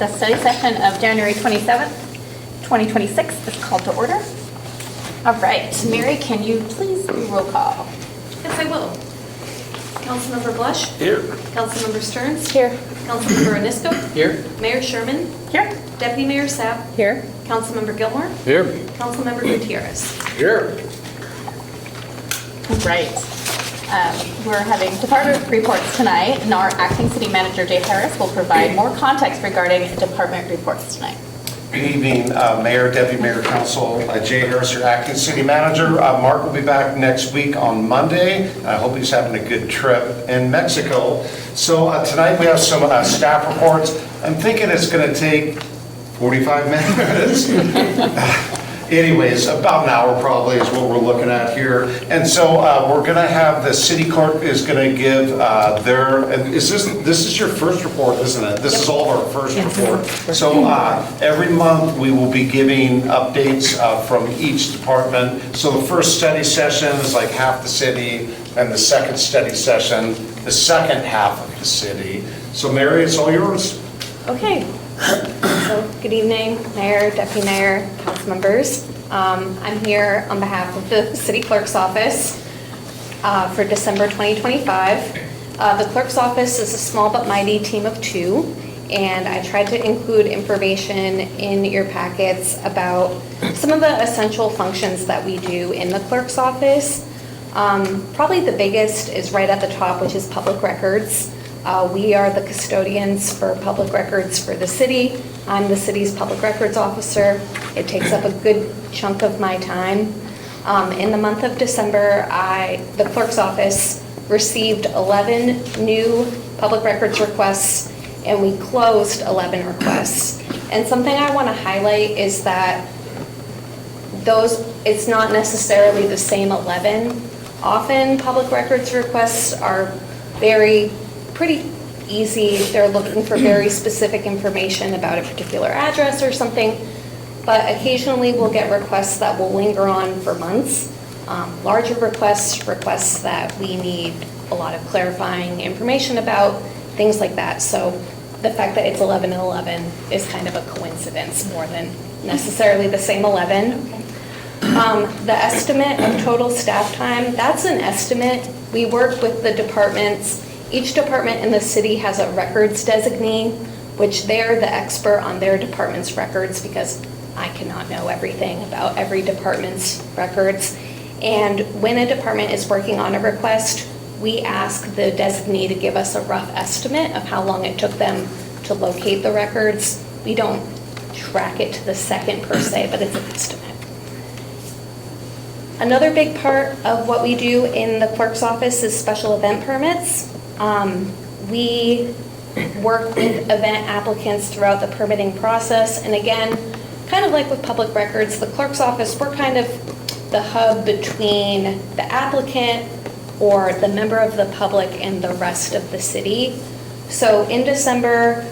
The study session of January 27th, 2026 is called to order. All right, Mary, can you please do roll call? Yes, I will. Councilmember Blush. Here. Councilmember Stearns. Here. Councilmember Onisko. Here. Mayor Sherman. Here. Deputy Mayor Sapp. Here. Councilmember Gilmore. Here. Councilmember Gutierrez. Here. Right. We're having department reports tonight, and our acting city manager, Jay Harris, will provide more context regarding department reports tonight. Good evening, Mayor, Deputy Mayor, Council. Jay Harris, your acting city manager. Mark will be back next week on Monday. I hope he's having a good trip in Mexico. So tonight we have some staff reports. I'm thinking it's going to take 45 minutes. Anyways, about an hour probably is what we're looking at here. And so we're going to have the city clerk is going to give their, and this is your first report, isn't it? This is all of our first report. So every month we will be giving updates from each department. So the first study session is like half the city, and the second study session, the second half of the city. So Mary, it's all yours. Okay. So, good evening, Mayor, Deputy Mayor, council members. I'm here on behalf of the City Clerk's Office for December 2025. The Clerk's Office is a small but mighty team of two, and I tried to include information in your packets about some of the essential functions that we do in the Clerk's Office. Probably the biggest is right at the top, which is public records. We are the custodians for public records for the city. I'm the city's public records officer. It takes up a good chunk of my time. In the month of December, the clerk's office received 11 new public records requests, and we closed 11 requests. And something I want to highlight is that it's not necessarily the same 11. Often public records requests are pretty easy. They're looking for very specific information about a particular address or something, but occasionally we'll get requests that will linger on for months. Larger requests that we need a lot of clarifying information about, things like that. So the fact that it's 11 and 11 is kind of a coincidence more than necessarily the same 11. The estimate of total staff time, that's an estimate. We work with the departments. Each department in the city has a records designee, which they're the expert on their department's records because I cannot know everything about every department's records. And when a department is working on a request, we ask the designee to give us a rough estimate of how long it took them to locate the records. We don't track it to the second per se, but it's an estimate. Another big part of what we do in the clerk's office is special event permits. We work with event applicants throughout the permitting process. And again, kind of like with public records, the clerk's office, we're kind of the hub between the applicant or the member of the public and the rest of the city. So in December,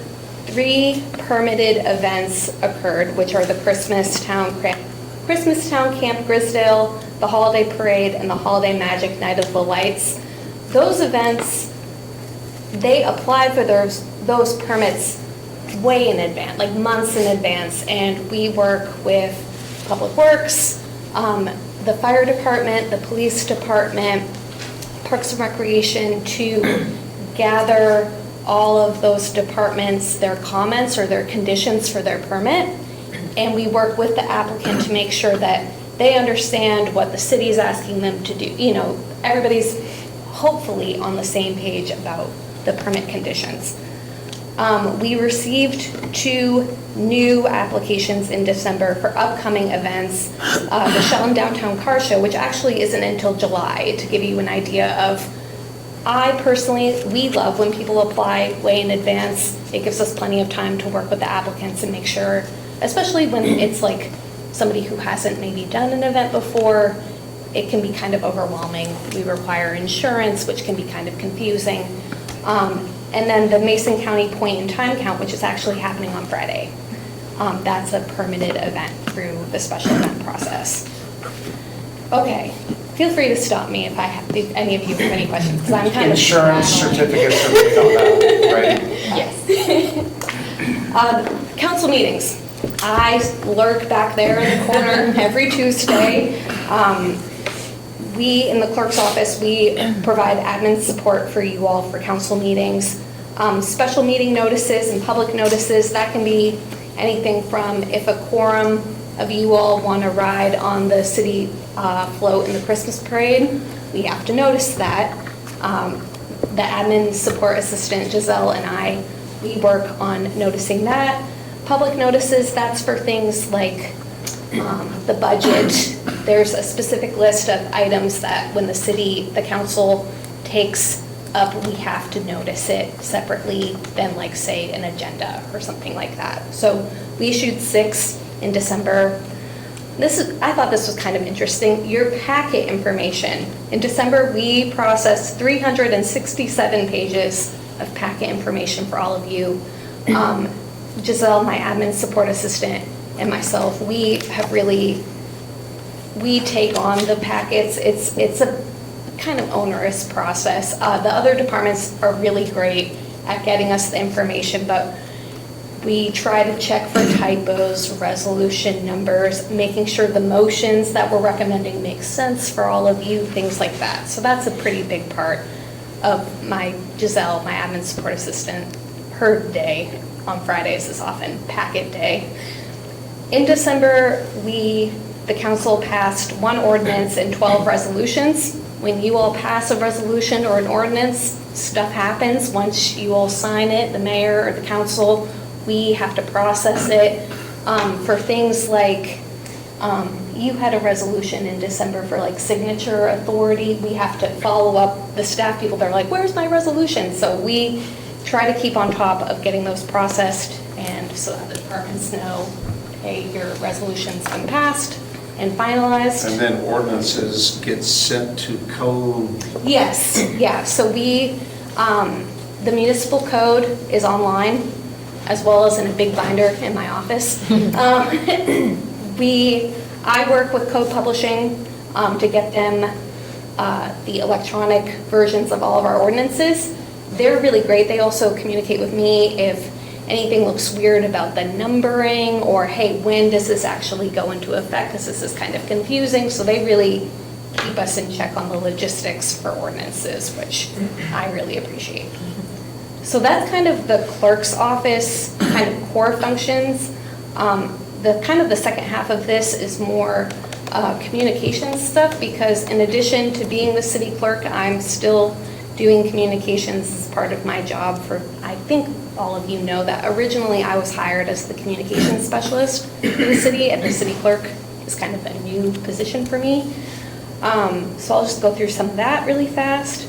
3 permitted events occurred, which are the Christmas Town Camp Grisdale, the Holiday Parade, and the Holiday Magic Night of the Lights. Those events, they apply for those permits way in advance, like months in advance, and we work with Public Works, the fire department, the police department, Parks and Recreation to gather all of those departments, their comments or their conditions for their permit, and we work with the applicant to make sure that they understand what the city is asking them to do. You know, everybody's hopefully on the same page about the permit conditions. We received 2 new applications in December for upcoming events. The Shelton Downtown Car Show, which actually isn't until July, to give you an idea of, we love when people apply way in advance. It gives us plenty of time to work with the applicants and make sure, especially when it's like somebody who hasn't maybe done an event before, it can be kind of overwhelming. We require insurance, which can be kind of confusing. And then the Mason County Point in Time Count, which is actually happening on Friday. That's a permitted event through the special event process. Okay, feel free to stop me if any of you have any questions, because I'm kind Insurance of certificates are big on that, right? Yes. Council meetings. I lurk back there in the corner every Tuesday. We, in the clerk's office, we provide admin support for you all for council meetings. Special meeting notices and public notices, that can be anything from if a quorum of you all want to ride on the city float in the Christmas parade, we have to notice that. The admin support assistant, Giselle, and I, we work on noticing that. Public notices, that's for things like the budget. There's a specific list of items that when the council takes up, we have to notice it separately than like, say, an agenda or something like that. So we issued 6 in December. I thought this was kind of interesting. Your packet information. In December, we processed 367 pages of packet information for all of you. Giselle, my admin support assistant, and myself, we take on the packets. It's a kind of onerous process. The other departments are really great at getting us the information, but we try to check for typos, resolution numbers, making sure the motions that we're recommending make sense for all of you, things like that. So that's a pretty big part of Giselle, my admin support assistant, her day on Fridays is often packet day. In December, the council passed 1 ordinance and 12 resolutions. When you all pass a resolution or an ordinance, stuff happens. Once you all sign it, the mayor or the council, we have to process it for things like, you had a resolution in December for like signature authority. We have to follow up the staff people. They're like, where's my resolution? So we try to keep on top of getting those processed, and so that the departments know, hey, your resolution's been passed and finalized. And then ordinances get sent to code. Yes, yeah, so the municipal code is online, as well as in a big binder in my office. I work with Code Publishing to get them the electronic versions of all of our ordinances. They're really great. They also communicate with me if anything looks weird about the numbering, or hey, when does this actually go into effect, because this is kind of confusing. So they really keep us in check on the logistics for ordinances, which I really appreciate. So that's kind of the clerk's office kind of core functions. The second half of this is more communications stuff, because in addition to being the city clerk, I'm still doing communications as part of my job for, I think all of you know that originally I was hired as the communications specialist for the city, and the city clerk is kind of a new position for me. So I'll just go through some of that really fast.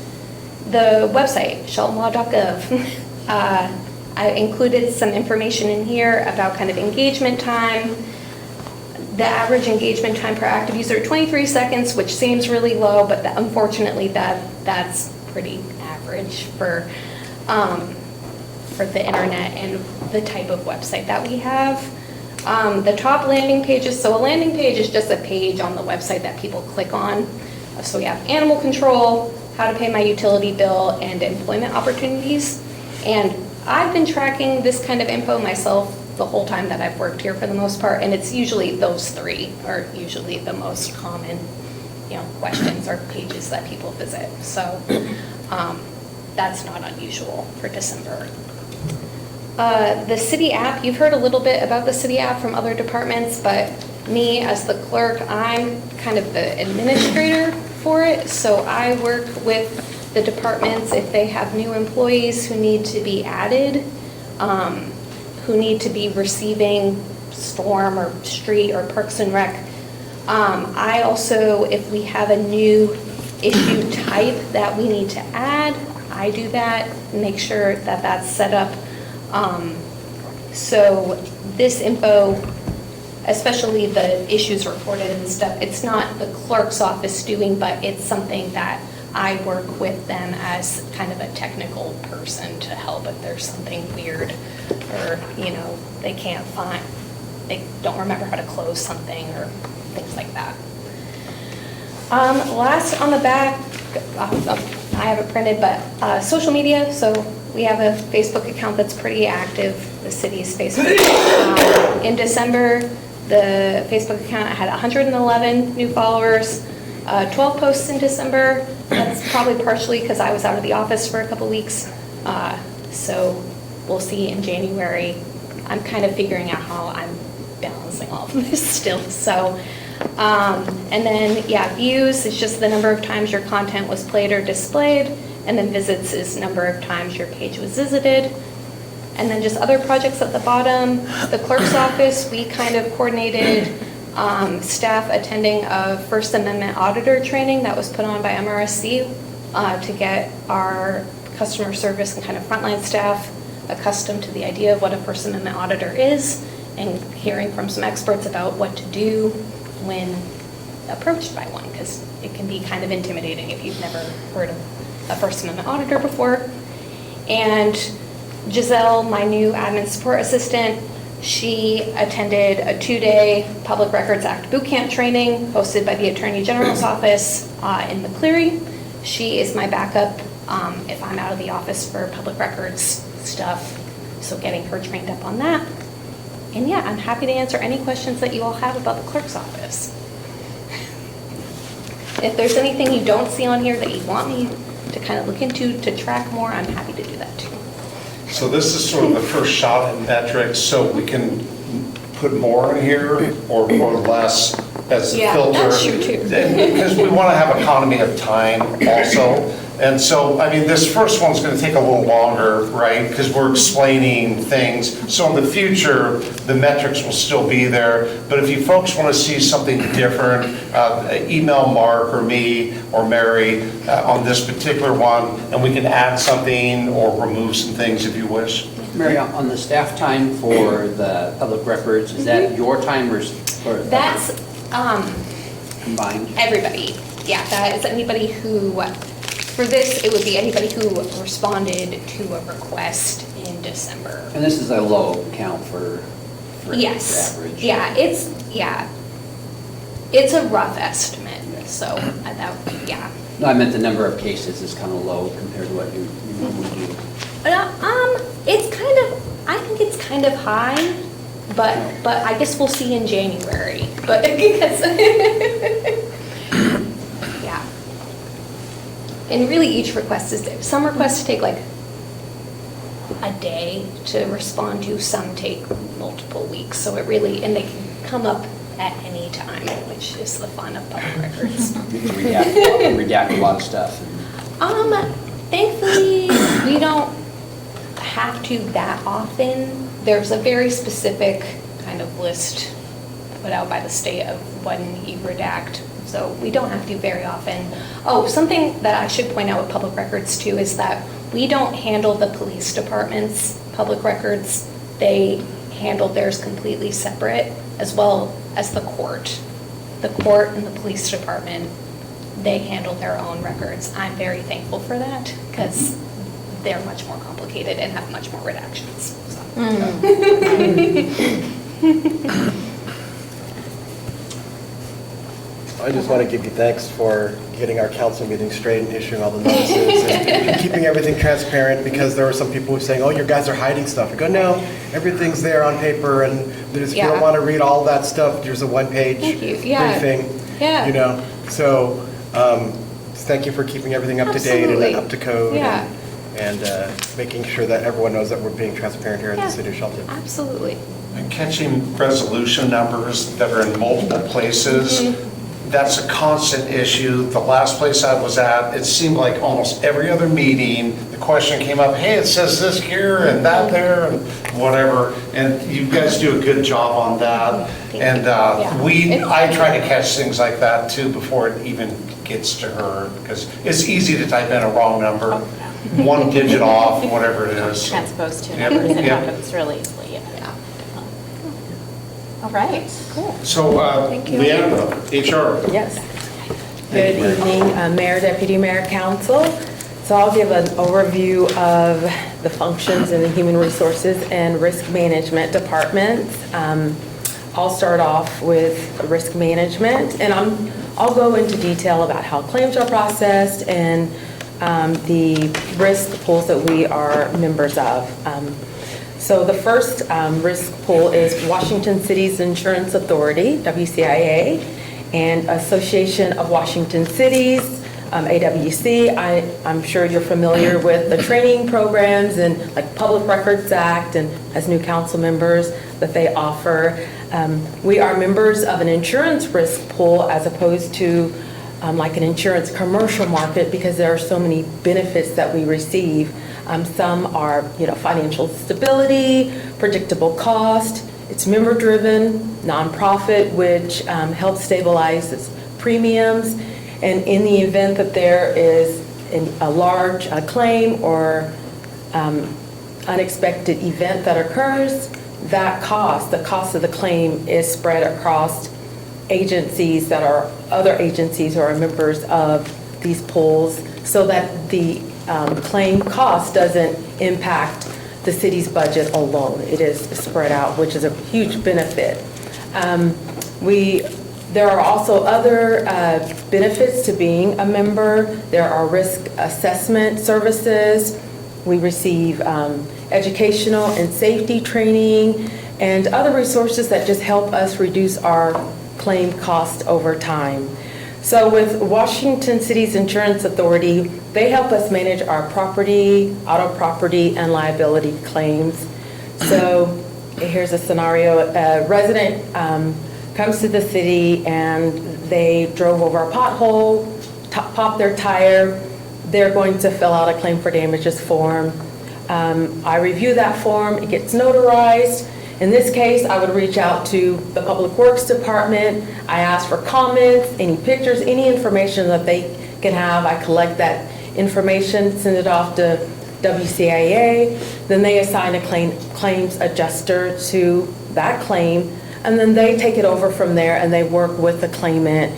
The website, sheltonlaw.gov. I included some information in here about kind of engagement time. The average engagement time per active user, 23 seconds, which seems really low, but unfortunately that's pretty average for the internet and the type of website that we have. The top landing pages, so a landing page is just a page on the website that people click on. So we have animal control, how to pay my utility bill, and employment opportunities. And I've been tracking this kind of info myself the whole time that I've worked here for the most part, and it's usually those 3 are usually the most common, questions or pages that people visit. So that's not unusual for December. The city app, you've heard a little bit about the city app from other departments, but me as the clerk, I'm kind of the administrator for it. So I work with the departments if they have new employees who need to be added, who need to be receiving storm or street or parks and rec. I also, if we have a new issue type that we need to add, I do that, make sure that that's set up. So this info, especially the issues reported and stuff, it's not the clerk's office doing, but it's something that I work with them as kind of a technical person to help if there's something weird, or, they can't find, they don't remember how to close something or things like that. Last on the back, I have it printed, but social media. So We have a Facebook account that's pretty active, the city's Facebook. In December, the Facebook account had 111 new followers, 12 posts in December. That's probably partially because I was out of the office for a couple weeks. So we'll see in January. I'm kind of figuring out how I'm balancing all of this still. So, and then, yeah, views is just the number of times your content was played or displayed. And then visits is number of times your page was visited. And then just other projects at the bottom. The clerk's office, we kind of coordinated staff attending a First Amendment auditor training that was put on by MRSC to get our customer service and kind of frontline staff accustomed to the idea of what a First Amendment auditor is and hearing from some experts about what to do when approached by one, because it can be kind of intimidating if you've never heard of a First Amendment auditor before. And Giselle, my new admin support assistant, she attended a 2-day Public Records Act boot camp training hosted by the Attorney General's office in McCleary. She is my backup if I'm out of the office for public records stuff, so getting her trained up on that. And yeah, I'm happy to answer any questions that you all have about the clerk's office. If there's anything you don't see on here that you want me to kind of look into to track more, I'm happy to do that too. So this is sort of the first shot at metrics, so we can put more in here or less as a Yeah, filter. that's true too. Because we want to have economy of time also. And so, I mean, this first one's going to take a little longer, right? Because we're explaining things. So in the future, the metrics will still be there. But if you folks want to see something different, email Mark or me or Mary on this particular one, and we can add something or remove some things if you wish. Mary, on the staff time for the public records, is that your time or That's combined? everybody. Yeah, that is anybody who, for this, it would be anybody who responded to a request in December. And this is a low count for Yes. average? Yeah, it's a rough estimate, so that, yeah. No, I meant the number of cases is kind of low compared to what you normally do. It's kind of, I think it's kind of high, but I guess we'll see in January. But because, yeah. And really each request is, some requests take like a day to respond to, some take multiple weeks. So it really, and they can come up at any time, which is the fun of public records. You can redact a lot of stuff. Thankfully, we don't have to that often. There's a very specific kind of list put out by the state of when you redact, so we don't have to very often. Oh, something that I should point out with public records too is that we don't handle the police department's public records. They handle theirs completely separate, as well as the court. The court and the police department, they handle their own records. I'm very thankful for that because they're much more complicated and have much more redactions. I just want to give you thanks for getting our council meeting straight and issuing all the notices and keeping everything transparent, because there were some people who were saying, oh, you guys are hiding stuff. I go, no, everything's there on paper, and if you don't want to read all that stuff, there's a one-page briefing. Yeah. You know, so thank you for keeping everything up to date and up to code. Yeah. And making sure that everyone knows that we're being transparent here at the City of Shelton. Absolutely. And catching resolution numbers that are in multiple places, that's a constant issue. The last place I was at, it seemed like almost every other meeting, the question came up, hey, it says this here and that there and whatever. And you guys do a good job on that. And I try to catch things like that too before it even gets to her, because it's easy to type in a wrong number, one digit off, whatever it is. Transpose two Yep, numbers, it yep. happens really easily, yeah. All right, cool. So, Leanna, HR. Yes. Good evening, Mayor, Deputy Mayor, Council. So I'll give an overview of the functions in the Human Resources and Risk Management departments. I'll start off with risk management, and I'll go into detail about how claims are processed and the risk pools that we are members of. So the first risk pool is Washington Cities Insurance Authority, WCIA, and Association of Washington Cities, AWC. I'm sure you're familiar with the training programs and like Public Records Act and as new council members that they offer. We are members of an insurance risk pool as opposed to like an insurance commercial market because there are so many benefits that we receive. Some are, financial stability, predictable cost. It's member-driven, nonprofit, which helps stabilize its premiums. And in the event that there is a large claim or unexpected event that occurs, the cost of the claim is spread across agencies that are other agencies who are members of these pools so that the claim cost doesn't impact the city's budget alone. It is spread out, which is a huge benefit. There are also other benefits to being a member. There are risk assessment services. We receive educational and safety training and other resources that just help us reduce our claim cost over time. So with Washington Cities Insurance Authority, they help us manage our property, auto property, and liability claims. So here's a scenario. A resident comes to the city and they drove over a pothole, popped their tire. They're going to fill out a claim for damages form. I review that form, it gets notarized. In this case, I would reach out to the Public Works Department. I ask for comments, any pictures, any information that they can have. I collect that information, send it off to WCIA. Then they assign a claims adjuster to that claim, and then they take it over from there and they work with the claimant,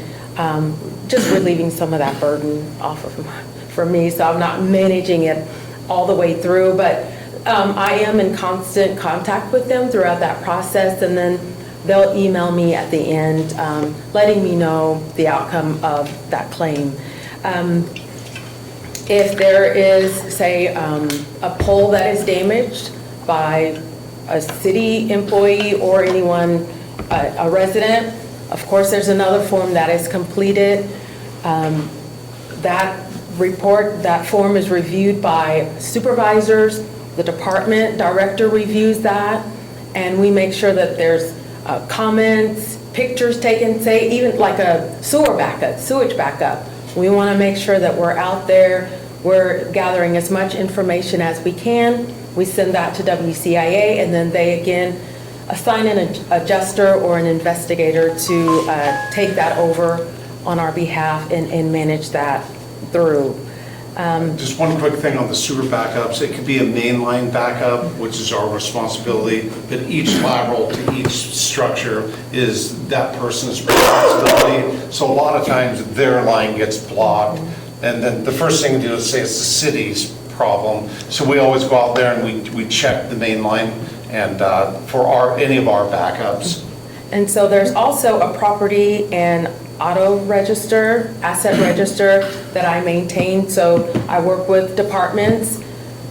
just relieving some of that burden off of for me. So I'm not managing it all the way through, but I am in constant contact with them throughout that process, and then they'll email me at the end, letting me know the outcome of that claim. If there is, say, a pole that is damaged by a city employee or anyone, a resident, of course, there's another form that is completed. That form is reviewed by supervisors. The department director reviews that, and we make sure that there's comments, pictures taken, say even like a sewage backup. We want to make sure that we're out there, we're gathering as much information as we can. We send that to WCIA, and then they again assign an adjuster or an investigator to take that over on our behalf and manage that through. Just one quick thing on the sewer backups. It could be a mainline backup, which is our responsibility, but each lateral to each structure is that person's responsibility. So a lot of times their line gets blocked, and then the first thing to do is say it's the city's problem. So we always go out there and we check the main line and for any of our backups. And so there's also a property and auto register, asset register that I maintain. So I work with departments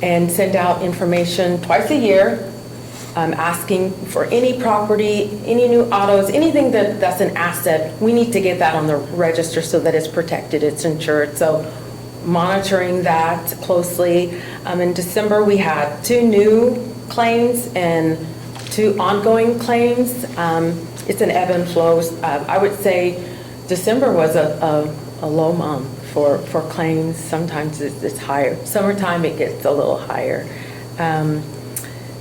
and send out information twice a year, asking for any property, any new autos, anything that's an asset. We need to get that on the register so that it's protected, it's insured. So monitoring that closely. In December, we had 2 new claims and 2 ongoing claims. It's an ebb and flows. I would say December was a low month for claims. Sometimes it's higher. Summertime, it gets a little higher.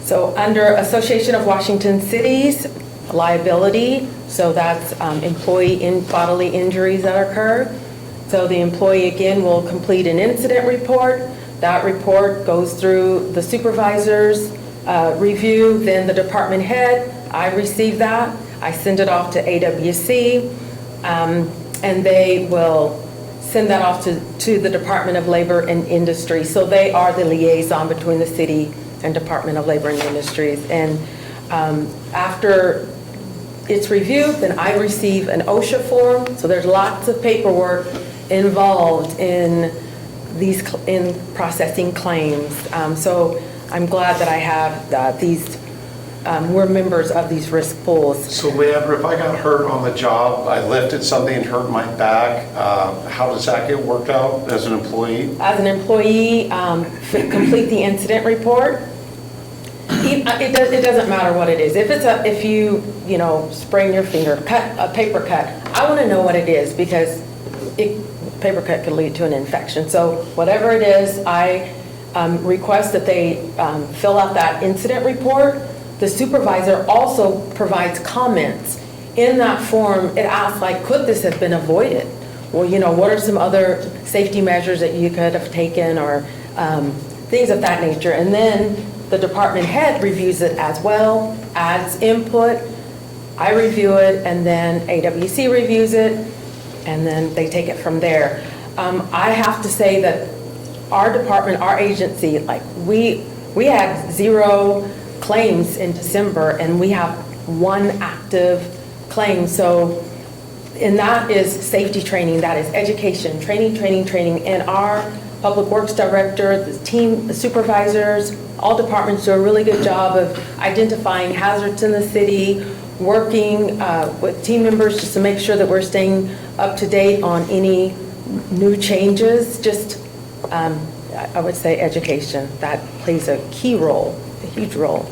So under Association of Washington Cities, liability, so that's employee bodily injuries that occur. So the employee, again, will complete an incident report. That report goes through the supervisor's review, then the department head. I receive that. I send it off to AWC, and they will send that off to the Department of Labor and Industry. So they are the liaison between the city and Department of Labor and Industries. And after it's reviewed, then I receive an OSHA form. So there's lots of paperwork involved in in processing claims. So I'm glad that I have these, we're members of these risk pools. So Leandra, if I got hurt on the job, I lifted something and hurt my back, how does that get worked out as an employee? As an employee, complete the incident report. It doesn't matter what it is. If you sprain your finger, cut a paper cut, I want to know what it is because paper cut could lead to an infection. So whatever it is, I request that they fill out that incident report. The supervisor also provides comments. In that form, it asks like, could this have been avoided? Well, what are some other safety measures that you could have taken or things of that nature? And then the department head reviews it as well, adds input, I review it, and then AWC reviews it, and then they take it from there. I have to say that our department, our agency, like we had 0 claims in December, and we have 1 active claim. So, and that is safety training, that is education, training, and our Public Works Director, the team, the supervisors, all departments do a really good job of identifying hazards in the city, working with team members just to make sure that we're staying up to date on any new changes. Just, I would say education, that plays a key role, a huge role.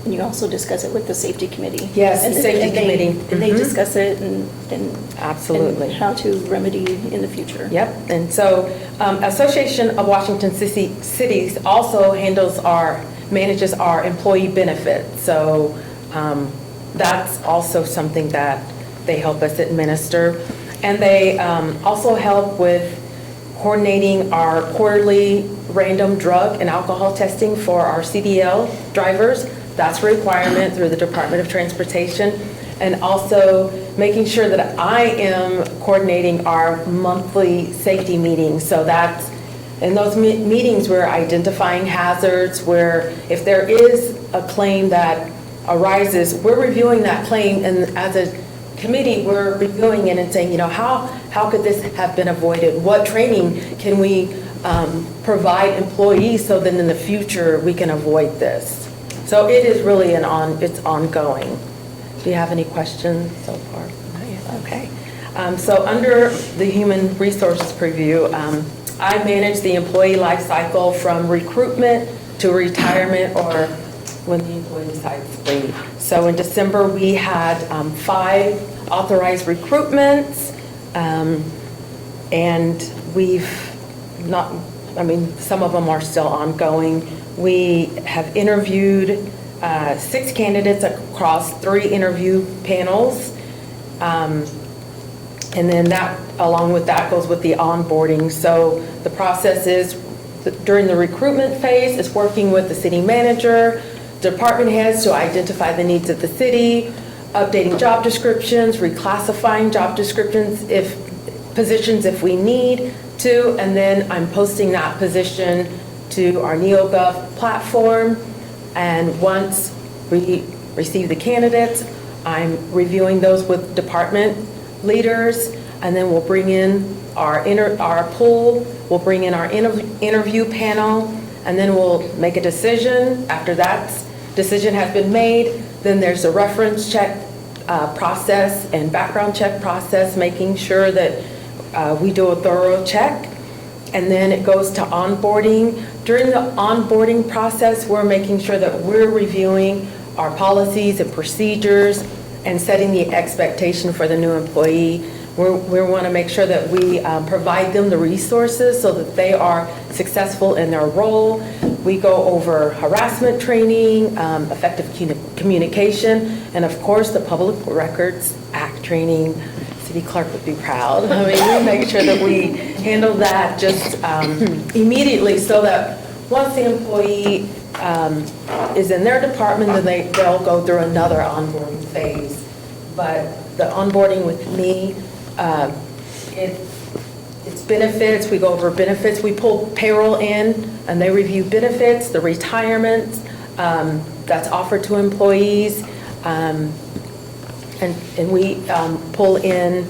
And you also discuss it with the safety committee. Yes, And the safety and they- committee. And they Mhm. discuss it and. Absolutely. And how to remedy in the future. Yep, and so Association of Washington Cities also manages our employee benefits. So that's also something that they help us administer. And they also help with coordinating our quarterly random drug and alcohol testing for our CDL drivers. That's a requirement through the Department of Transportation. And also making sure that I am coordinating our monthly safety meetings. So that's, in those meetings, we're identifying hazards, where if there is a claim that arises, we're reviewing that claim, and as a committee, we're reviewing it and saying, how could this have been avoided? What training can we provide employees so that in the future we can avoid this? So it is really it's ongoing. Do you have any questions so far? Okay. So under the human resources purview, I manage the employee life cycle from recruitment to retirement or when the employee decides to leave. So in December, we had 5 authorized recruitments, and we've not, some of them are still ongoing. We have interviewed 6 candidates across 3 interview panels. And then that, along with that, goes with the onboarding. So the process is, during the recruitment phase, is working with the city manager, department heads to identify the needs of the city, updating job descriptions, reclassifying job descriptions positions if we need to, and then I'm posting that position to our NeoGov platform. And once we receive the candidates, I'm reviewing those with department leaders, and then we'll bring in our pool, we'll bring in our interview panel, and then we'll make a decision. After that decision has been made, then there's a reference check process and background check process, making sure that we do a thorough check. And then it goes to onboarding. During the onboarding process, we're making sure that we're reviewing our policies and procedures and setting the expectation for the new employee. We want to make sure that we provide them the resources so that they are successful in their role. We go over harassment training, effective communication, and of course, the Public Records Act training. City clerk would be proud. We make sure that we handle that just immediately, so that once the employee is in their department, then they'll go through another onboarding phase. But the onboarding with me, it's benefits. We go over benefits. We pull payroll in, and they review benefits, the retirements that's offered to employees. And we pull in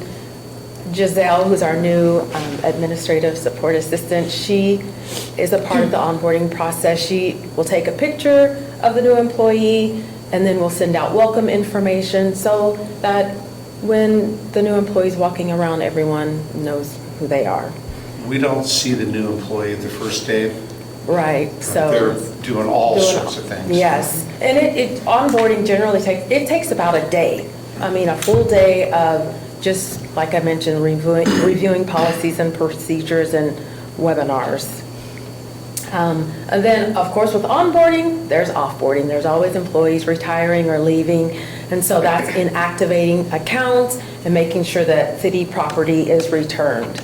Giselle, who's our new administrative support assistant, she is a part of the onboarding process. She will take a picture of the new employee, and then we'll send out welcome information so that when the new employee's walking around, everyone knows who they are. We don't see the new employee the first day. Right, so. They're doing all doing- sorts of things. Yes, and onboarding generally takes about a day. I mean, a full day of just, like I mentioned, reviewing policies and procedures and webinars. And then, of course, with onboarding, there's offboarding. There's always employees retiring or leaving, and so that's in activating accounts and making sure that city property is returned.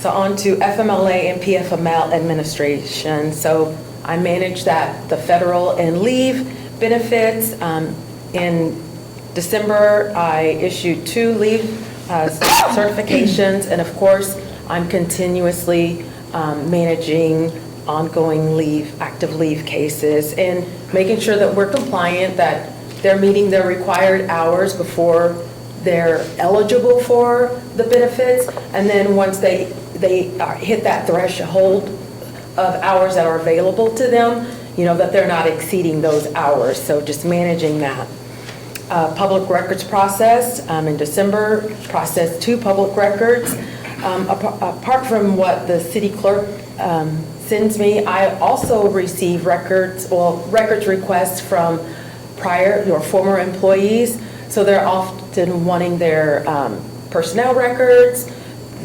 So on to FMLA and PFML administration. So I manage the federal and leave benefits. In December, I issued 2 leave certifications, and of course, I'm continuously managing ongoing leave, active leave cases, and making sure that we're compliant, that they're meeting their required hours before they're eligible for the benefits, and then once they hit that threshold of hours that are available to them, that they're not exceeding those hours, so just managing that. Public records process, in December, processed 2 public records. Apart from what the city clerk sends me, I also receive records requests from prior or former employees. So they're often wanting their personnel records.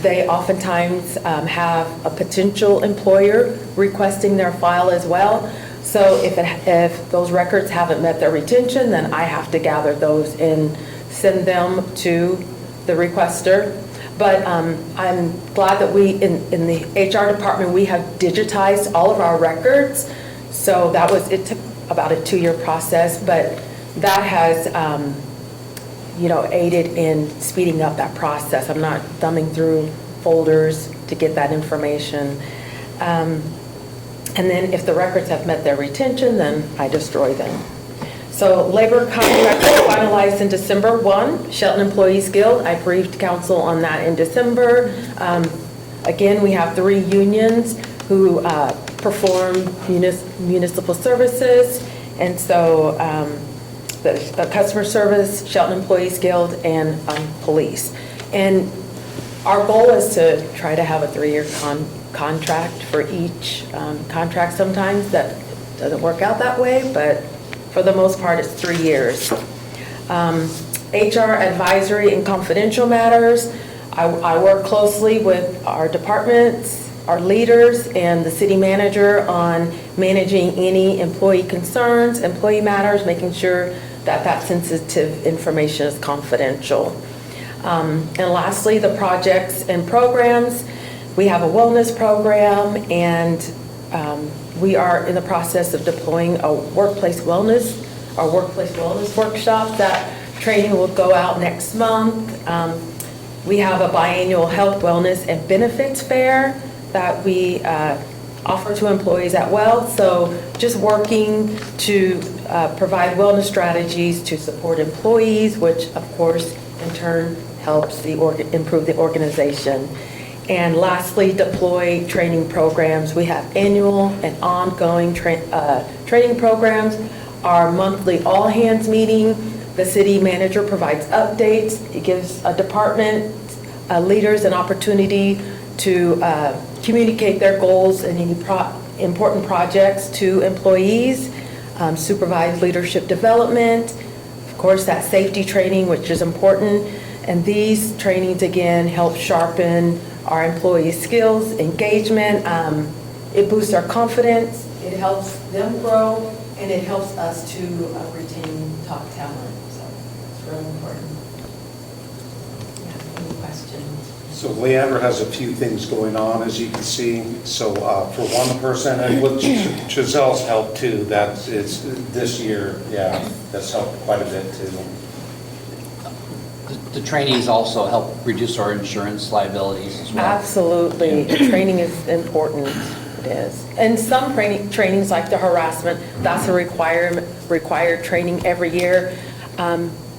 They oftentimes have a potential employer requesting their file as well. So if those records haven't met their retention, then I have to gather those and send them to the requester. But I'm glad that we, in the HR department, we have digitized all of our records. So it took about a 2-year process, but that has, aided in speeding up that process. I'm not thumbing through folders to get that information. And then if the records have met their retention, then I destroy them. So labor contract was finalized in December 1, Shelton Employees Guild. I briefed council on that in December. Again, we have 3 unions who perform municipal services. And so the customer service, Shelton Employees Guild, and police. And our goal is to try to have a 3-year contract for each contract. Sometimes that doesn't work out that way, but for the most part, it's 3 years. HR advisory and confidential matters. I work closely with our departments, our leaders, and the city manager on managing any employee concerns, employee matters, making sure that sensitive information is confidential. And lastly, the projects and programs. We have a wellness program, and we are in the process of deploying our workplace wellness workshop. That training will go out next month. We have a biannual health, wellness, and benefits fair that we offer to employees at Well. So just working to provide wellness strategies to support employees, which of course in turn helps improve the organization. And lastly, deploy training programs. We have annual and ongoing training programs. Our monthly all-hands meeting, the city manager provides updates. It gives department leaders an opportunity to communicate their goals and any important projects to employees, supervise leadership development, of course, that safety training, which is important. And these trainings, again, help sharpen our employees' skills, engagement. It boosts our confidence, it helps them grow, and it helps us to retain top talent. So it's really important. Yeah, any questions? So Leandra has a few things going on, as you can see. So for one person, and with Giselle's help too, it's this year, yeah, that's helped quite a bit too. The trainings also help reduce our insurance liabilities as well. Absolutely. The training is important. It is. And some trainings like the harassment, that's a required training every year.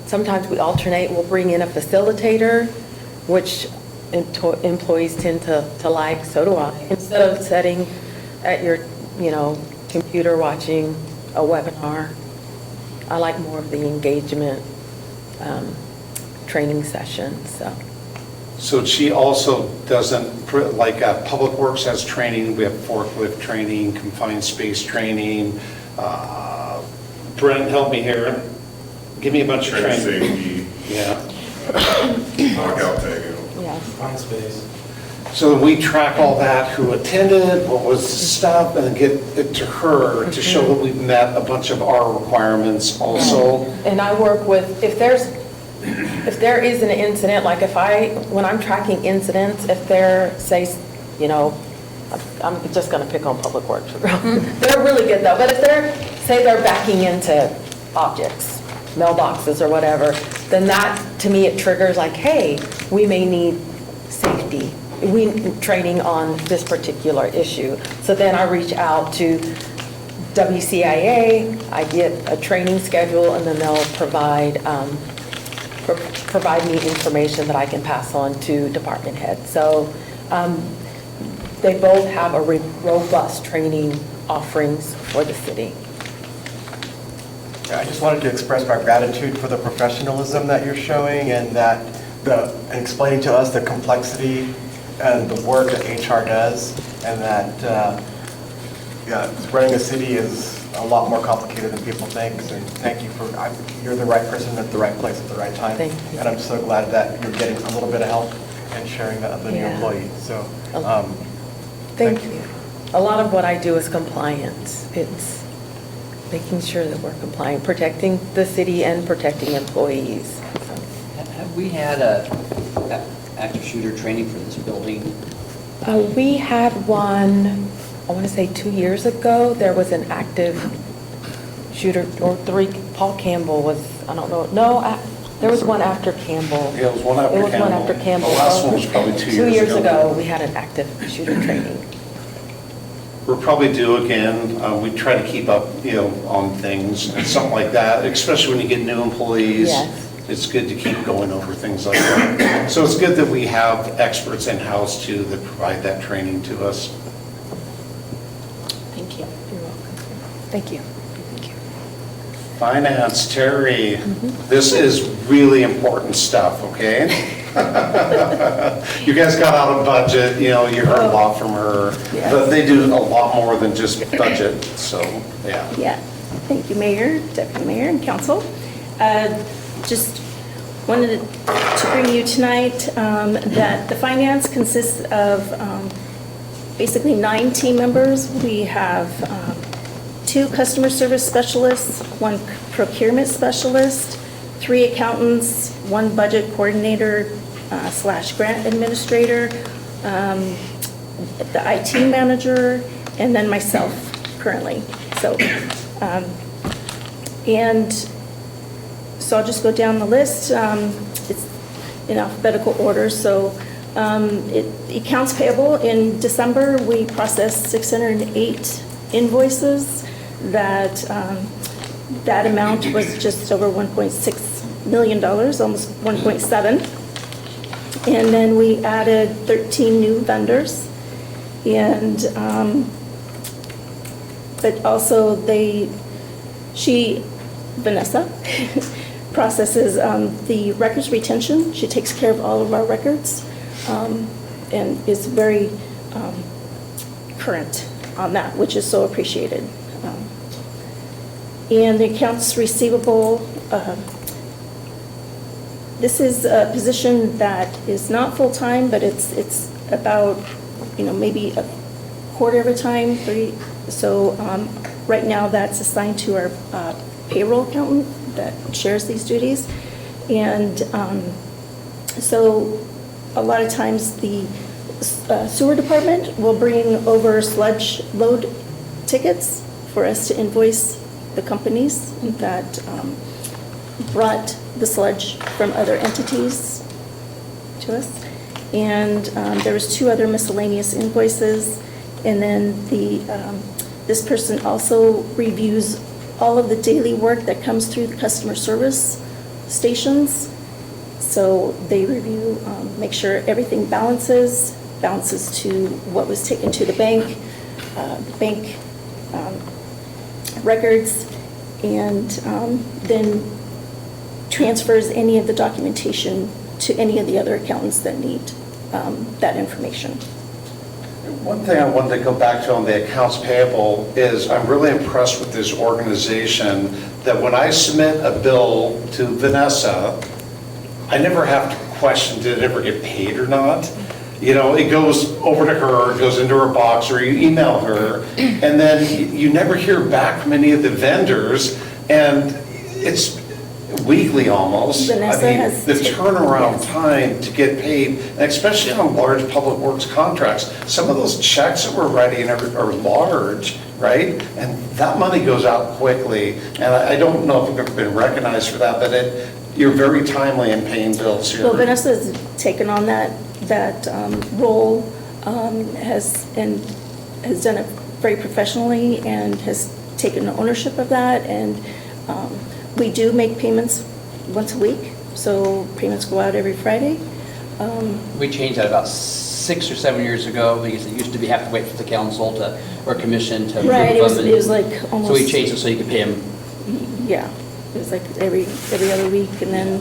sometimes we alternate, we'll bring in a facilitator, which employees tend to like, so do I. Instead of sitting at your, computer watching a webinar, I like more of the engagement training sessions, so. So she also doesn't, like Public Works has training, we have forklift training, confined space training. Brent, help me here. Give me a bunch of training. Safety, Yeah. knockout tagging. Yes. Fine space. So we track all that, who attended, what was the stuff, and then get it to her to show that we've met a bunch of our requirements also. And I work with, if there is an incident, like when I'm tracking incidents, if they're, say, I'm just gonna pick on Public Works. They're really good though, but if they're backing into objects, mailboxes or whatever, then that, to me, it triggers like, hey, we may need safety. We need training on this particular issue. So then I reach out to WCIA, I get a training schedule, and then they'll provide me information that I can pass on to department heads. So they both have a robust training offerings for the city. I just wanted to express my gratitude for the professionalism that you're showing and and explaining to us the complexity and the work that HR does, and that running a city is a lot more complicated than people think. So thank you you're the right person at the right place at the right time. Thank you. And I'm so glad that you're getting a little bit of help and sharing that with the new Yeah. employees. So Thank you. A lot of what I do is compliance. It's making sure that we're compliant, protecting the city and protecting employees. So. Have we had a active shooter training for this building? We had one, I want to say 2 years ago. There was an active shooter, or 3. Paul Campbell was, I don't know, no, there was one after Campbell. Yeah, it was one after It was one Campbell. after Campbell. The last one was probably 2 years ago. 2 years ago, we had an active shooter training. We're probably due again. We try to keep up, on things and something like that, especially when you get new employees. Yes. It's good to keep going over things like that. So it's good that we have experts in-house too that provide that training to us. Thank you. You're welcome. Thank you. Thank you. Finance, Terry, this is really important stuff, okay? You guys got out of budget, you heard a lot from her, Yes. but they do a lot more than just budget, so, yeah. Yeah, thank you, Mayor, Deputy Mayor, and Council. Just wanted to bring you tonight that the finance consists of basically 9 team members. We have 2 customer service specialists, 1 procurement specialist, 3 accountants, 1 budget coordinator / grant administrator, the IT manager, and then myself currently. So, So I'll just go down the list. It's in alphabetical order. So accounts payable, in December, we processed 608 invoices. That amount was just over $1.6 million, almost 1.7. And then we added 13 new vendors. And, but also Vanessa, processes the records retention. She takes care of all of our records and is very current on that, which is so appreciated. And the accounts receivable, this is a position that is not full-time, but it's about, maybe a quarter of a time, 30. So right now that's assigned to our payroll accountant that shares these duties. And so a lot of times the sewer department will bring over sludge load tickets for us to invoice the companies that brought the sludge from other entities to us. And there was 2 other miscellaneous invoices. And then this person also reviews all of the daily work that comes through the customer service stations. So they review, make sure everything balances to what was taken to the bank records, and then transfers any of the documentation to any of the other accountants that need that information. One thing I wanted to go back to on the accounts payable is I'm really impressed with this organization that when I submit a bill to Vanessa, I never have to question, did it ever get paid or not? You know, it goes over to her, it goes into her box, or you email her, and then you never hear back from any of the vendors, and it's weekly almost. Vanessa I mean, has the taken- turnaround yes. time to get paid, and especially on large public works contracts, some of those checks that we're writing are large, right? And that money goes out quickly, and I don't know if we've ever been recognized for that, but you're very timely in paying bills here. Well, Vanessa's taken on that role, has done it very professionally and has taken ownership of that. And we do make payments once a week, so payments go out every Friday. We changed that about 6 or 7 years ago because it used to be have to wait for the council to, or commission to approve them. Right, it was and- like almost. So we changed it so you could pay them. Yeah, it was like every other week, and then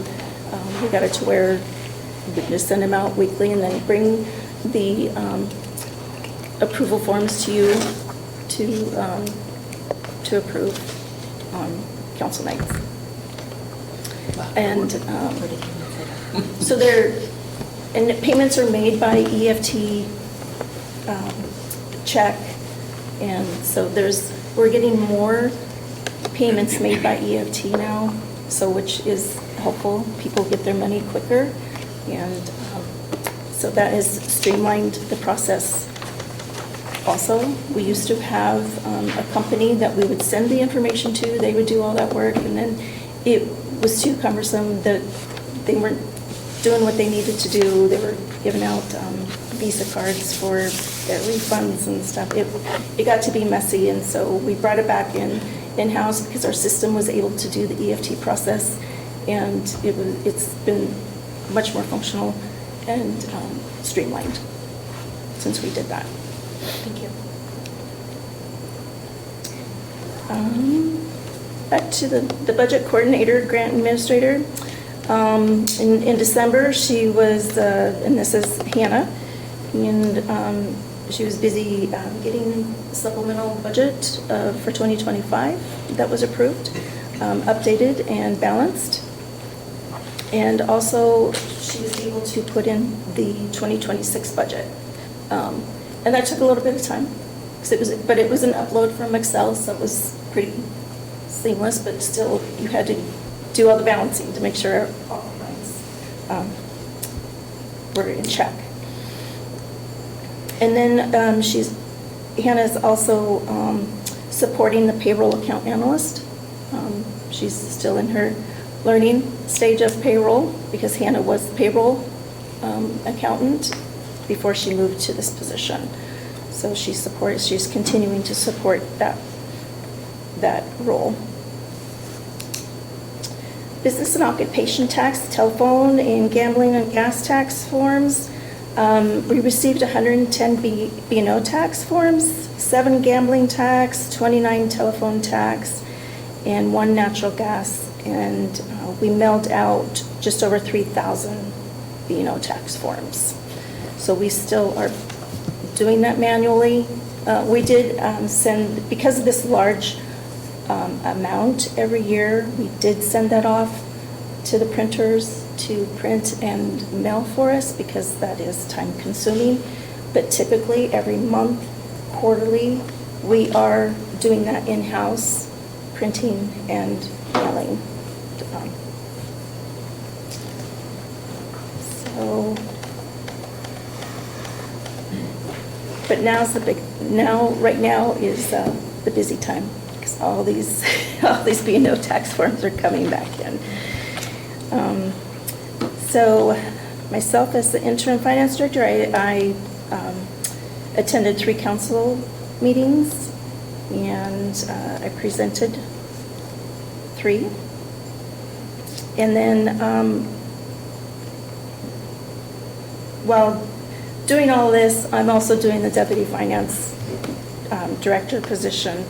we got it to where we could just send them out weekly and then bring the approval forms to you to approve on council nights. And so and the payments are made by EFT check, and so we're getting more payments made by EFT now, so which is helpful. People get their money quicker, and so that has streamlined the process. Also, we used to have a company that we would send the information to. They would do all that work, and then it was too cumbersome that they weren't doing what they needed to do. They were giving out Visa cards for their refunds and stuff. It got to be messy, and so we brought it back in-house because our system was able to do the EFT process, and it's been much more functional and streamlined since we did that. Thank you. Back to the budget coordinator, grant administrator. In December, she was, and this is Hannah, and she was busy getting supplemental budget for 2025 that was approved, updated and balanced. And also, she was able to put in the 2026 budget. And that took a little bit of time, but it was an upload from Excel, so it was pretty seamless, but still, you had to do all the balancing to make sure all the lines were in check. And then Hannah's also supporting the payroll account analyst. She's still in her learning stage of payroll because Hannah was the payroll accountant before she moved to this position. So she's continuing to support that role. Business and occupation tax, telephone, and gambling and gas tax forms. We received 110 B&O tax forms, 7 gambling tax, 29 telephone tax, and 1 natural gas. And we mailed out just over 3,000 B&O tax forms. So we still are doing that manually. We did send, because of this large amount every year, we did send that off to the printers to print and mail for us because that is time consuming. But typically every month, quarterly, we are doing that in-house, printing and mailing. So, but right now is the busy time because all these B&O tax forms are coming back in. So myself as the interim finance director, I attended 3 council meetings and I presented 3. And then, while doing all this, I'm also doing the Deputy Finance Director position,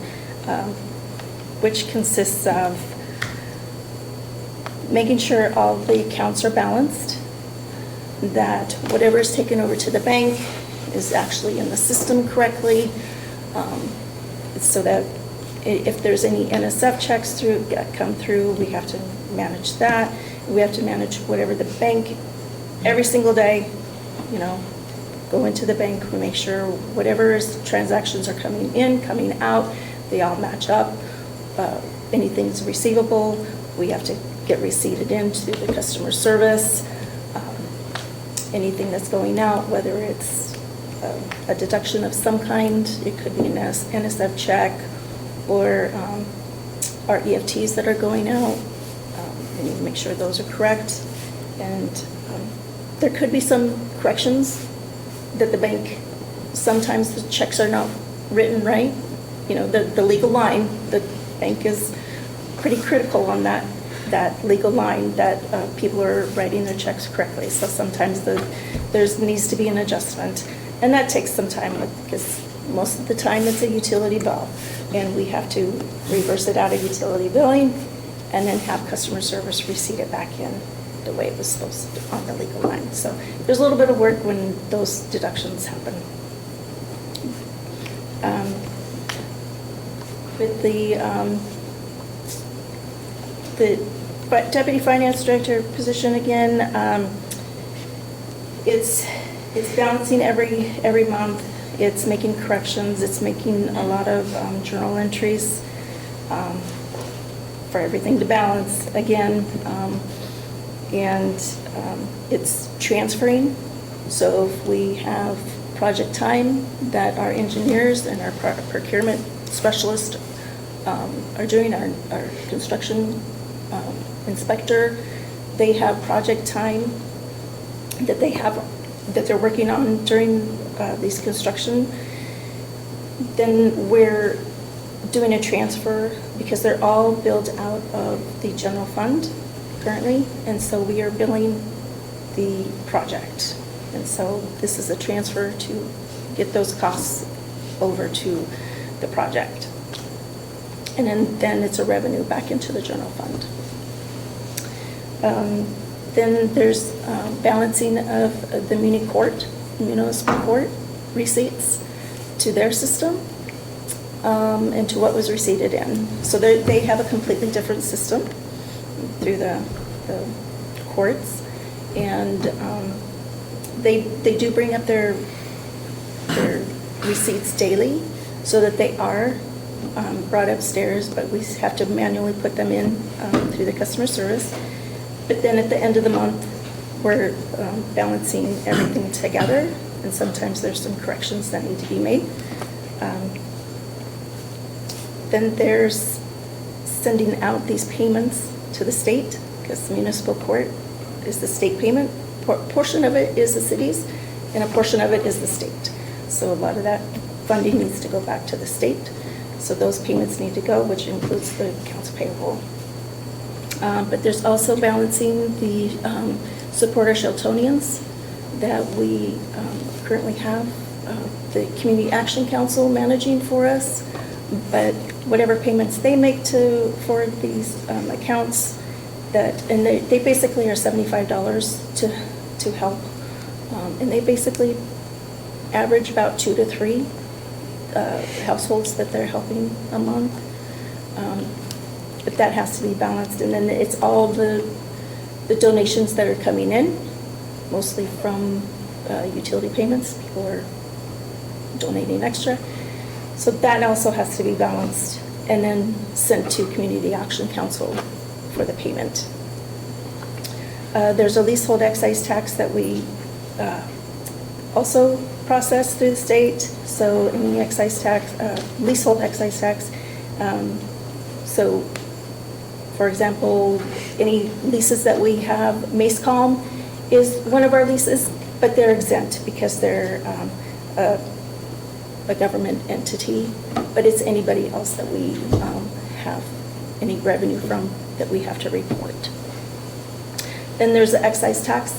which consists of making sure all the accounts are balanced, that whatever is taken over to the bank is actually in the system correctly, so that if there's any NSF checks come through, we have to manage that. We have to manage whatever the bank, every single day, go into the bank, we make sure whatever transactions are coming in, coming out, they all match up. Anything's receivable, we have to get receipted into the customer service. Anything that's going out, whether it's a deduction of some kind, it could be an NSF check, or our EFTs that are going out, we need to make sure those are correct. And there could be some corrections that the bank, sometimes the checks are not written right. The legal line, the bank is pretty critical on that legal line, that people are writing their checks correctly. So sometimes there needs to be an adjustment. And that takes some time, because most of the time it's a utility bill, and we have to reverse it out of utility billing and then have customer service receipt it back in the way it was supposed to on the legal line. So there's a little bit of work when those deductions happen. With the Deputy Finance Director position again, it's balancing every month. It's making corrections. It's making a lot of journal entries for everything to balance again. And it's transferring. So if we have project time that our engineers and our procurement specialists are doing, our construction inspector, they have project time that they're working on during these construction, then we're doing a transfer, because they're all billed out of the general fund currently, and so we are billing the project. And so this is a transfer to get those costs over to the project. And then it's a revenue back into the general fund. Then there's balancing of the municipal court receipts to their system and to what was receipted in. So they have a completely different system through the courts, and they do bring up their receipts daily, so that they are brought upstairs, but we have to manually put them in through the customer service. But then at the end of the month, we're balancing everything together, and sometimes there's some corrections that need to be made. Then there's sending out these payments to the state, because the municipal court is the state payment. Portion of it is the cities, and a portion of it is the state. So a lot of that funding needs to go back to the state. So those payments need to go, which includes the accounts payable. But there's also balancing the Support Our Sheltonians that we currently have the Community Action Council managing for us. But whatever payments they make for these accounts, and they basically are $75 to help. And they basically average about 2 to 3 households that they're helping a month. But that has to be balanced. And then it's all the donations that are coming in, mostly from utility payments. People are donating extra. So that also has to be balanced and then sent to Community Action Council for the payment. There's a leasehold excise tax that we also process through the state. So any excise tax, leasehold excise tax. So, for example, any leases that we have, MaceCom is one of our leases, but they're exempt because they're a government entity. But it's anybody else that we have any revenue from that we have to report. Then there's the excise tax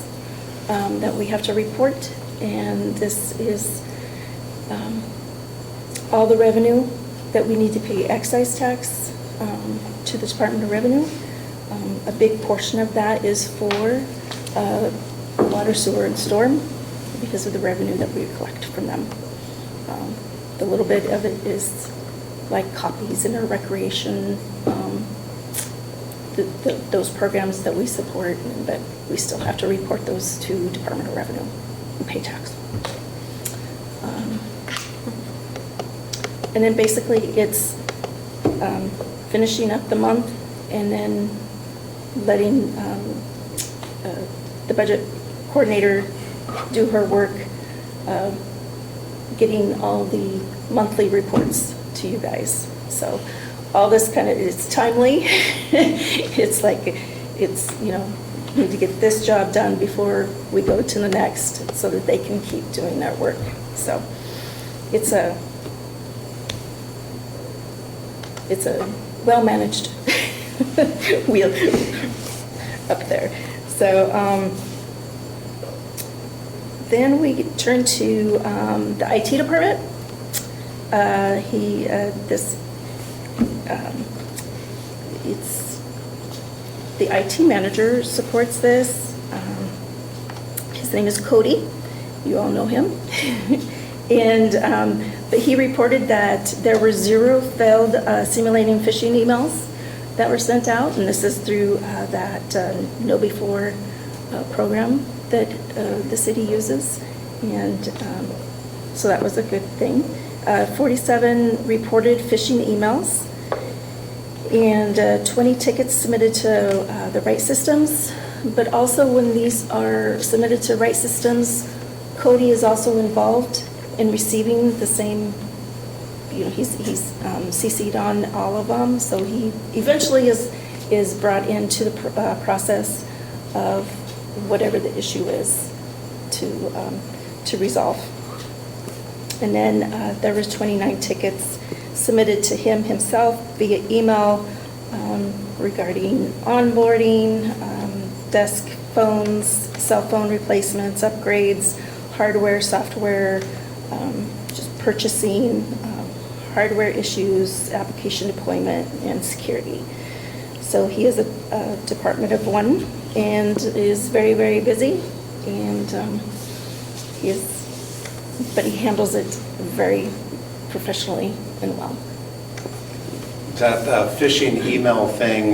that we have to report, and this is all the revenue that we need to pay excise tax to the Department of Revenue. A big portion of that is for water, sewer, and storm because of the revenue that we collect from them. The little bit of it is like copies in our recreation, those programs that we support, but we still have to report those to Department of Revenue and pay tax. And then basically it's finishing up the month and then letting the budget coordinator do her work, getting all the monthly reports to you guys. So all this kind of, it's timely. It's like, it's, need to get this job done before we go to the next so that they can keep doing their work. So it's a well-managed wheel up there. So then we turn to the IT department. It's the IT manager supports this. His name is Cody. You all know him. And but he reported that there were 0 failed simulating phishing emails that were sent out, and this is through that KnowBe4 program that the city uses, and so that was a good thing. 47 reported phishing emails, and 20 tickets submitted to the right systems. But also when these are submitted to right systems, Cody is also involved in receiving the same, he's CC'd on all of them, so he eventually is brought into the process of whatever the issue is to resolve. And then there was 29 tickets submitted to him himself via email regarding onboarding, desk phones, cell phone replacements, upgrades, hardware, software, just purchasing, hardware issues, application deployment, and security. So he is a department of one and is very, very busy, and but he handles it very professionally and well. That phishing email thing,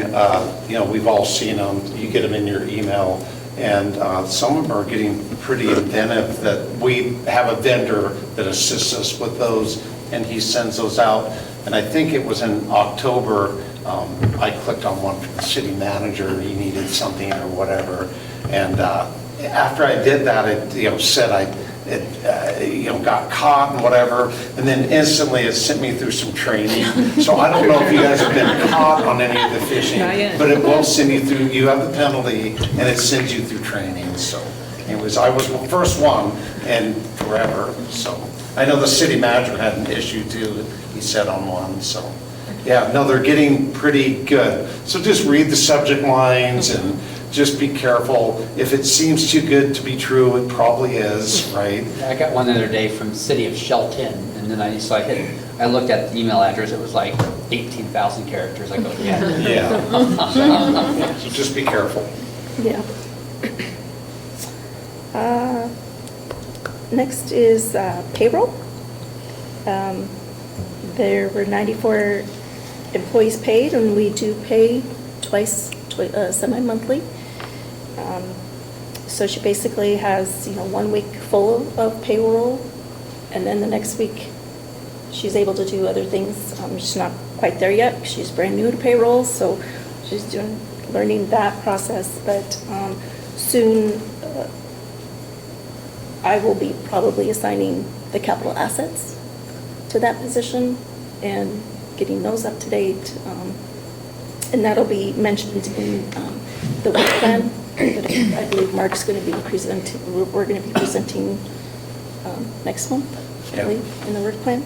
we've all seen them. You get them in your email, and some of them are getting pretty inventive. That we have a vendor that assists us with those, and he sends those out. And I think it was in October, I clicked on one from the city manager. He needed something or whatever, and after I did that, it said it got caught and whatever, and then instantly it sent me through some training. So I don't know if you guys have been caught on any of the phishing, but it will send you through, you have the penalty, and it sends you through training. So anyways, I was the first one and forever. So I know the city manager had an issue too, he said on one. So yeah, no, they're getting pretty good. So just read the subject lines and just be careful. If it seems too good to be true, it probably is, right? I got one the other day from City of Shelton, and then I looked at the email address, it was like 18,000 characters. I go, yeah. Yeah. So just be careful. Yeah. Next is payroll. There were 94 employees paid, and we do pay twice semi-monthly. So she basically has, 1 week full of payroll, and then the next week she's able to do other things. She's not quite there yet. She's brand new to payroll, so she's learning that process. But soon I will be probably assigning the capital assets to that position and getting those up to date. And that'll be mentioned in the work plan. I believe Mark's going to be presenting, we're going to be presenting next month, I believe, in the work plan.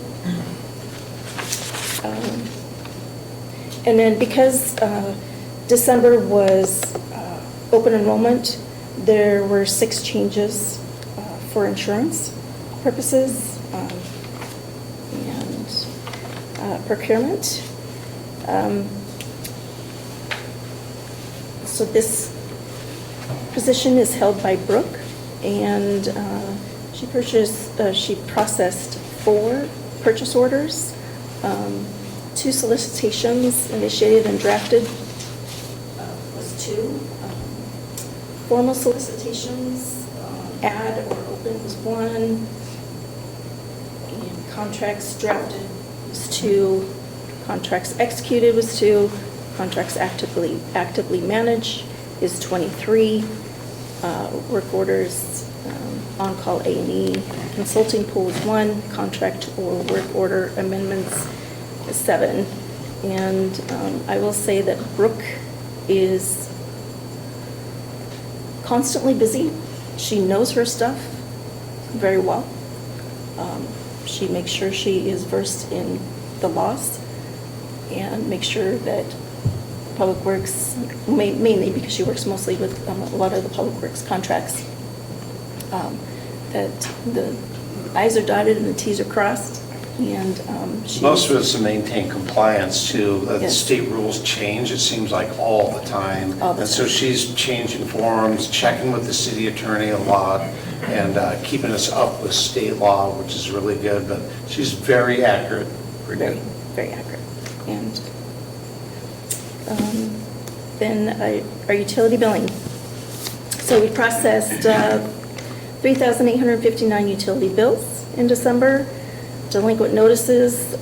And then because December was open enrollment, there were 6 changes for insurance purposes and procurement. So this position is held by Brooke, and she processed 4 purchase orders, 2 solicitations initiated and drafted was 2. Formal solicitations, ad or open was 1. And contracts drafted was 2. Contracts executed was 2. Contracts actively managed is 23. Work orders, on-call A&E, consulting pool is 1. Contract or work order amendments is 7. And I will say that Brooke is constantly busy. She knows her stuff very well. She makes sure she is versed in the laws and makes sure that Public Works, mainly because she works mostly with a lot of the Public Works contracts, that the i's are dotted and the t's are crossed, and she... Most of it's to maintain compliance too. The Yes. state rules change, it seems like, all the time. All the And so time. she's changing forms, checking with the city attorney a lot, and keeping us up with state law, which is really good, but she's very accurate. Very, very accurate. And then our utility billing. So we processed 3,859 utility bills in December. Delinquent notices,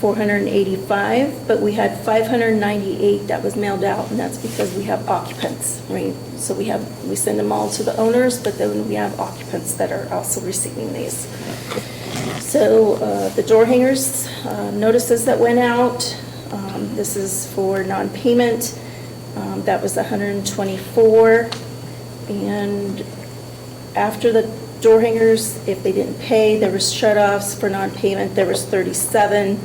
485, but we had 598 that was mailed out, and that's because we have occupants, right? So we send them all to the owners, but then we have occupants that are also receiving these. So the door hangers, notices that went out, this is for non-payment, that was 124. And after the door hangers, if they didn't pay, there was shut-offs for non-payment, there was 37.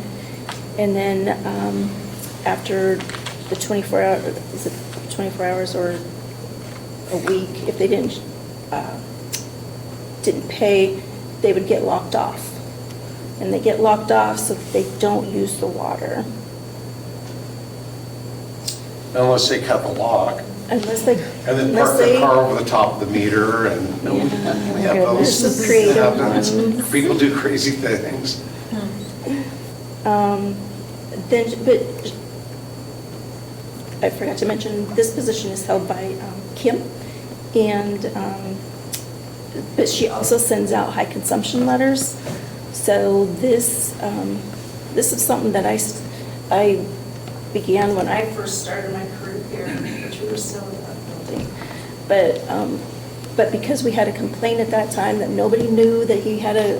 And then after the 24 hours, is it 24 hours or a week, if they didn't pay, they would get locked off. And they get locked off so that they don't use the water. Unless they cut the lock, Unless they... and then unless park their they- car over the top of the meter, and we have Goodness, those. the creative happens. ones. People do crazy things. Then, but I forgot to mention, this position is held by Kim, and, but she also sends out high consumption letters. So this is something that I began when I first started my career here, which we were still in that building. But because we had a complaint at that time that nobody knew that he had a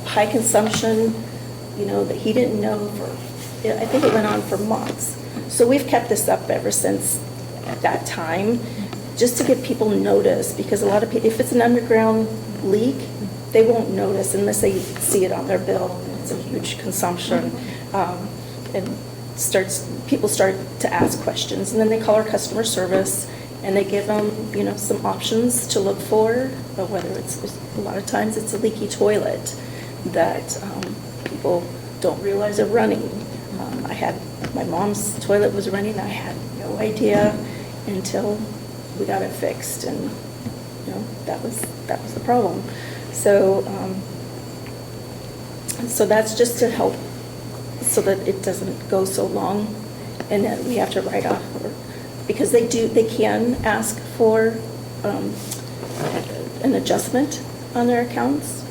high consumption, you know, that he didn't know for, I think it went on for months. So we've kept this up ever since that time, just to get people notice, because a lot of people, if it's an underground leak, they won't notice unless they see it on their bill, and it's a huge consumption. And people start to ask questions, and then they call our customer service, and they give them, you know, some options to look for, but whether it's, a lot of times it's a leaky toilet that people don't realize are running. My mom's toilet was running, I had no idea until we got it fixed, and, you know, that was the problem. So, so that's just to help so that it doesn't go so long and that we have to write off, because they can ask for an adjustment on their accounts.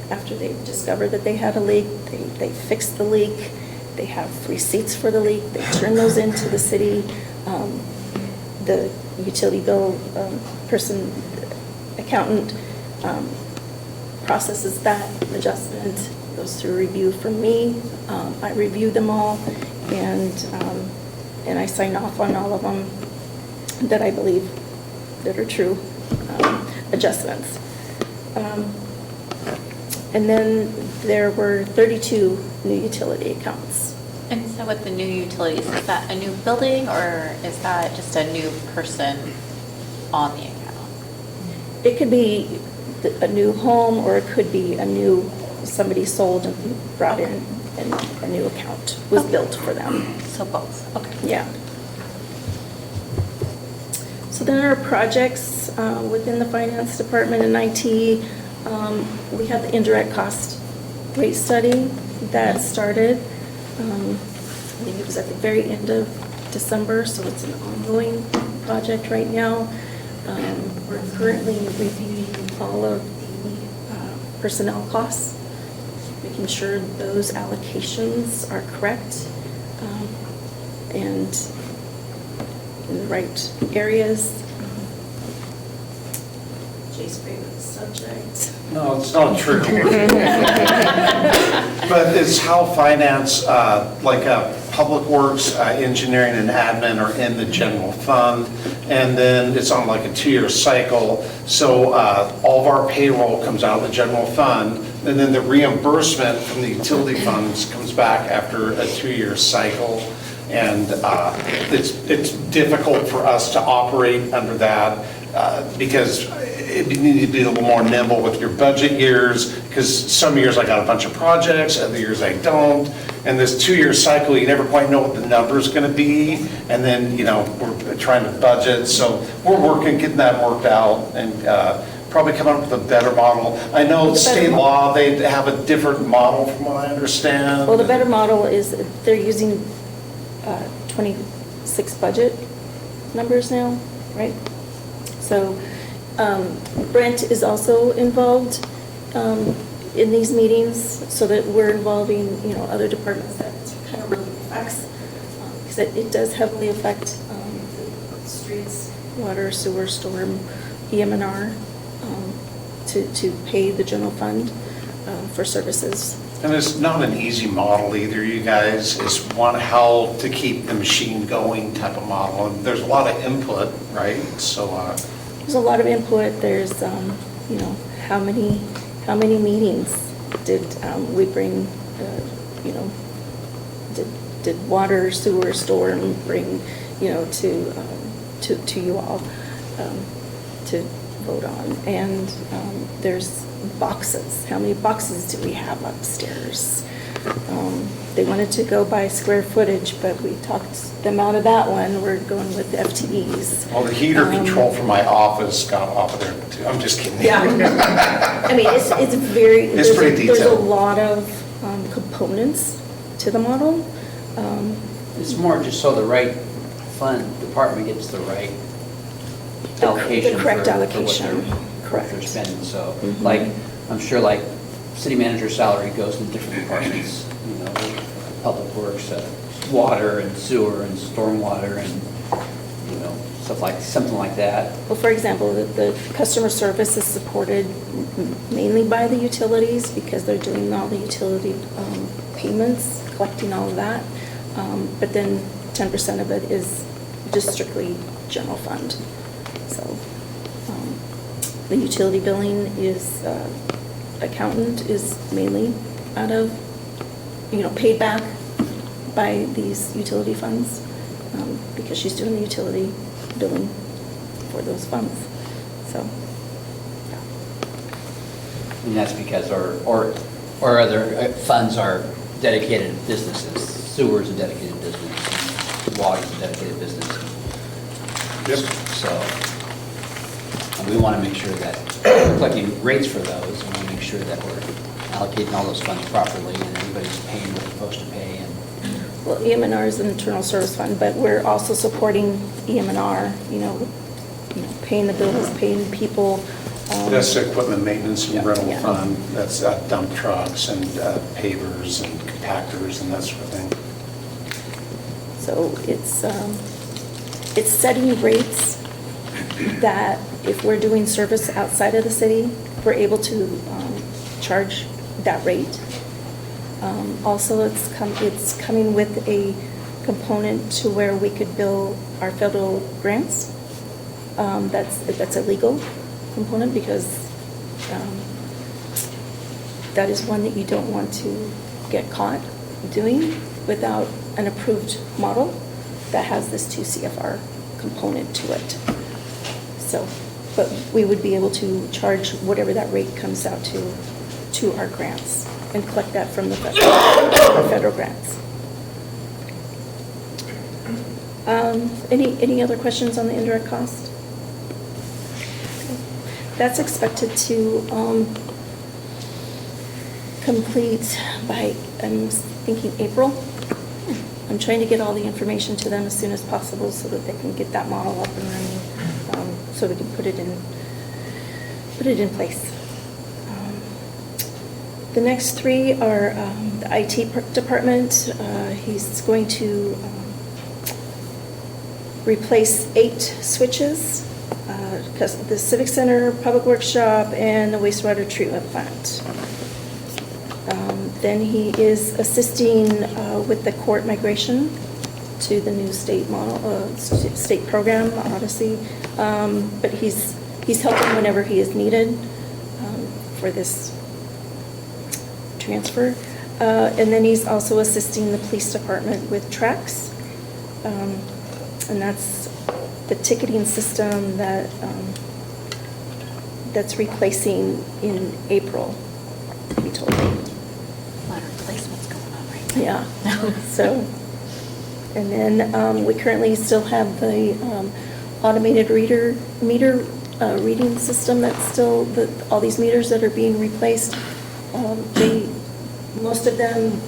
After they discover that they had a leak, they fix the leak, they have receipts for the leak, they turn those into the city. The utility bill accountant processes that adjustment, goes through review from me. I review them all, and I sign off on all of them that I believe that are true adjustments. And then there were 32 new utility accounts. And said with the new utilities, is that a new building or is that just a new person on the account? It could be a new home, or it could be somebody sold and brought in, and a new account was built for them. So both, okay. Yeah. So then our projects within the finance department and IT, we have the indirect cost rate study that started. I think it was at the very end of December, so it's an ongoing project right now. We're currently reviewing all of the personnel costs, making sure those allocations are correct and in the right areas. Jay's favorite subject. No, it's not true. But it's how finance, like Public Works, engineering and admin are in the general fund. And then it's on like a 2-year cycle. So all of our payroll comes out of the general fund. And then the reimbursement from the utility funds comes back after a 2-year cycle. And it's difficult for us to operate under that because you need to be a little more nimble with your budget years, because some years I got a bunch of projects, other years I don't. And this 2-year cycle, you never quite know what the number's gonna be. And then, we're trying to budget. So we're working, getting that worked out and probably coming up with a better model. I know state law, they have a different model from what I understand. Well, the better model is they're using 26 budget numbers now, right? So Brent is also involved in these meetings, so that we're involving, other departments that kind of really affects, because it does heavily affect streets, water, sewer, storm, EM&R, to pay the general fund for services. And it's not an easy model either, you guys. It's one how to keep the machine going type of model. And there's a lot of input, right? So there's a lot of input. There's, how many meetings did we bring, did water, sewer, storm bring, to you all to vote on? And there's boxes. How many boxes do we have upstairs? They wanted to go by square footage, but we talked them out of that one. We're going with FTEs. well, the heater control for my office got off of there too. I'm just kidding. Yeah. I mean, it's very, It's pretty there's a detailed. lot of components to the model. It's more just so the right fund department gets the right The allocation. correct for allocation, what they're correct. spending, so, Mhm. like, I'm sure like city manager's salary goes in different departments, public works, water and sewer and stormwater and, something like that. Well, for example, the customer service is supported mainly by the utilities because they're doing all the utility payments, collecting all of that. But then 10% of it is just strictly general fund. So the utility billing is, accountant is mainly out of, paid back by these utility funds because she's doing the utility billing for those funds. So, yeah. And that's because or other funds are dedicated businesses. Sewer's a dedicated business, water's a dedicated business. Yep. So, and we want to make sure that we're collecting rates for those, and we want to make sure that we're allocating all those funds properly, and everybody's paying what they're supposed to pay. And Well, EM&R is an internal service fund, but we're also supporting EM&R, paying the bills, paying people. That's the equipment maintenance and rental Yeah. fund. That's dump trucks and pavers and compactors and that sort of thing. So it's setting rates that if we're doing service outside of the city, we're able to charge that rate. Also, it's coming with a component to where we could bill our federal grants. That's a legal component because that is one that you don't want to get caught doing without an approved model that has this 2 CFR component to it. So, but we would be able to charge whatever that rate comes out to our grants and collect that from the federal grants. Any other questions on the indirect cost? That's expected to complete by, I'm thinking April. I'm trying to get all the information to them as soon as possible so that they can get that model up and running, so we can put it in place. The next 3 are the IT department. He's going to replace 8 switches, because the Civic Center, Public Workshop, and the wastewater treatment plant. Then he is assisting with the court migration to the new state model, state program, Odyssey. But he's helping whenever he is needed for this transfer. And then he's also assisting the police department with TRAX. And that's the ticketing system that that's replacing in April, he told me. A lot of replacements going on right now. Yeah, so, and then we currently still have the automated meter reading system that's still, all these meters that are being replaced. Most of them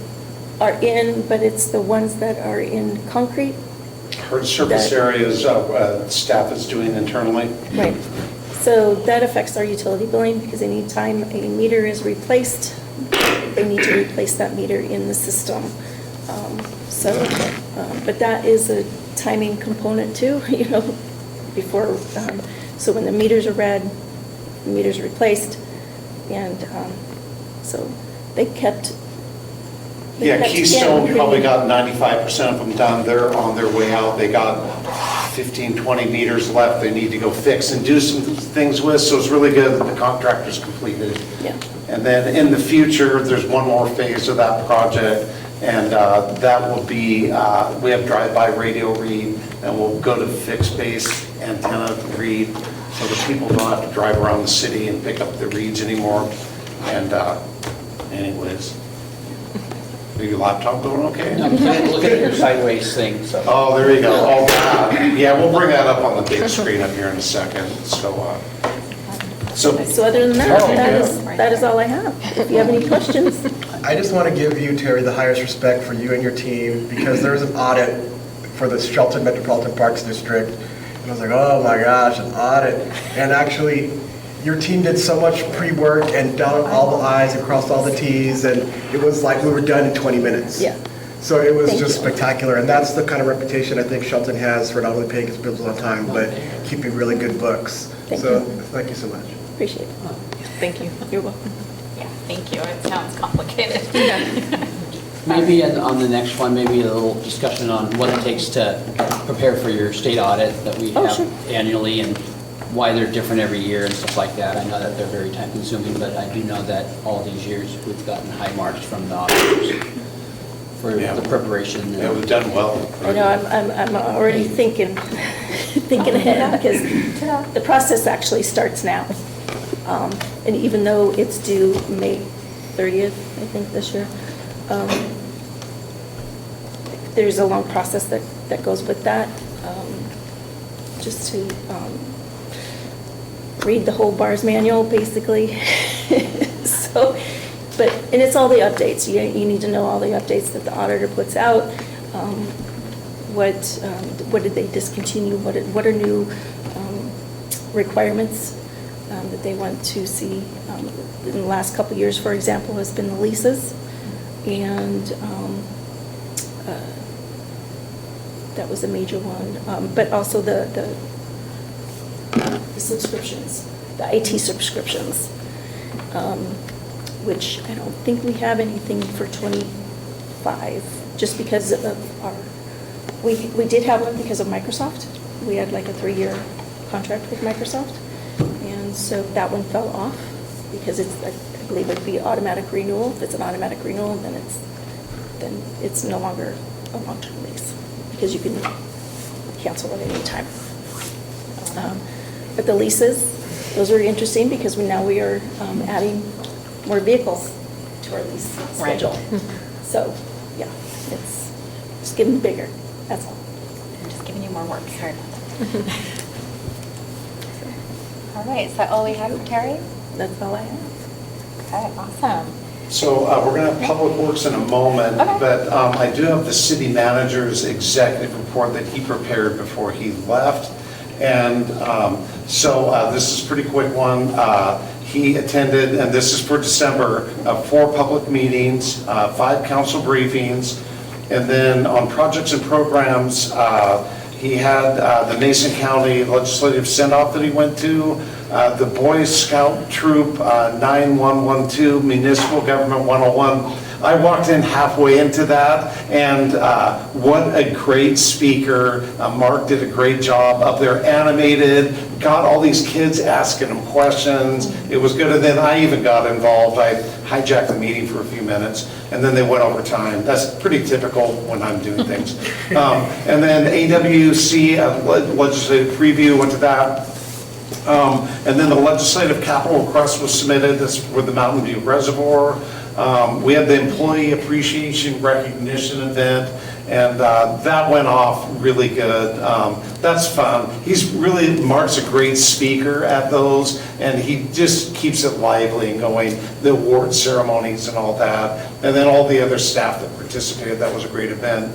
are in, but it's the ones that are in concrete. Heard surface areas, staff is doing internally. Right. So that affects our utility billing because anytime a meter is replaced, they need to replace that meter in the system. But that is a timing component too, before, so when the meters are read, the meters are replaced, and so they kept. Yeah, Keystone probably got 95% of them done. They're on their way out. They got 15, 20 meters left they need to go fix and do some things with, so it's really good that the contractor's completed. Yeah. And then in the future, there's one more phase of that project, and that will be, we have drive-by radio read, and we'll go to fixed base antenna read, so that people don't have to drive around the city and pick up the reads anymore. And anyways. Your laptop going okay? I'm looking at your sideways thing, so. Oh, there you go. Oh, yeah, we'll bring that up on the big screen up here in a second. So other than that, that is all I have. If you have any questions. I just want to give you, Terry, the highest respect for you and your team, because there was an audit for the Shelton Metropolitan Parks District, and I was like, oh my gosh, an audit. And actually, your team did so much pre-work and dotted all the I's and crossed all the T's, and it was like we were done in 20 minutes. Yeah. So it was Thank just you. spectacular, and that's the kind of reputation I think Shelton has for not only paying its bills on time, but keeping really good books. Thank So you. thank you so much. Appreciate it. Thank you. You're welcome. Yeah, thank you. It sounds complicated. Maybe on the next one, maybe a little discussion on what it takes to prepare for your state audit that we Oh, have sure. annually, and why they're different every year and stuff like that. I know that they're very time consuming, but I do know that all these years we've gotten high marks from the auditors for the preparation. yeah, we've done well. I know, I'm already thinking ahead, because the process actually starts now. And even though it's due May 30th, I think, this year, there's a long process that goes with that, just to read the whole BARS manual, basically. So, and it's all the updates. You need to know all the updates that the auditor puts out. What did they discontinue? What are new requirements that they want to see? In the last couple of years, for example, has been the leases, and that was a major one. But also the subscriptions, the IT subscriptions, which I don't think we have anything for '25, just because of our, we did have one because of Microsoft. We had like a 3-year contract with Microsoft, and so that one fell off because it's, I believe it'd be automatic renewal. If it's an automatic renewal, then it's no longer a long-term lease, because you can cancel at any time. But the leases, those are interesting, because now we are adding more vehicles to our lease Right. schedule. So, yeah, it's just getting bigger, that's all. I'm just giving you more work. Sorry about that. All right, is that all we have, Terry? That's all I have. Okay, awesome. So we're going to have Public Works in a moment, Okay. but I do have the city manager's executive report that he prepared before he left. And so this is a pretty quick one. He attended, and this is for December, 4 public meetings, 5 council briefings, and then on projects and programs, he had the Mason County Legislative Send-Off that he went to, the Boy Scout Troop 9112, Municipal Government 101. I walked in halfway into that, and what a great speaker. Mark did a great job up there, animated, got all these kids asking him questions. It was good, and then I even got involved. I hijacked the meeting for a few minutes, and then they went over time. That's pretty typical when I'm doing things. And then AWC, legislative preview, went to that. And then the legislative capital request was submitted. That's for the Mountain View Reservoir. We had the employee appreciation recognition event, and that went off really good. That's fun. Mark's a great speaker at those, and he just keeps it lively and going, the award ceremonies and all that. And then all the other staff that participated, that was a great event.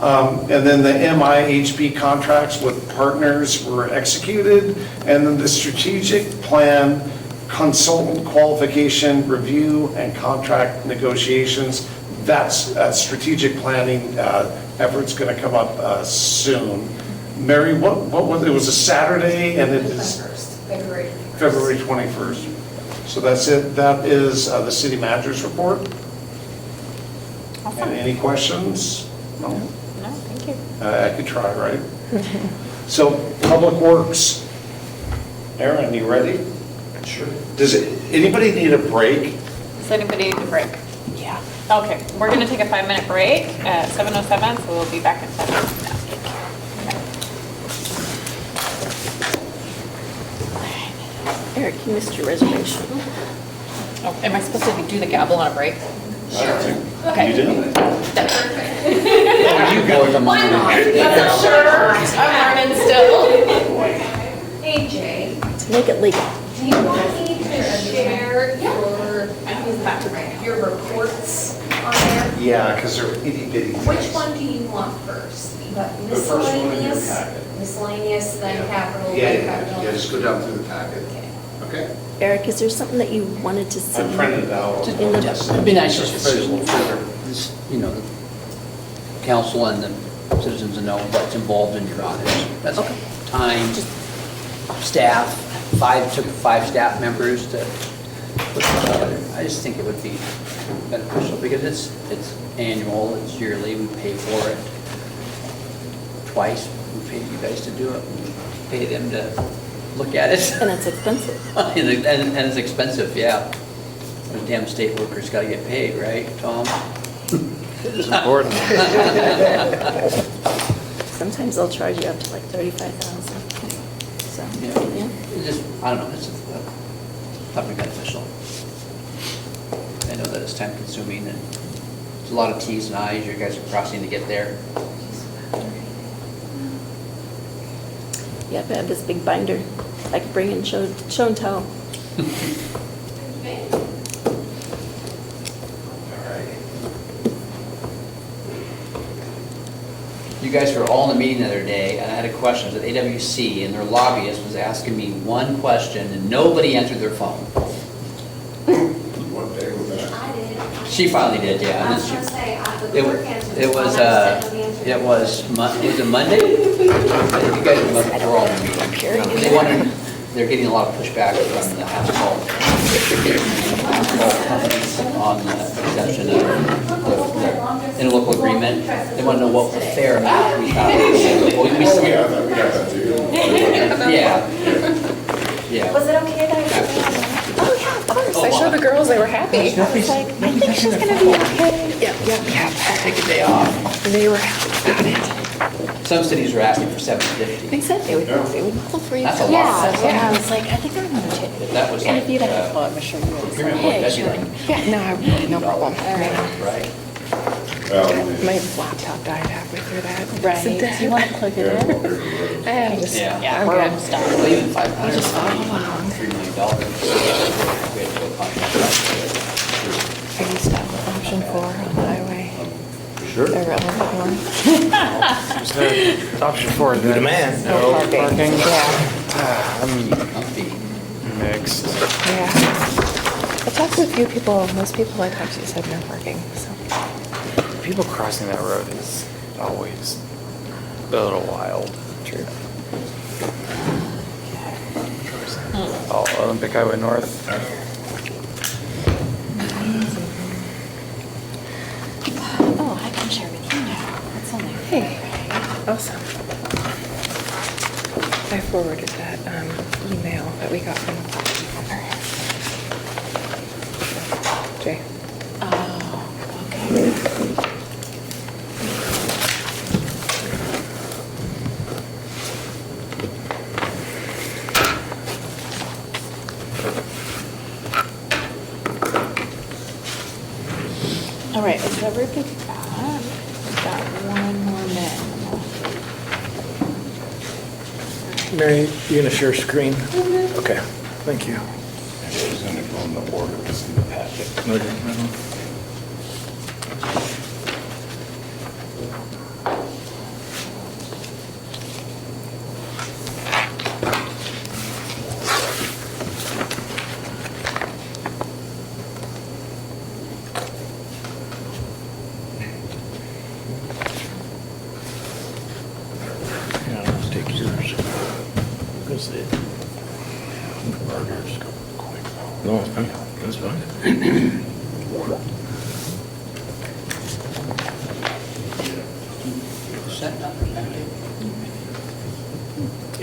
And then the MIHB contracts with partners were executed, and then the strategic plan consultant qualification review and contract negotiations, that's strategic planning effort's going to come up soon. Mary, what was it? It was a Saturday, and it is February 21st. So that's it. That is the city manager's report. Awesome. And any questions? No? No, thank you. I could try, right? So, Public Works. Aaron, you ready? Sure. Does anybody need a break? Does anybody need a break? Yeah. Okay, we're going to take a 5-minute break at 7:07, so we'll be back in 7 minutes from now. Eric, you missed your reservation. Oh, am I supposed to do the gavel on a break? Okay. You did? You go with the money. Sure, I'm learning still. Hey Jay, To make it legal. do you want me to share your reports on there? Yeah, because they're itty bitty. Which one do you want first? You got The first one in your miscellaneous, packet. miscellaneous, then capital, Yeah, then yeah, capital. yeah, just go down through the packet. Okay. Okay. Eric, is there something that you wanted to see? I printed it out. In the- It'd be nice just for a little further, the council and the citizens to know what's involved in your audit. That's Okay. time, staff, took 5 staff members to put this together. I just think it would be beneficial because it's annual, it's yearly, we pay for it twice. We pay you guys to do it, we pay them to look at it. And it's expensive. And it's expensive, yeah. Those damn state workers gotta get paid, right, Tom? It's important. Sometimes they'll charge you up to like 35,000. So, Yeah. yeah. It's just, I don't know, it's probably beneficial. I know that it's time consuming and there's a lot of Ts and Is you guys are crossing to get there. Yep, I have this big binder I could bring and show and tell. You guys were all in the meeting the other day, and I had a question at AWC, and their lobbyist was asking me one question, and nobody answered their phone. What day was that? I did. She finally did, yeah. I and was she- gonna say, the It clerk was, answered. it the phone, was, I just didn't know the answer. it was it Monday? You guys were all in the meeting. They wanted, they're getting a lot of pushback from the asphalt companies on the exemption of the interlocal agreement. They want to know what the fair amount we thought. Well, Oh, yeah, I thought we got that too. Yeah. Yeah. Was it okay that I? Oh, yeah, of course. I showed the girls, they were happy. I was like, I think she's gonna be okay. Yep. Take a day off. They were happy about it. Some cities are asking for $750. They said they would model for you. That's a lot. Yeah, I was like, I think I'm gonna take If that was like, well, I'm sure you would. pyramid point, that'd be like, Yeah, no problem. right? My laptop died halfway through that. Right. Do you want to plug it in? I'm just, Yeah. yeah, I'm We're good. almost done. Well, even $500, $3 million. We had to go contract out. I used to have option 4 on the highway. Sure. They're a little bit more. Option 4 is demand. No parking. Yeah, I'm Comfy. mixed. yeah. I talked to a few people, most people I talked to said no parking, so. People crossing that road is always a little wild. True. Oh, Olympic Highway North. Oh, I can share with you now. It's on there. Hey, awesome. I forwarded that email that we got from Jay. Oh, okay. All right, is everything back? We've got one more minute. Mary, you gonna share screen? Okay, thank you. It's gonna go in the order that's in the packet. Yeah, let's take yours. Because it. No, it's fine. That's fine. Set up, okay.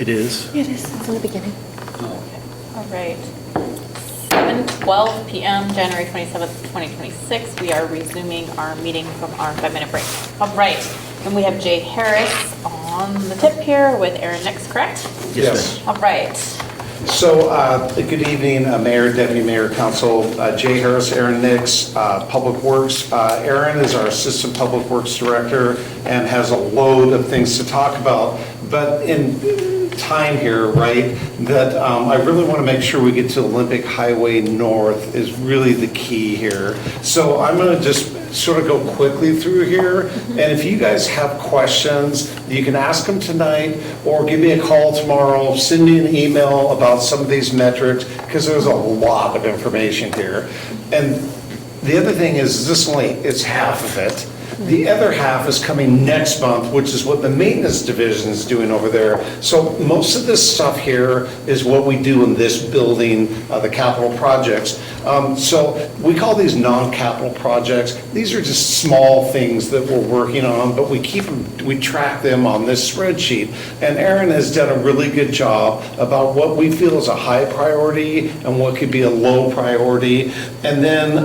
It is. It is, it's in the beginning. Oh, okay. All right. 7:12 PM, January 27th, 2026. We are resuming our meeting from our 5-minute break. All right, and we have Jay Harris on the tip here with Aaron Nix, correct? Yes. All right. So, good evening, Mayor, Deputy Mayor, Council. Jay Harris, Aaron Nix, Public Works. Aaron is our Assistant Public Works Director and has a load of things to talk about. But in time here, right, that I really want to make sure we get to Olympic Highway North is really the key here. So I'm going to just sort of go quickly through here, and if you guys have questions, you can ask them tonight, or give me a call tomorrow, send me an email about some of these metrics, because there's a lot of information here. And the other thing is, it's half of it. The other half is coming next month, which is what the maintenance division is doing over there. So most of this stuff here is what we do in this building, the capital projects. So we call these non-capital projects. These are just small things that we're working on, but we track them on this spreadsheet. And Aaron has done a really good job about what we feel is a high priority and what could be a low priority. And then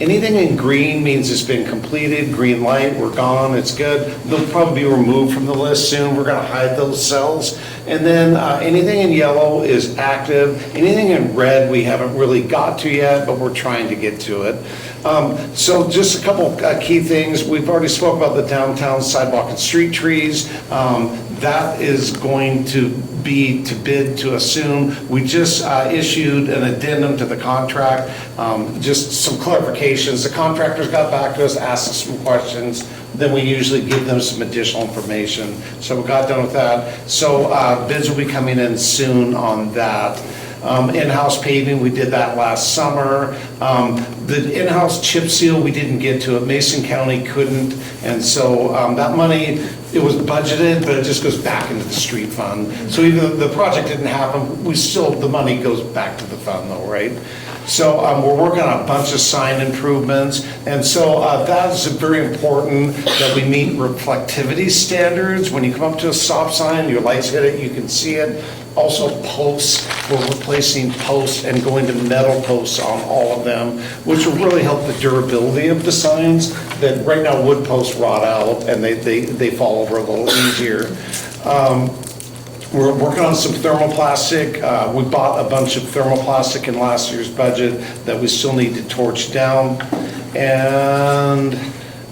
anything in green means it's been completed, green light, we're gone, it's good. They'll probably be removed from the list soon. We're going to hide those cells. And then anything in yellow is active. Anything in red we haven't really got to yet, but we're trying to get to it. So just a couple key things. We've already spoke about the downtown sidewalk and street trees. That is going to be to bid to assume. We just issued an addendum to the contract, just some clarifications. The contractors got back to us, asked us some questions, then we usually give them some additional information. So we got done with that. So bids will be coming in soon on that. In-house paving, we did that last summer. The in-house chip seal, we didn't get to it. Mason County couldn't, and so that money, it was budgeted, but it just goes back into the street fund. So even though the project didn't happen, the money goes back to the fund though, right? So we're working on a bunch of sign improvements, and so that's very important that we meet reflectivity standards. When you come up to a stop sign, your lights hit it, you can see it. Also posts, we're replacing posts and going to metal posts on all of them, which will really help the durability of the signs. That right now wood posts rot out and they fall over a little easier. We're working on some thermoplastic. We bought a bunch of thermoplastic in last year's budget that we still need to torch down. And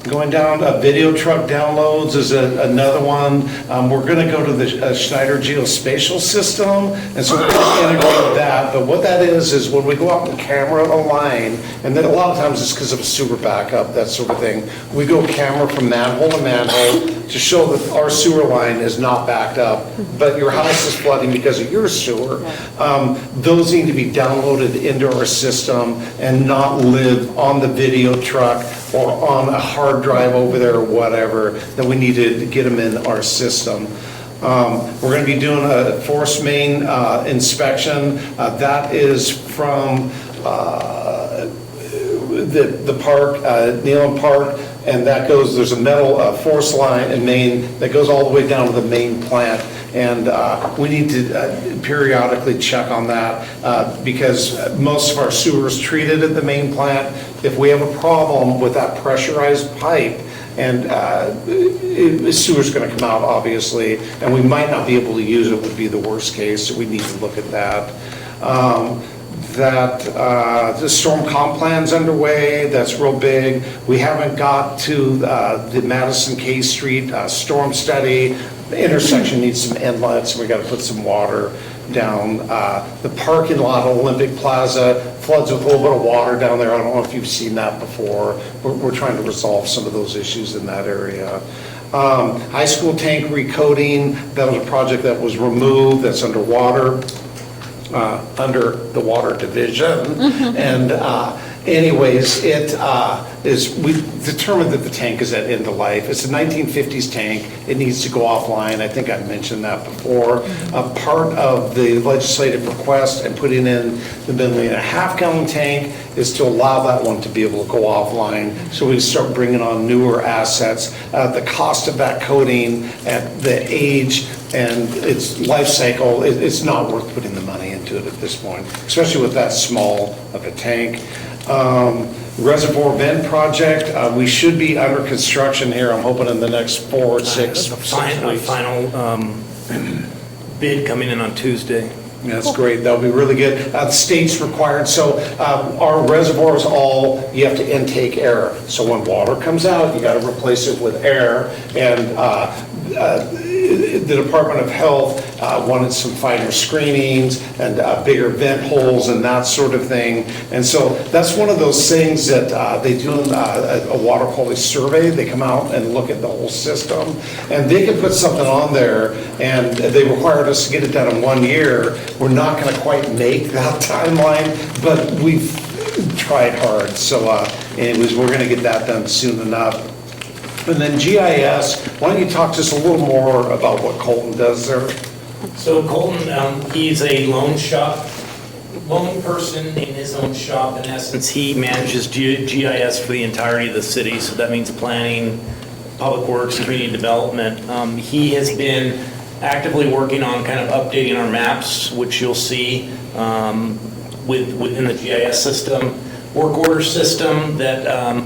going down, video truck downloads is another one. We're going to go to the Schneider geospatial system, and so we're going to integrate with that. But what that is when we go out and camera a line, and then a lot of times it's because of a sewer backup, that sort of thing. We go camera from manhole to manhole to show that our sewer line is not backed up, but your house is flooding because of your sewer. Those need to be downloaded into our system and not live on the video truck or on a hard drive over there or whatever, that we need to get them in our system. We're going to be doing a forest main inspection. That is from the park, Nealon Park, and that goes, there's a metal forest line and main that goes all the way down to the main plant. And we need to periodically check on that because most of our sewer is treated at the main plant. If we have a problem with that pressurized pipe, and sewer's going to come out, obviously, and we might not be able to use it, would be the worst case, so we need to look at that. The storm comp plan's underway, that's real big. We haven't got to the Madison K Street storm study. The intersection needs some inlets, we got to put some water down. The parking lot at Olympic Plaza floods with a little bit of water down there. I don't know if you've seen that before. We're trying to resolve some of those issues in that area. High school tank recoating, that was a project that was removed, that's underwater, under the water division. And anyways, we determined that the tank is at end of life. It's a 1950s tank. It needs to go offline. I think I mentioned that before. Part of the legislative request and putting in the 1.5 gallon tank is to allow that one to be able to go offline so we start bringing on newer assets. The cost of that coating at the age and its life cycle, it's not worth putting the money into it at this point, especially with that small of a tank. Reservoir vent project, we should be under construction here, I'm hoping in the next 4 or 6 weeks. Final bid coming in on Tuesday. That's great, that'll be really good. The state's required, so our reservoirs you have to intake air. So when water comes out, you gotta replace it with air. And the Department of Health wanted some finer screenings and bigger vent holes and that sort of thing. And so that's one of those things that they do a water quality survey. They come out and look at the whole system, and they can put something on there, and they required us to get it done in 1 year. We're not going to quite make that timeline, but we've tried hard. So anyways, we're going to get that done soon enough. And then GIS, why don't you talk to us a little more about what Colton does there? So Colton, he's a loan person in his own shop. In essence, he manages GIS for the entirety of the city. So that means planning, public works, community development. He has been actively working on kind of updating our maps, which you'll see within the GIS system. Work order system that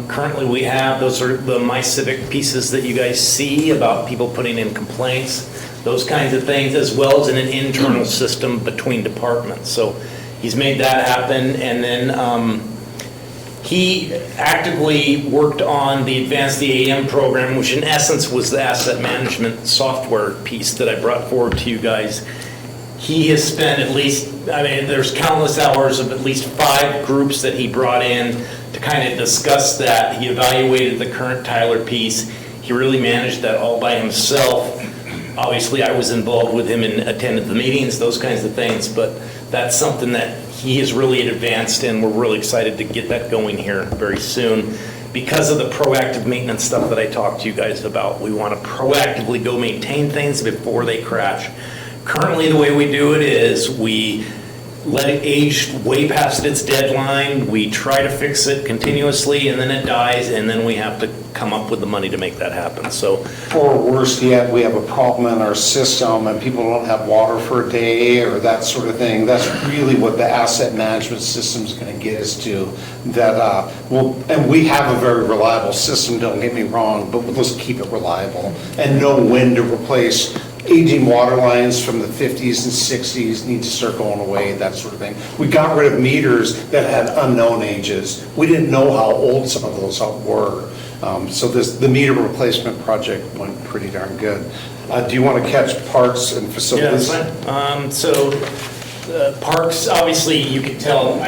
currently we have, those are the My Civic pieces that you guys see about people putting in complaints, those kinds of things, as well as in an internal system between departments. So he's made that happen, and then he actively worked on the Advanced EAM program, which in essence was the asset management software piece that I brought forward to you guys. He has spent at least, there's countless hours of at least 5 groups that he brought in to kind of discuss that. He evaluated the current Tyler piece. He really managed that all by himself. Obviously, I was involved with him and attended the meetings, those kinds of things, but that's something that he has really advanced in. We're really excited to get that going here very soon. Because of the proactive maintenance stuff that I talked to you guys about, we want to proactively go maintain things before they crash. Currently, the way we do it is we let it age way past its deadline. We try to fix it continuously, and then it dies, and then we have to come up with the money to make that happen. So Or worse yet, we have a problem in our system and people don't have water for a day or that sort of thing. That's really what the asset management system is going to get us to. And we have a very reliable system, don't get me wrong, but let's keep it reliable and know when to replace aging water lines from the 50s and 60s need to start going away, that sort of thing. We got rid of meters that had unknown ages. We didn't know how old some of those were. So the meter replacement project went pretty darn good. Do you want to catch parks and facilities? Yeah, that's fine. Parks, obviously, you can tell,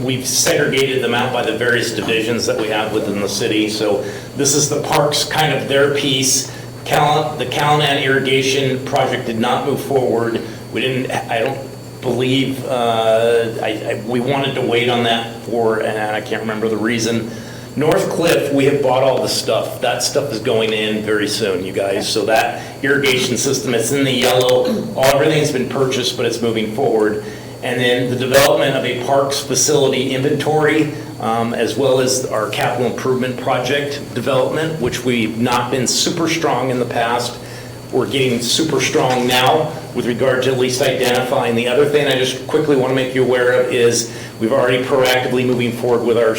we've segregated them out by the various divisions that we have within the city. So this is the parks, kind of their piece. The Callahan irrigation project did not move forward. We didn't, I don't believe, we wanted to wait on that and I can't remember the reason. North Cliff, we have bought all the stuff. That stuff is going in very soon, you guys. So that irrigation system, it's in the yellow. Everything's been purchased, but it's moving forward. And then the development of a parks facility inventory, as well as our capital improvement project development, which we've not been super strong in the past. We're getting super strong now with regard to at least identifying. The other thing I just quickly want to make you aware of is we've already proactively moving forward with our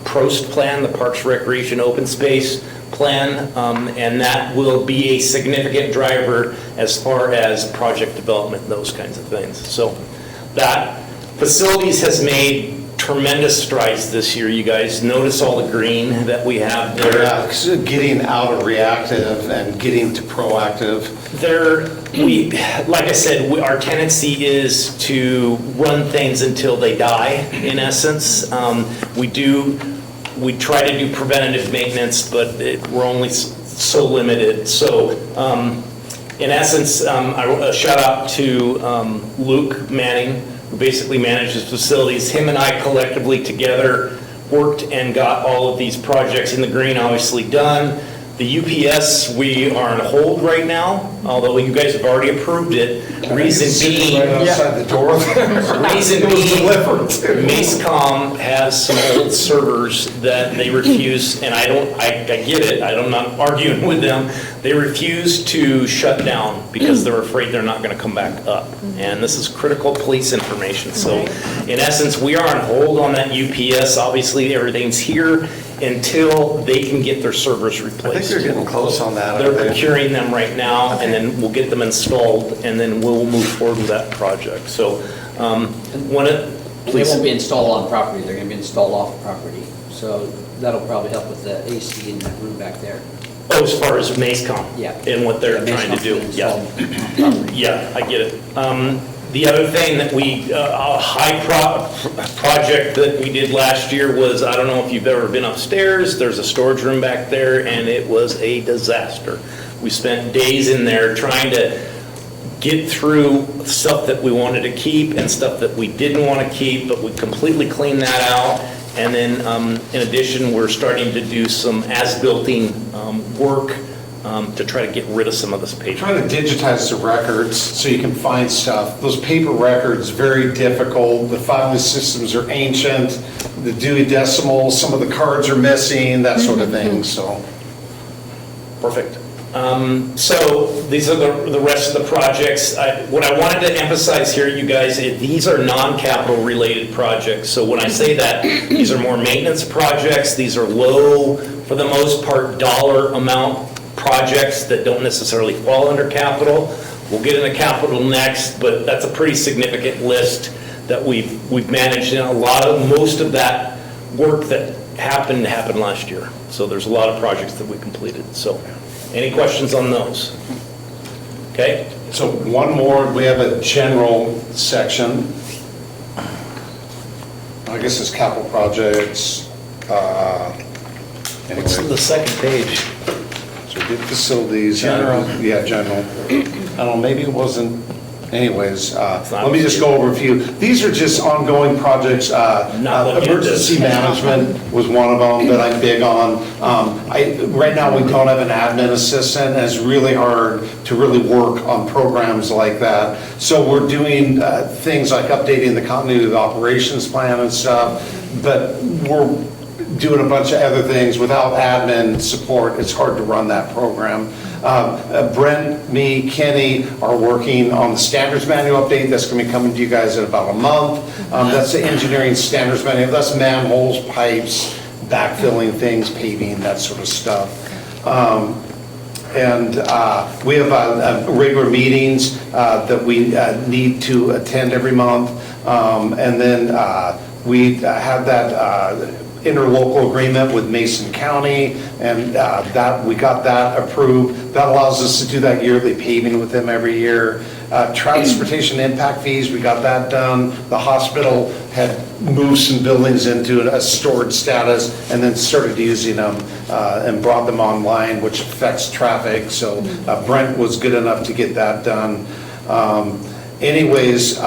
PROST plan, the Parks Recreation Open Space Plan, and that will be a significant driver as far as project development, those kinds of things. So that facilities has made tremendous strides this year, you guys. Notice all the green that we have there. Yeah, getting out of reactive and getting to proactive. Like I said, our tendency is to run things until they die, in essence. We try to do preventative maintenance, but we're only so limited. So in essence, a shout out to Luke Manning, who basically manages facilities. Him and I collectively together worked and got all of these projects in the green obviously done. The UPS, we are on hold right now, although you guys have already approved it. Reason being, right outside the door. Reason being, Mascom has some old servers that they refuse, and I get it, I'm not arguing with them. They refuse to shut down because they're afraid they're not gonna come back up. And this is critical police information. So in essence, we are on hold on that UPS. Obviously, everything's here until they can get their servers replaced. I think they're getting close on that. They're procuring them right now, and then we'll get them installed, and then we'll move forward with that project. So, They won't be installed on property, they're gonna be installed off property. So that'll probably help with the AC in that room back there. Oh, as far as Mascom? Yeah. And what they're trying to do? Mascom's Yeah. installed on property. Yeah, I get it. The other thing that a high project that we did last year was, I don't know if you've ever been upstairs, there's a storage room back there, and it was a disaster. We spent days in there trying to get through stuff that we wanted to keep and stuff that we didn't want to keep, but we completely cleaned that out. And then, in addition, we're starting to do some as-builting work to try to get rid of some of this paper. Trying to digitize the records so you can find stuff. Those paper records, very difficult. The filing systems are ancient. The Dewey Decimal, some of the cards are missing, that sort of thing, so. Perfect. So these are the rest of the projects. What I wanted to emphasize here, you guys, these are non-capital related projects. So when I say that, these are more maintenance projects. These are low, for the most part, dollar amount projects that don't necessarily fall under capital. We'll get into capital next, but that's a pretty significant list that we've managed. And most of that work that happened last year. So there's a lot of projects that we completed. So any questions on those? Okay. So one more, we have a general section. I guess it's capital projects. What's the second page? So we did facilities. General. Yeah, general. I don't know, maybe it wasn't anyways, not let me just go over a few. These are just ongoing projects. Not looking at this. Emergency management was one of them that I'm big on. Right now, we don't have an admin assistant, and it's really hard to really work on programs like that. So we're doing things like updating the continuity of the operations plan and stuff, but we're doing a bunch of other things. Without admin support, it's hard to run that program. Brent, me, Kenny are working on the standards manual update. That's going to be coming to you guys in about a month. That's the engineering standards manual. That's manholes, pipes, backfilling things, paving, that sort of stuff. And we have regular meetings that we need to attend every month. And then we have that interlocal agreement with Mason County, and that we got that approved. That allows us to do that yearly paving with them every year. Transportation impact fees, we got that done. The hospital had moved some buildings into a storage status and then started using them and brought them online, which affects traffic. So Brent was good enough to get that done. Anyways,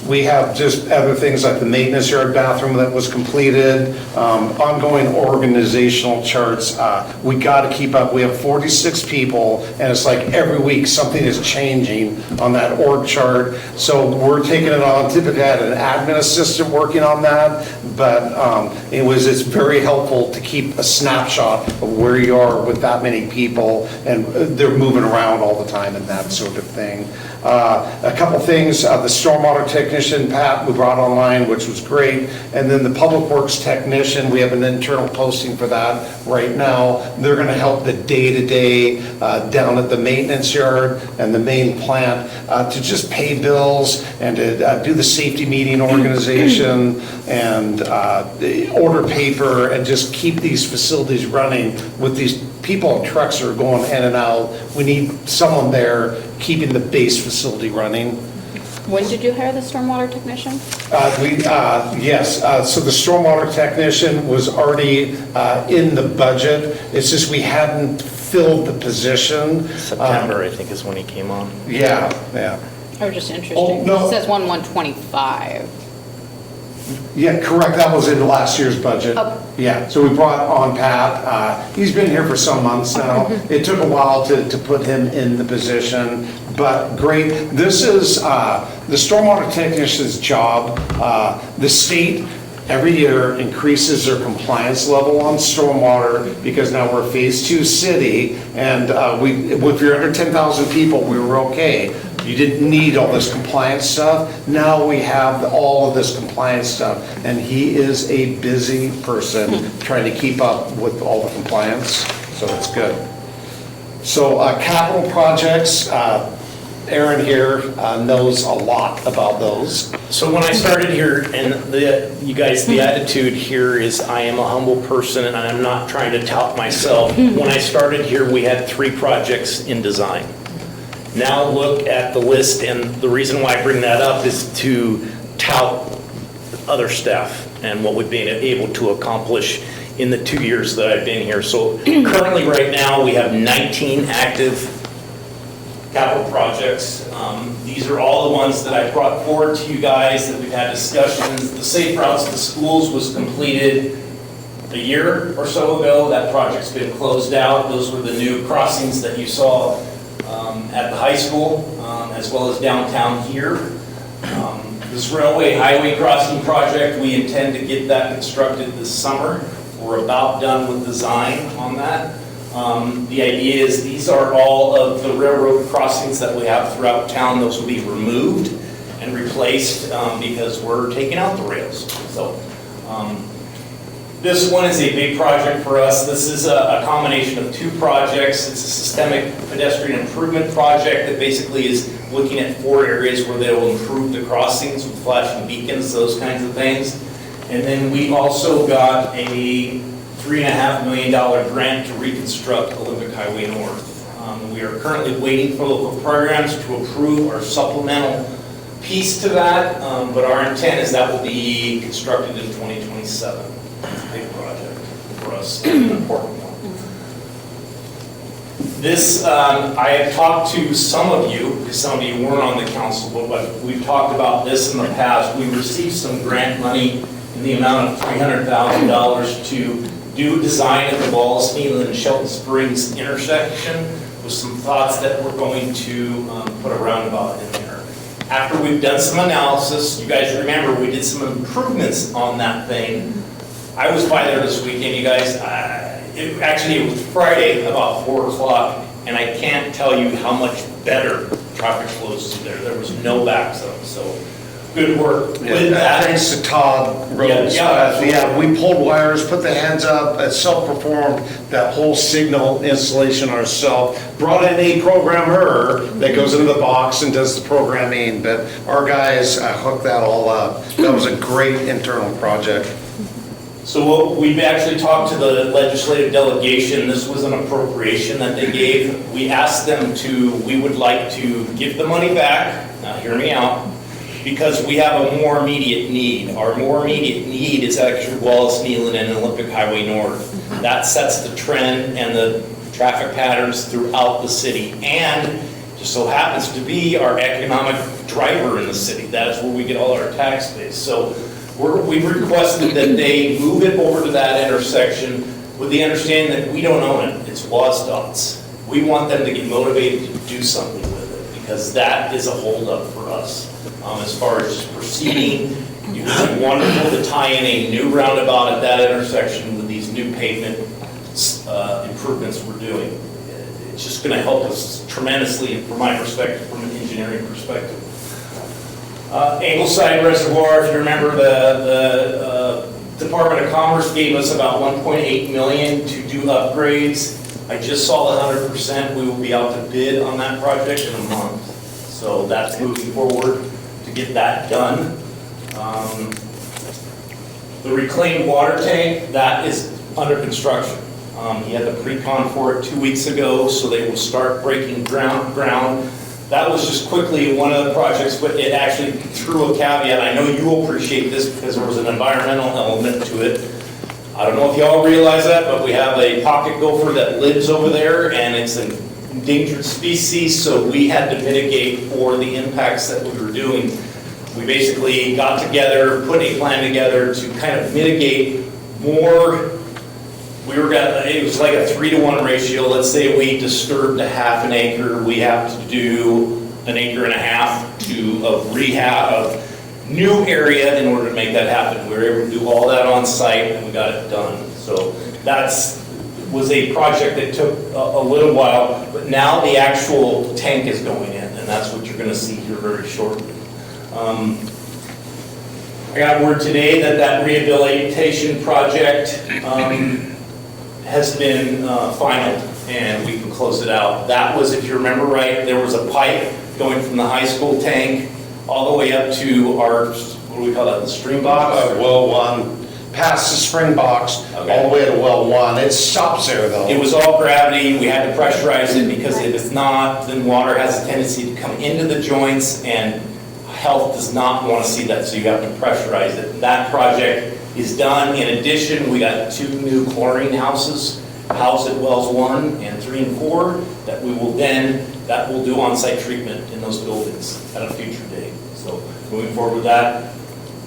we have just other things like the maintenance yard bathroom that was completed, ongoing organizational charts. We got to keep up. We have 46 people, and it's like every week something is changing on that org chart. So we're taking it on. Typically, I had an admin assistant working on that, but it's very helpful to keep a snapshot of where you are with that many people, and they're moving around all the time and that sort of thing. A couple things, the stormwater technician, Pat, we brought online, which was great. And then the public works technician, we have an internal posting for that right now. They're gonna help the day-to-day down at the maintenance yard and the main plant to just pay bills and to do the safety meeting organization and order paper and just keep these facilities running with these people and trucks are going in and out. We need someone there keeping the base facility running. When did you hire the stormwater technician? Yes, so the stormwater technician was already in the budget. It's just we hadn't filled the position. September, I think, is when he came on. Yeah. I was just interested. Oh, no. It says 1/1/25. Yeah, correct, that was in last year's budget. Oh. Yeah, so we brought on Pat. He's been here for some months now. It took a while to put him in the position, but great. This is the stormwater technician's job. The state every year increases their compliance level on stormwater because now we're a phase 2 city, and if you're under 10,000 people, we were okay. You didn't need all this compliance stuff. Now we have all of this compliance stuff, and he is a busy person trying to keep up with all the compliance, so that's good. So capital projects, Aaron here knows a lot about those. So when I started here, and the attitude here is I am a humble person and I'm not trying to tout myself. When I started here, we had 3 projects in design. Now look at the list, and the reason why I bring that up is to tout other staff and what we've been able to accomplish in the 2 years that I've been here. So currently right now, we have 19 active capital projects. These are all the ones that I brought forward to you guys that we've had discussions. The Safe Routes to Schools was completed a year or so ago. That project's been closed out. Those were the new crossings that you saw at the high school, as well as downtown here. This railway highway crossing project, we intend to get that constructed this summer. We're about done with design on that. The idea is these are all of the railroad crossings that we have throughout town. Those will be removed and replaced because we're taking out the rails. So this one is a big project for us. This is a combination of 2 projects. It's a systemic pedestrian improvement project that basically is looking at 4 areas where they will improve the crossings with flashing beacons, those kinds of things. And then we also got a $3.5 million grant to reconstruct Olympic Highway North. We are currently waiting for local programs to approve our supplemental piece to that, but our intent is that will be constructed in 2027. It's a big project for us, an important one. This, I have talked to some of you, because some of you weren't on the council, but we've talked about this in the past. We received some grant money in the amount of $300,000 to do design at the Wallace Nealon and Shelton Springs intersection with some thoughts that we're going to put a roundabout in there. After we've done some analysis, you guys remember we did some improvements on that thing. I was by there this weekend, you guys. It was Friday about 4 o'clock, and I can't tell you how much better traffic flows through there. There was no backs up, so good work with that. Thanks to Todd Rhodes. Yeah, we pulled wires, put the hands up, self-performed that whole signal installation ourselves. Brought in a programmer that goes into the box and does the programming, but our guys hooked that all up. That was a great internal project. So we've actually talked to the legislative delegation. This was an appropriation that they gave. We asked them we would like to give the money back, now hear me out, because we have a more immediate need. Our more immediate need is actually Wallace Nealon and Olympic Highway North. That sets the trend and the traffic patterns throughout the city, and just so happens to be our economic driver in the city. That is where we get all our tax base. So we've requested that they move it over to that intersection with the understanding that we don't own it. It's WSDOT's. We want them to get motivated to do something with it, because that is a holdup for us. As far as proceeding, it would be wonderful to tie in a new roundabout at that intersection with these new pavement improvements we're doing. It's just going to help us tremendously, from my perspective, from an engineering perspective. Ingleside Reservoir, if you remember, the Department of Commerce gave us about $1.8 million to do upgrades. I just saw the 100%. We will be out to bid on that project in a month. So that's moving forward to get that done. The reclaimed water tank, that is under construction. He had the pre-con for it 2 weeks ago, so they will start breaking ground. That was just quickly one of the projects, but it actually threw a caveat. I know you will appreciate this because there was an environmental element to it. I don't know if y'all realize that, but we have a pocket gopher that lives over there, and it's an endangered species, so we had to mitigate for the impacts that we were doing. We basically got together, put a plan together to kind of mitigate more. It was like a 3-to-1 ratio. Let's say we disturbed a half an acre, we have to do an acre and a half of rehab of new area in order to make that happen. We were able to do all that on site, and we got it done. So was a project that took a little while, but now the actual tank is going in, and that's what you're going to see here very shortly. I got word today that rehabilitation project has been finalized, and we can close it out. That was, if you remember right, there was a pipe going from the high school tank all the way up to our, what do we call that, the stream box? Well 1, past the spring box, Okay. all the way to well 1. It stops there though. It was all gravity. We had to pressurize it, because if it's not, then water has a tendency to come into the joints, and health does not want to see that, so you have to pressurize it. That project is done. In addition, we got 2 new chlorine houses housed at wells 1 and 3 and 4 that will do on-site treatment in those buildings at a future date. So moving forward with that.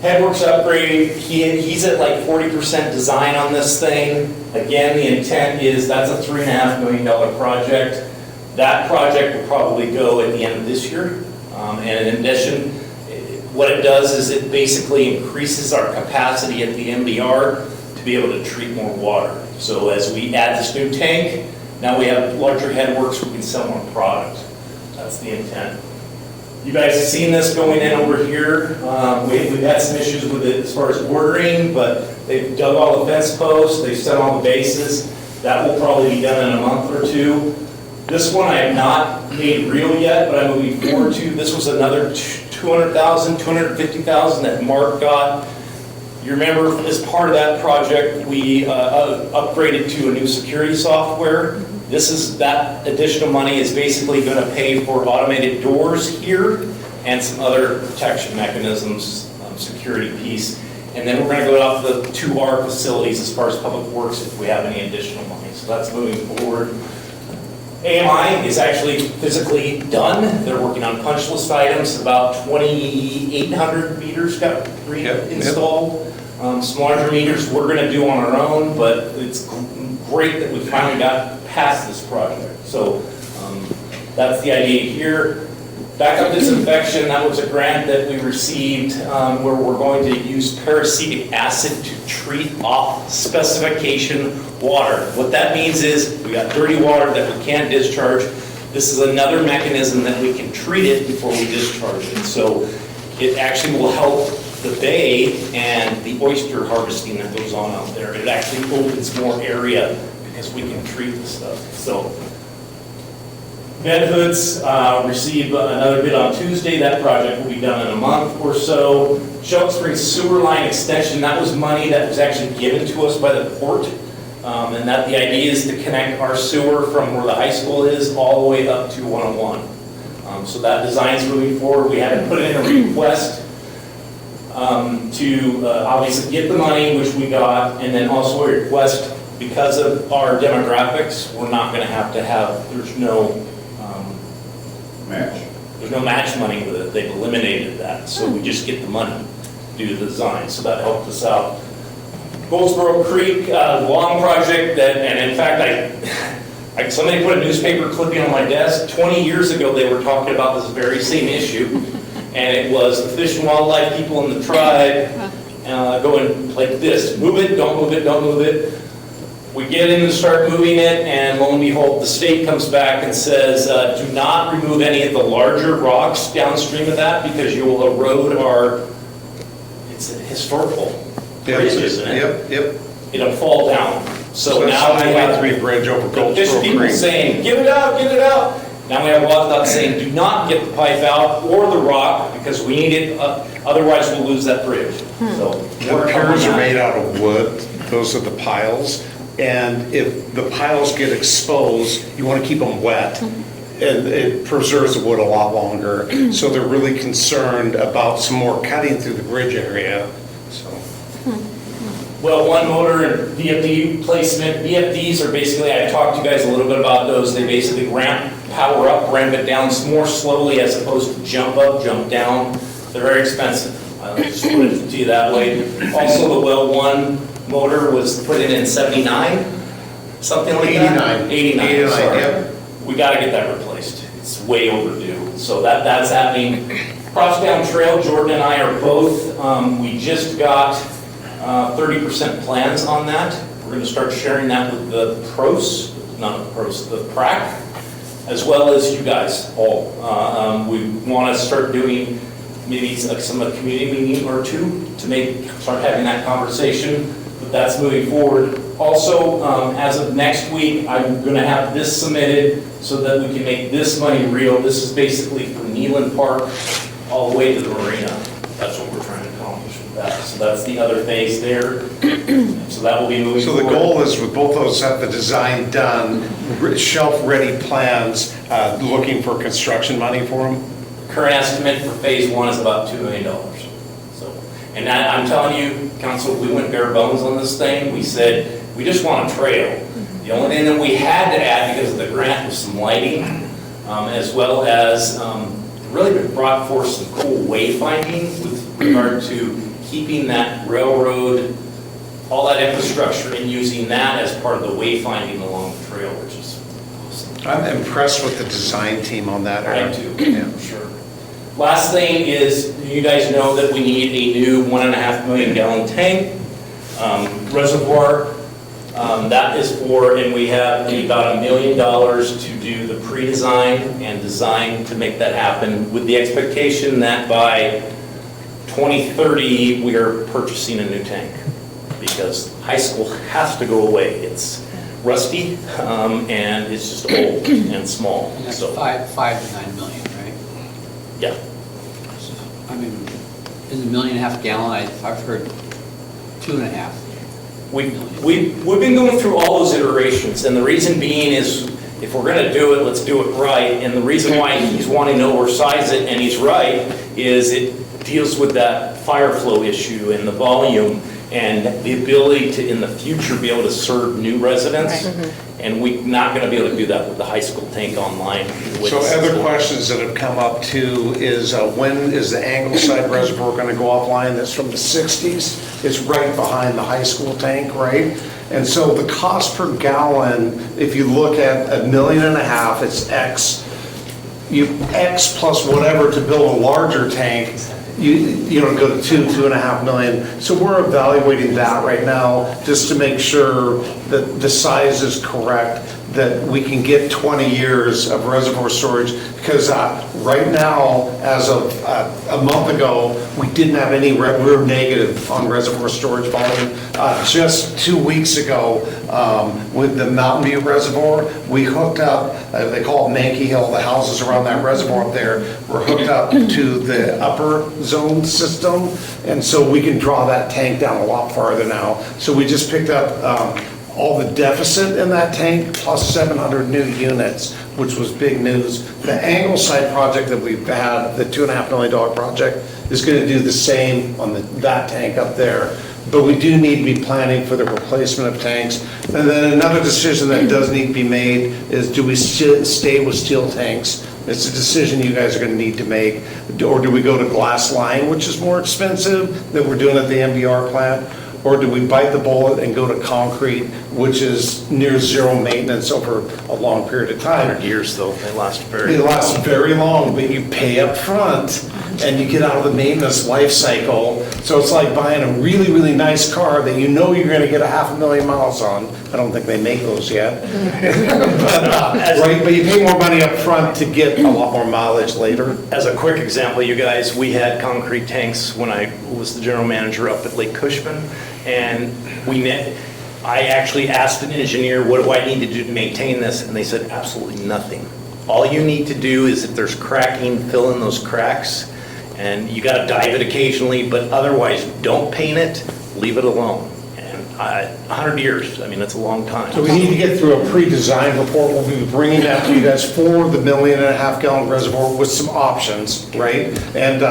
Headworks upgrade, he's at like 40% design on this thing. Again, the intent is that's a $3.5 million project. That project will probably go at the end of this year. And in addition, what it does is it basically increases our capacity at the MBR to be able to treat more water. So as we add this new tank, now we have larger headworks, we can sell more product. That's the intent. You guys have seen this going in over here. We've had some issues with it as far as ordering, but they've dug all the fence posts, they've set all the bases. That will probably be done in a month or 2. This one I have not made real yet, but I'm moving forward to. This was another $200,000, $250,000 that Mark got. You remember, as part of that project, we upgraded to a new security software. That additional money is basically going to pay for automated doors here and some other protection mechanisms, security piece. And then we're going to go out to our facilities as far as public works if we have any additional money. So that's moving forward. AMI is actually physically done. They're working on punch list items. About 2,800 meters got reinstalled. Some larger meters we're going to do on our own, but it's great that we finally got past this project. So that's the idea here. Backup disinfection, that was a grant that we received where we're going to use peracetic acid to treat off specification water. What that means is we got dirty water that we can't discharge. This is another mechanism that we can treat it before we discharge it. So it actually will help the bay and the oyster harvesting that goes on out there. It actually opens more area because we can treat the stuff. So Bed Hoods received another bid on Tuesday. That project will be done in a month or so. Shelton Springs sewer line extension, that was money that was actually given to us by the port. And that the idea is to connect our sewer from where the high school is all the way up to 101. So that design's moving forward. We had to put in a request to obviously get the money, which we got, and then also a request because of our demographics, we're not going to have, there's no Match. There's no match money with it. They've eliminated that. So we just get the money to do the design. So that helped us out. Goldsboro Creek, long project that, and in fact, somebody put a newspaper clipping on my desk. 20 years ago, they were talking about this very same issue. And it was the Fish and Wildlife people in the tribe going like this: move it, don't move it, don't move it. We get in and start moving it, and lo and behold, the state comes back and says, do not remove any of the larger rocks downstream of that because you will erode our, it's a historical bridge, isn't it? Yep. It'll fall down. So that's now we have Highway 3 bridge over the fish Goldsboro people Creek. saying, give it out, give it out. Now we have WSDOT saying, do not get the pipe out or the rock because we need it, otherwise we'll lose that bridge. So The piers are made out of wood. Those are the piles. And if the piles get exposed, you want to keep them wet, and it preserves the wood a lot longer. So they're really concerned about some more cutting through the bridge area, so. Well, one motor and VFD placement. VFDs are basically, I talked to you guys a little bit about those. They basically power up, ramp it down more slowly as opposed to jump up, jump down. They're very expensive. I'll just put it to you that way. Also, the Well 1 motor was put in 79, something like that? 89, sorry. Yep. We got to get that replaced. It's way overdue. So that's happening. Crosstown Trail, Jordan and I are both, we just got 30% plans on that. We're going to start sharing that with the pros, not the pros, the PRAC, as well as you guys all. We want to start doing maybe some community meeting or two to start having that conversation. But that's moving forward. Also, as of next week, I'm going to have this submitted so that we can make this money real. This is basically from Neeland Park all the way to the marina. That's what we're trying to accomplish with that. So that's the other phase there. So that will be moving So forward. the goal is with both those, have the design done, shelf-ready plans, looking for construction money for them? Current estimate for phase one is about $2 million. So, and I'm telling you, council, we went bare bones on this thing. We said, we just want a trail. The only thing that we had to add because of the grant was some lighting, as well as really brought forth some cool wayfinding with regard to keeping that railroad, all that infrastructure, and using that as part of the wayfinding along the trail, which is awesome. I'm impressed with the design team on that. I am too, Yeah. for sure. Last thing is, you guys know that we need a new 1.5 million gallon tank reservoir. That is for, and we have about $1 million to do the pre-design and design to make that happen with the expectation that by 2030, we are purchasing a new tank because high school has to go away. It's rusty and it's just old and small. And that's So, 5 to 9 million, right? yeah. So, I mean, in the 1.5 million gallon, I've heard 2.5. We've been going through all those iterations, and the reason being is, if we're gonna do it, let's do it right. And the reason why he's wanting to oversize it, and he's right, is it deals with that fire flow issue and the volume. and the ability to, in the future, be able to serve new residents. And we're not going to be able to do that with the high school tank online. So other questions that have come up too is when is the Angleside Reservoir going to go offline? That's from the 60s. It's right behind the high school tank, right? And so the cost per gallon, if you look at $1.5 million, it's X. X plus whatever to build a larger tank, you don't go to 2.5 million. So we're evaluating that right now just to make sure that the size is correct, that we can get 20 years of reservoir storage. Because right now, as of a month ago, we didn't have any, we're negative on reservoir storage volume. Just 2 weeks ago, with the Mountain View Reservoir, we hooked up, they call it Mankey Hill, the houses around that reservoir up there, were hooked up to the upper zone system, and so we can draw that tank down a lot farther now. So we just picked up all the deficit in that tank plus 700 new units, which was big news. The Angleside project that we've had, the $2.5 million project, is going to do the same on that tank up there. But we do need to be planning for the replacement of tanks. And then another decision that does need to be made is, do we stay with steel tanks? It's a decision you guys are going to need to make. Or do we go to glass line, which is more expensive than we're doing at the MBR plant? Or do we bite the bullet and go to concrete, which is near zero maintenance over a long period of time? 100 years though, they last They last very long, but you pay up front and you get out of the maintenance life cycle. So it's like buying a really, really nice car that you know you're gonna get 500,000 miles on. I don't think they make those yet. But you pay more money up front to get a lot more mileage later. As a quick example, you guys, we had concrete tanks when I was the general manager up at Lake Cushman, and I actually asked an engineer, what do I need to do to maintain this? And they said, absolutely nothing. All you need to do is, if there's cracking, fill in those cracks, and you gotta dive it occasionally, but otherwise, don't paint it, leave it alone. And 100 years, I mean, that's a long time. So we need to get through a pre-design report. We'll be bringing that to you guys for the 1.5 million gallon reservoir with some options, right? And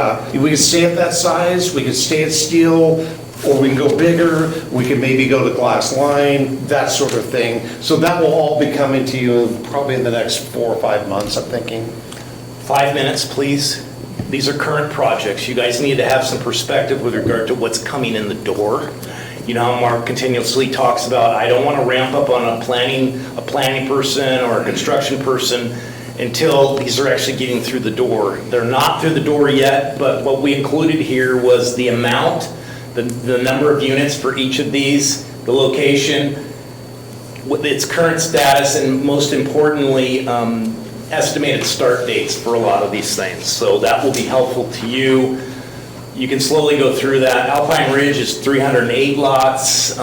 we can stay at that size, we can stay at steel, or we can go bigger, we can maybe go to glass line, that sort of thing. So that will all be coming to you probably in the next 4 or 5 months, I'm thinking. 5 minutes, please. These are current projects. You guys need to have some perspective with regard to what's coming in the door. You know how Mark continuously talks about, I don't want to ramp up on a planning person or a construction person until these are actually getting through the door. They're not through the door yet, but what we included here was the amount, the number of units for each of these, the location, its current status, and most importantly, estimated start dates for a lot of these things. So that will be helpful to you. You can slowly go through that. Alpine Ridge is 308 lots,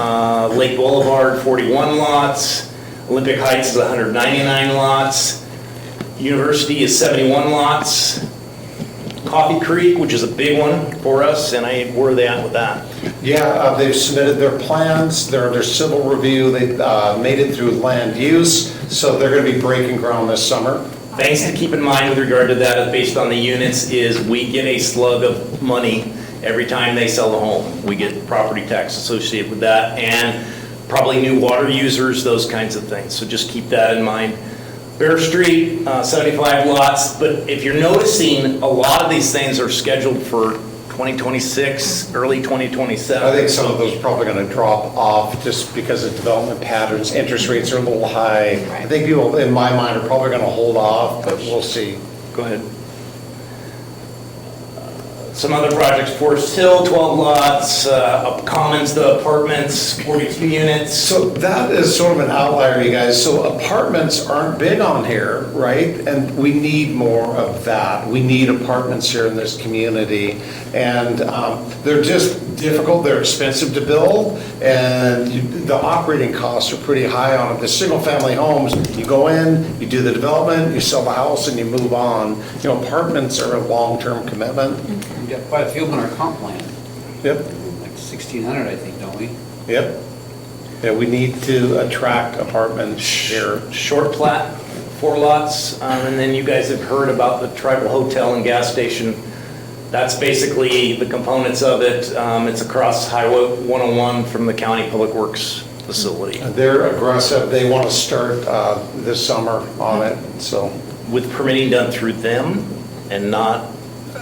Lake Boulevard 41 lots, Olympic Heights is 199 lots, University is 71 lots, Coffee Creek, which is a big one for us, and where are they at with that? Yeah, they've submitted their plans, their civil review, they made it through land use, so they're going to be breaking ground this summer. Things to keep in mind with regard to that, based on the units, is we get a slug of money every time they sell a home. We get property tax associated with that, and probably new water users, those kinds of things. So just keep that in mind. Bear Street, 75 lots, but if you're noticing, a lot of these things are scheduled for 2026, early 2027. I think some of those are probably going to drop off just because of development patterns. Interest rates are a little high. I think people, in my mind, are probably going to hold off, but we'll see. Go ahead. Some other projects, Forest Hill, 12 lots, Commons, the apartments, 42 units. So that is sort of an outlier, you guys. So apartments aren't big on here, right? And we need more of that. We need apartments here in this community. And they're just difficult, they're expensive to build, and the operating costs are pretty high on them. The single-family homes, you go in, you do the development, you sell the house, and you move on. You know, apartments are a long-term commitment. We've got quite a few on our comp plan, Yep. like 1,600, I think, don't we? Yep. Yeah, we need to attract apartments here. Short plat, 4 lots, and then you guys have heard about the Tribal Hotel and gas station That's basically the components of it. It's across Highway 101 from the county public works facility. They're aggressive. They want to start this summer on it, so. With permitting done through them and not,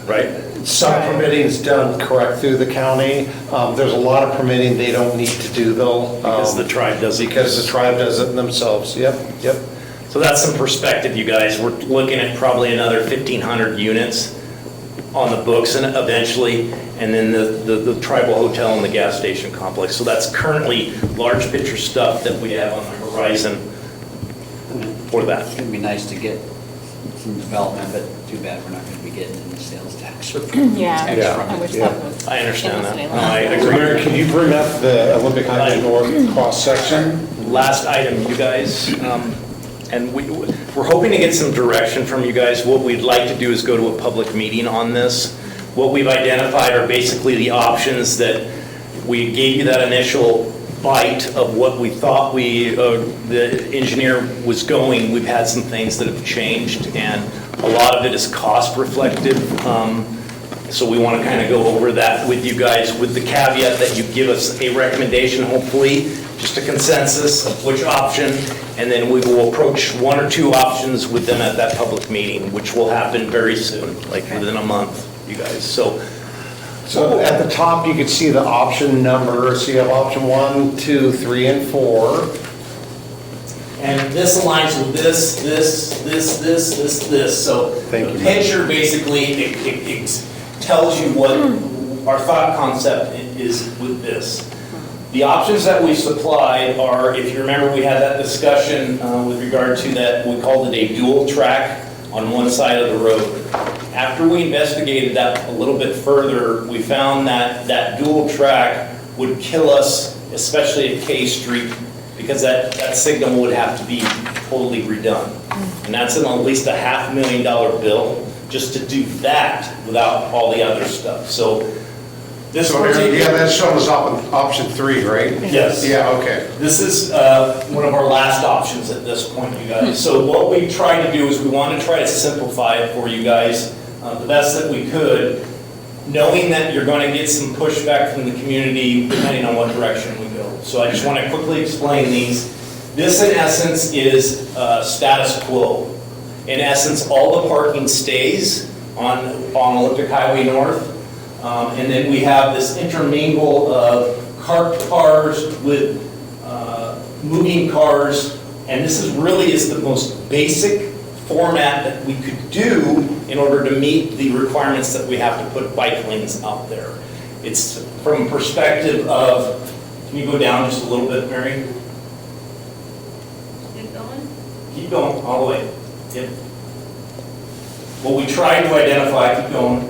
right? Some permitting is done correct through the county. There's a lot of permitting they don't need to do though. Because the tribe does it. Because the tribe does it themselves. Yep. So that's some perspective, you guys. We're looking at probably another 1,500 units on the books and eventually, and then the tribal hotel and the gas station complex. So that's currently large picture stuff that we have on the horizon for that. It's gonna be nice to get some development, but too bad we're not gonna be getting any sales tax. Yeah, Tax from I it. wish that was. I understand in the that. city I limits. agree. Mayor, can you bring up the Olympic Highway North cross section? Last item, you guys, and we're hoping to get some direction from you guys. What we'd like to do is go to a public meeting on this. What we've identified are basically the options that we gave you that initial bite of what we thought the engineer was going. We've had some things that have changed, and a lot of it is cost reflective. So we want to kind of go over that with you guys with the caveat that you give us a recommendation, hopefully, just a consensus of which option, and then we will approach one or two options with them at that public meeting, which will happen very soon, like within a month, you guys. So at the top, you can see the option number. So you have option 1, 2, 3, and 4. and this aligns with this. So Thank the you. picture basically, it tells you what our thought concept is with this. The options that we supplied are, if you remember, we had that discussion with regard to that, we called it a dual track on one side of the road. After we investigated that a little bit further, we found that that dual track would kill us, especially at K Street, because that signal would have to be totally redone. And that's at least a $500,000 bill just to do that without all the other stuff. So this So yeah, that's shown as option 3, right? Yes. Yeah, okay. This is one of our last options at this point, you guys. So what we try to do is we want to try to simplify it for you guys the best that we could, knowing that you're going to get some pushback from the community depending on what direction we go. So I just want to quickly explain these. This, in essence, is status quo. In essence, all the parking stays on Olympic Highway North. And then we have this intermingle of parked cars with moving cars. And this is really the most basic format that we could do in order to meet the requirements that we have to put bike lanes out there. It's from a perspective of, can you go down just a little bit, Mary? Keep going. Keep going, all the way. Yep. What we tried to identify, keep going.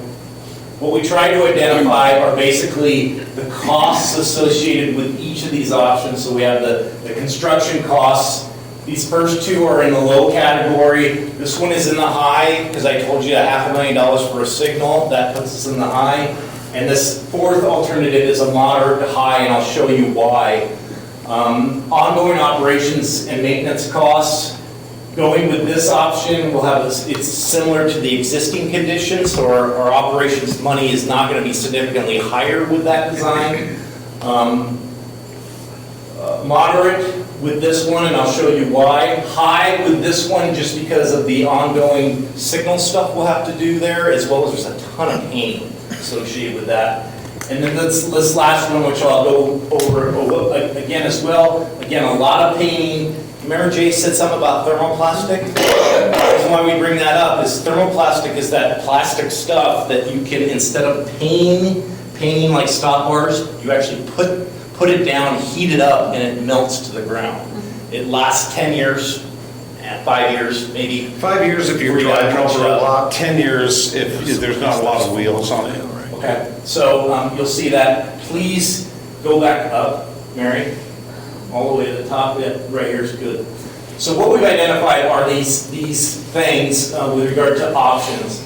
What we tried to identify are basically the costs associated with each of these options. So we have the construction costs. These first two are in the low category. This one is in the high, because I told you $500,000 for a signal. That puts us in the high. And this fourth alternative is a moderate to high, and I'll show you why. Ongoing operations and maintenance costs. Going with this option, we'll have it's similar to the existing conditions, so our operations money is not going to be significantly higher with that design. Moderate with this one, and I'll show you why. High with this one, just because of the ongoing signal stuff we'll have to do there, as well as there's a ton of painting associated with that. And then this last one, which I'll go over again as well. Again, a lot of painting. Remember Jay said something about thermoplastic? The reason why we bring that up is thermoplastic is that plastic stuff that you can, instead of painting like stop bars, you actually put it down, heat it up, and it melts to the ground. It lasts 10 years, 5 years maybe. 5 years if you're driving over a lot, 10 years if there's not a lot of wheels on it. Okay, so you'll see that. Please go back up, Mary, all the way to the top. Yeah, right here is good. So what we've identified are these things with regard to options.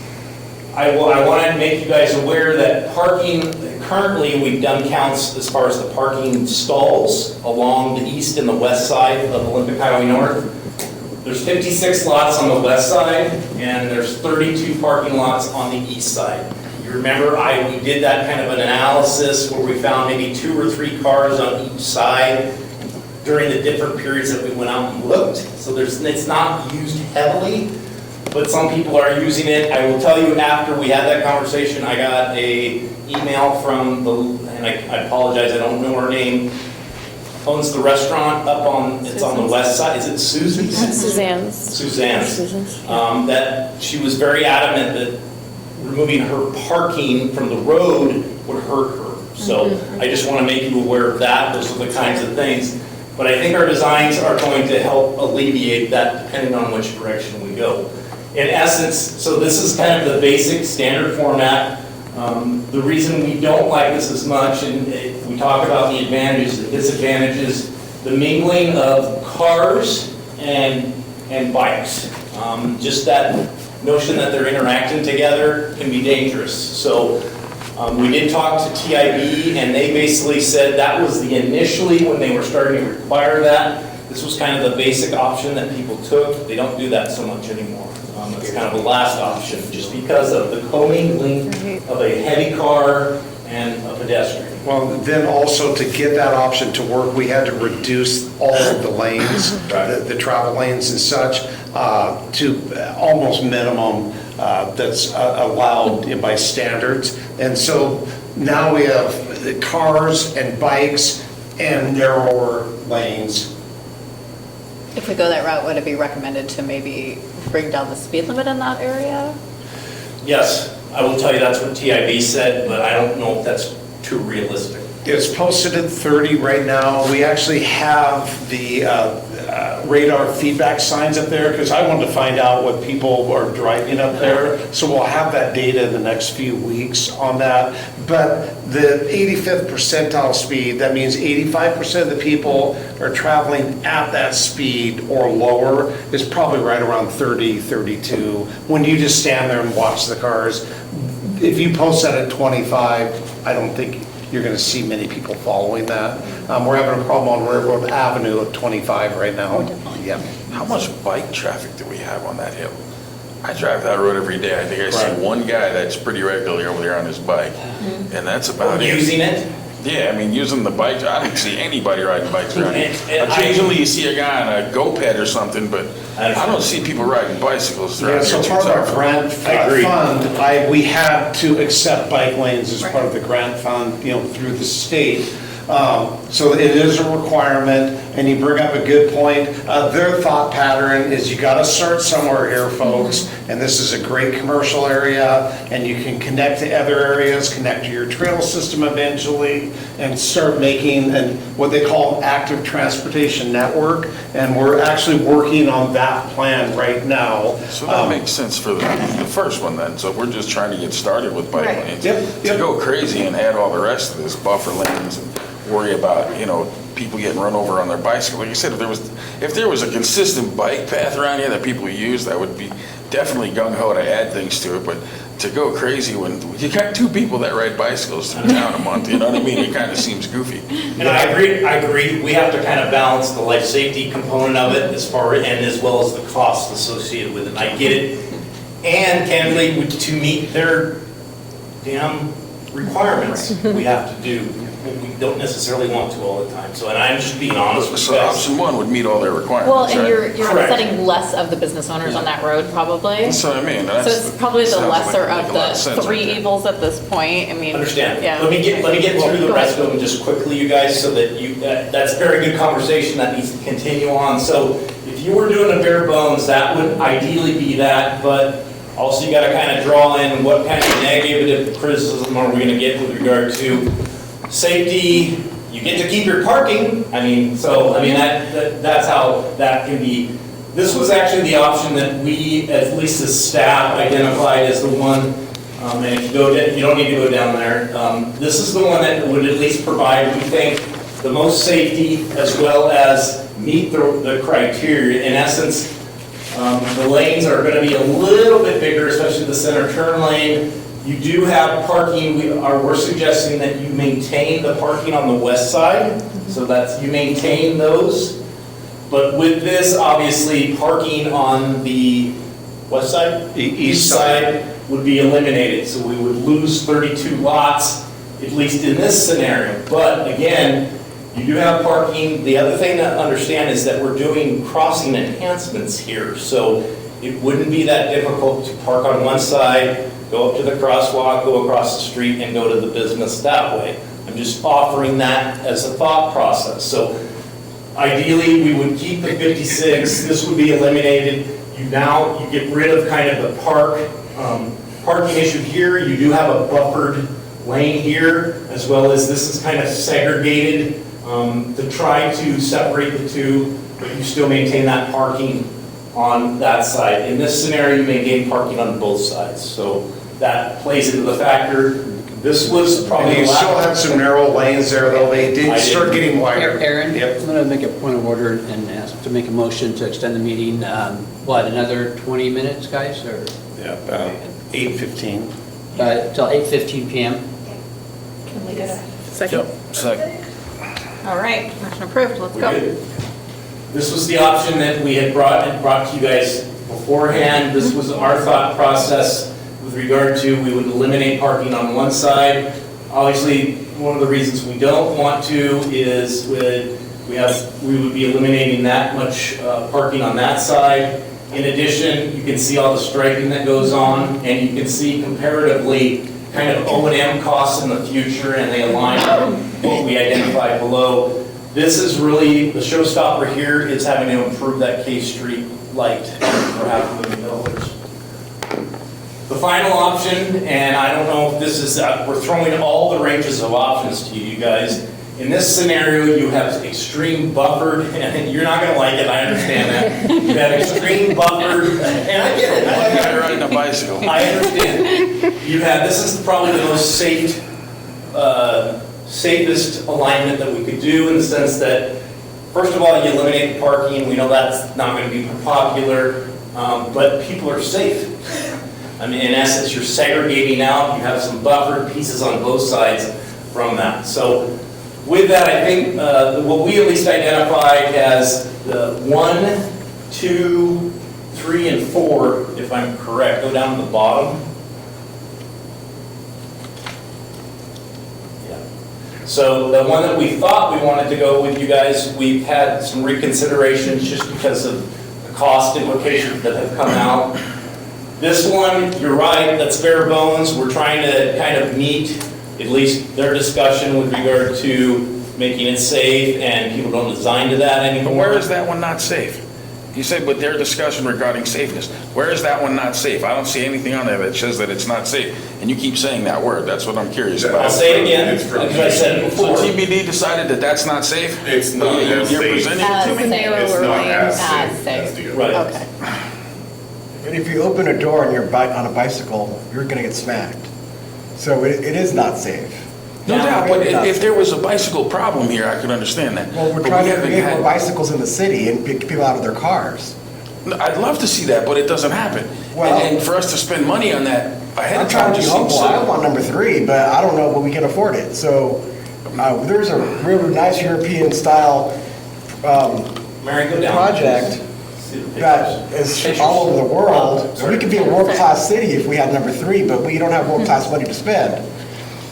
I want to make you guys aware that parking, currently we've done counts as far as the parking stalls along the east and the west side of Olympic Highway North. There's 56 lots on the west side, and there's 32 parking lots on the east side. You're you remember, we did that kind of an analysis where we found maybe 2 or 3 cars on each side during the different periods that we went out and looked. So it's not used heavily, but some people are using it. I will tell you, after we had that conversation, I got a email from and I apologize, I don't know her name, owns the restaurant up on, it's on the west side. Is it Susie's? Suzanne's. Suzanne's. That she was very adamant that removing her parking from the road would hurt her. So I just want to make you aware of that. Those are the kinds of things. But I think our designs are going to help alleviate that depending on which direction we go. In essence, so this is kind of the basic standard format. The reason we don't like this as much, and we talk about the advantages, the disadvantages, the mingling of cars and bikes. Just that notion that they're interacting together can be dangerous. So we did talk to TIB, and they basically said that was initially when they were starting to require that. This was kind of the basic option that people took. They don't do that so much anymore. It's kind of the last option, just because of the commingling of a heavy car and a pedestrian. Well, then also to get that option to work, we had to reduce all of the lanes, the travel lanes and such, to almost minimum that's allowed by standards. And so now we have cars and bikes and narrower lanes. If we go that route, would it be recommended to maybe bring down the speed limit in that area? Yes, I will tell you that's what TIB said, but I don't know if that's too realistic. It's posted at 30 right now. We actually have the radar feedback signs up there because I wanted to find out what people are driving up there. So we'll have that data in the next few weeks on that. But the 85th percentile speed, that means 85% of the people are traveling at that speed or lower, is probably right around 30, 32. When you just stand there and watch the cars, if you post that at 25, I don't think you're going to see many people following that. We're having a problem on Railroad Avenue at 25 right now. Yeah. How much bike traffic do we have on that hill? I drive that road every day. I think I see one guy that's pretty regularly over there on his bike, and that's about it. Using it? Yeah, I mean, using the bike, I don't see anybody riding bikes around here. Occasionally you see a guy on a GoPed or something, but I don't see people riding bicycles around Yeah, here. so part of our grant fund, we had to accept bike lanes as part of the grant fund, through the state. So it is a requirement, and you bring up a good point. Their thought pattern is you got to start somewhere here, folks, and this is a great commercial area, and you can connect to other areas, connect to your trail system eventually, and start making what they call an active transportation network, and we're actually working on that plan right now. So that makes sense for the first one then. So we're just trying to get started with bike lanes. Yep. To go crazy and add all the rest of this buffer lanes and worry about, people getting run over on their bicycle. Like I said, if there was a consistent bike path around here that people use, that would be definitely gung-ho to add things to it. But to go crazy when you got 2 people that ride bicycles through town a month, you know what I mean? It kind of seems goofy. And I agree. We have to kind of balance the life safety component of it as well as the cost associated with it. I get it. And candidly, to meet their damn requirements, we have to do what we don't necessarily want to all the time. So, and I'm just being honest with you So guys. option 1 would meet all their requirements, Well, and right? you're Correct. upsetting less of the business owners on that road, probably. That's what I mean. So it's probably the Sounds like lesser make of a lot the sense 3 right there. evils at this point. I mean, Understand. yeah. Let me get through the Go rest ahead. of them just quickly, you guys, so that that's a very good conversation that needs to continue on. So if you were doing a bare bones, that would ideally be that, but also you got to kind of draw in what kind of negative criticism are we going to get with regard to safety. You get to keep your parking. That's how that can be. This was actually the option that we, at least as staff, identified as the one. And if you don't need to go down there. This is the one that would at least provide, we think, the most safety as well as meet the criteria. In essence, the lanes are going to be a little bit bigger, especially the center turn lane. You do have parking. We're suggesting that you maintain the parking on the west side, so that's you maintain those. But with this, obviously, parking on the west side, East side. would be eliminated. So we would lose 32 lots, at least in this scenario. But again, you do have parking. The other thing to understand is that we're doing crossing enhancements here. So it wouldn't be that difficult to park on one side, go up to the crosswalk, go across the street, and go to the business that way. I'm just offering that as a thought process. So ideally, we would keep the 56. This would be eliminated. You get rid of kind of the parking issue here. You do have a buffered lane here, as well as this is kind of segregated to try to separate the two, but you still maintain that parking on that side. In this scenario, you maintain parking on both sides. So that plays into the factor. This was probably And you the last. still have some narrow lanes there, though. They did start getting wider. Aaron, Yep. I'm going to make a point of order and ask to make a motion to extend the meeting, another 20 minutes, guys, or Yeah, about 8:15. till 8:15 PM? Can we get a Second. All right, motion approved, let's We go. did. This was the option that we had brought to you guys beforehand. This was our thought process with regard to, we would eliminate parking on one side. Obviously, one of the reasons we don't want to is we would be eliminating that much parking on that side. In addition, you can see all the striping that goes on, and you can see comparatively kind of O&M costs in the future, and they align with what we identified below. This is really, the showstopper here is having to improve that K Street light for $500,000. The final option, and I don't know if this is, we're throwing all the ranges of options to you guys. In this scenario, you have extreme buffered, and you're not gonna like it, I understand that. You have extreme buffered, and I get it. One guy riding a bicycle. I understand. This is probably the most safest alignment that we could do, in the sense that, first of all, you eliminate the parking. We know that's not going to be popular, but people are safe. I mean, in essence, you're segregating out. You have some buffered pieces on both sides from that. So with that, I think what we at least identified as the 1, 2, 3, and 4, if I'm correct, go down to the bottom. So the one that we thought we wanted to go with you guys, we've had some reconsiderations just because of the cost implications that have come out. This one, you're right, that's bare bones. We're trying to kind of meet at least their discussion with regard to making it safe, and people don't design to that anymore. But where is that one not safe? You said with their discussion regarding safeness, where is that one not safe? I don't see anything on there that says that it's not safe, and you keep saying that word. That's what I'm curious I'll about. say it again, because I said it So before. TBD decided that that's not safe? It's not You're as safe. presenting it As to me? safe. It's not as As safe safe. as the other. Right. Okay. And if you open a door and you're on a bicycle, you're going to get smacked. So it is not safe. No doubt, but if there was a bicycle problem here, I could understand that. Well, we're But trying we to haven't create had- more bicycles in the city and pick people out of their cars. No, I'd love to see that, but it doesn't happen. Well- And for us to spend money on that ahead I'm of time trying to be just seems humble. I silly. want number 3, but I don't know if we can afford it. So there's a really nice European style Mary, go down. project See the that pictures. is all over the world. So we could be a world-class city if we had number 3, but we don't have world-class money to spend.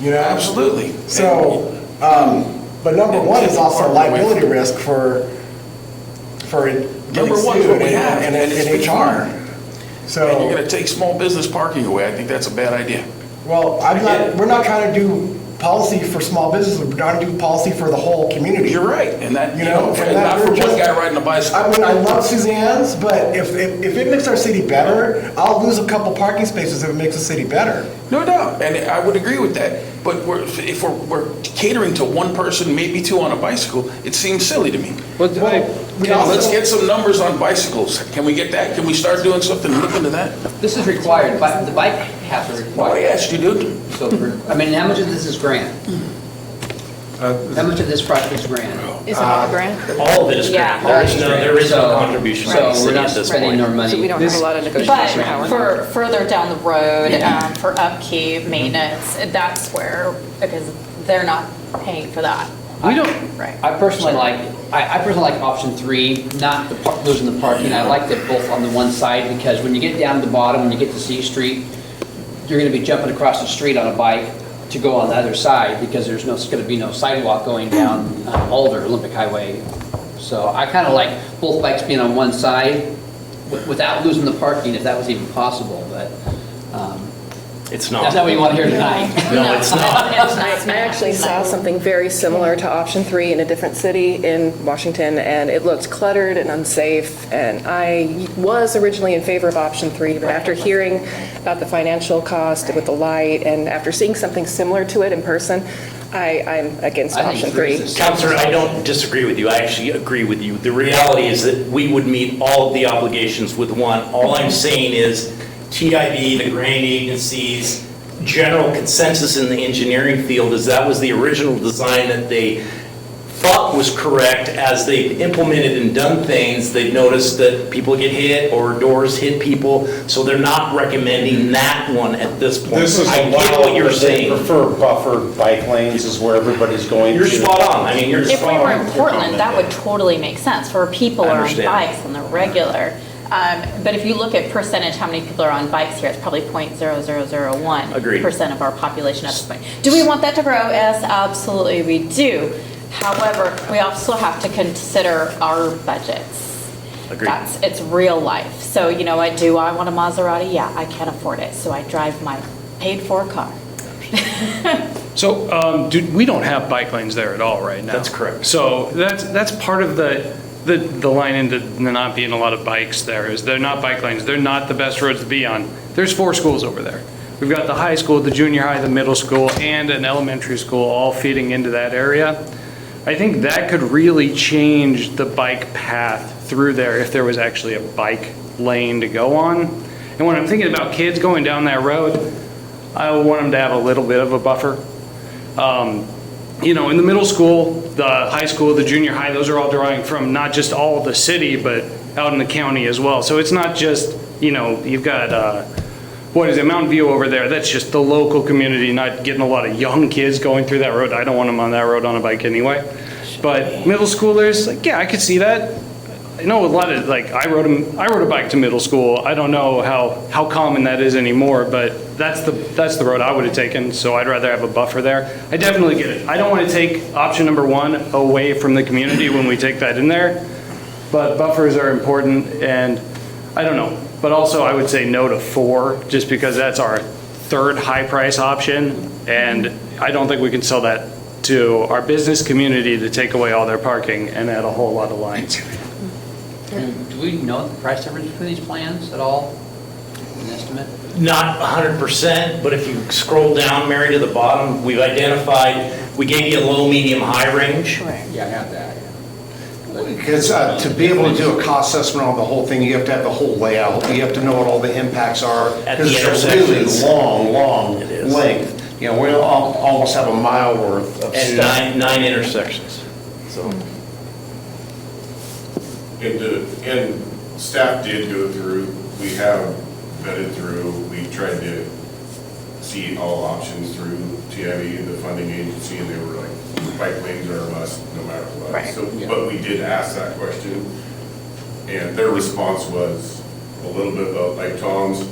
You know? Absolutely. So, but number 1 is also a liability risk for Number one's what we have, and and it's been HR. fun. And you're So, gonna take small business parking away. I think that's a bad idea. well, we're not trying to do policy for small businesses, we're trying to do policy for the whole community. You're right, and that, You know, and and that not for we're one just- guy riding a bicycle. I mean, I love Suzanne's, but if it makes our city better, I'll lose a couple parking spaces if it makes the city better. No doubt, and I would agree with that. But if we're catering to one person, maybe 2 on a bicycle, it seems silly to me. We also- Let's get some numbers on bicycles. Can we get that? Can we start doing something, look into that? This is required, but the bike paths are Nobody required. asked you, dude. So, I mean, how much of this is grant? How much of this project is grant? Is it all grant? All of it is Yeah. grant. There is no So- contribution from So the we're city not at this spending point. our money. So we don't have a lot of This- But for further down the road, for upkeep, maintenance, that's where, because they're not paying for that. We don't, Right. I personally like option 3, not losing the parking. I like it both on the one side, because when you get down to the bottom, when you get to C Street, you're gonna be jumping across the street on a bike to go on the other side because there's gonna be no sidewalk going down Alder, Olympic Highway. So I kind of like both bikes being on one side without losing the parking, if that was even possible, but It's not. that's not what you want to hear tonight. No, it's not. I actually saw something very similar to option 3 in a different city in Washington, and it looked cluttered and unsafe, and I was originally in favor of option 3, but after hearing about the financial cost with the light, and after seeing something similar to it in person, I'm against I think option three 3. is a- Counselor, I don't disagree with you. I actually agree with you. The reality is that we would meet all of the obligations with one. All I'm saying is TIB, the grant agencies, general consensus in the engineering field is that was the original design that they thought was correct. As they've implemented and done things, they've noticed that people get hit or doors hit people, so they're not recommending that one at this point. This is I a get what while you're that they saying. prefer buffered bike lanes is where everybody's going to. You're spot on. I mean, you're If we spot were on. in Portland, that would totally make sense for people I are on understand. bikes on the regular. But if you look at percentage, how many people are on bikes here, it's probably 0.0001% Agreed. of our population at this point. Do we want that to grow? Yes, absolutely we do. However, we also have to consider our budgets. Agreed. It's real life. So you know what, do I want a Maserati? Yeah, I can't afford it, so I drive my paid-for car. So, we don't have bike lanes there at all right now. That's correct. So that's part of the line into there not being a lot of bikes there, is they're not bike lanes. They're not the best roads to be on. There's 4 schools over there. We've got the high school, the junior high, the middle school, and an elementary school all feeding into that area. I think that could really change the bike path through there if there was actually a bike lane to go on. And when I'm thinking about kids going down that road, I want them to have a little bit of a buffer. You know, in the middle school, the high school, the junior high, those are all drawing from not just all of the city, but out in the county as well. So it's not just, you know, you've got, what is it, Mountain View over there. That's just the local community, not getting a lot of young kids going through that road. I don't want them on that road on a bike anyway. But middle schoolers, like, yeah, I could see that. I know a lot of, like, I rode a bike to middle school. I don't know how common that is anymore, but that's the road I would have taken, so I'd rather have a buffer there. I definitely get it. I don't want to take option number 1 away from the community when we take that in there, but buffers are important, and I don't know. But also, I would say no to 4, just because that's our 3rd high-price option, and I don't think we can sell that to our business community to take away all their parking and add a whole lot of lines. And do we know the price difference between these plans at all? An estimate? Not 100%, but if you scroll down, Mary, to the bottom, we've identified, we gave you a low, medium, high range. Yeah, I have that. Because to be able to do a cost assessment on the whole thing, you have to have the whole layout. You have to know what all the impacts are. At the Because it's a really intersections. long It is. length. You know, we almost have a mile worth of And stuff. nine intersections, so. And staff did go through, we have vetted through, we tried to see all options through TIE, the funding agency, and they were like, bike lanes are a must, no matter what. Right. So, but we did ask that question, and their response was a little bit of like Tom's,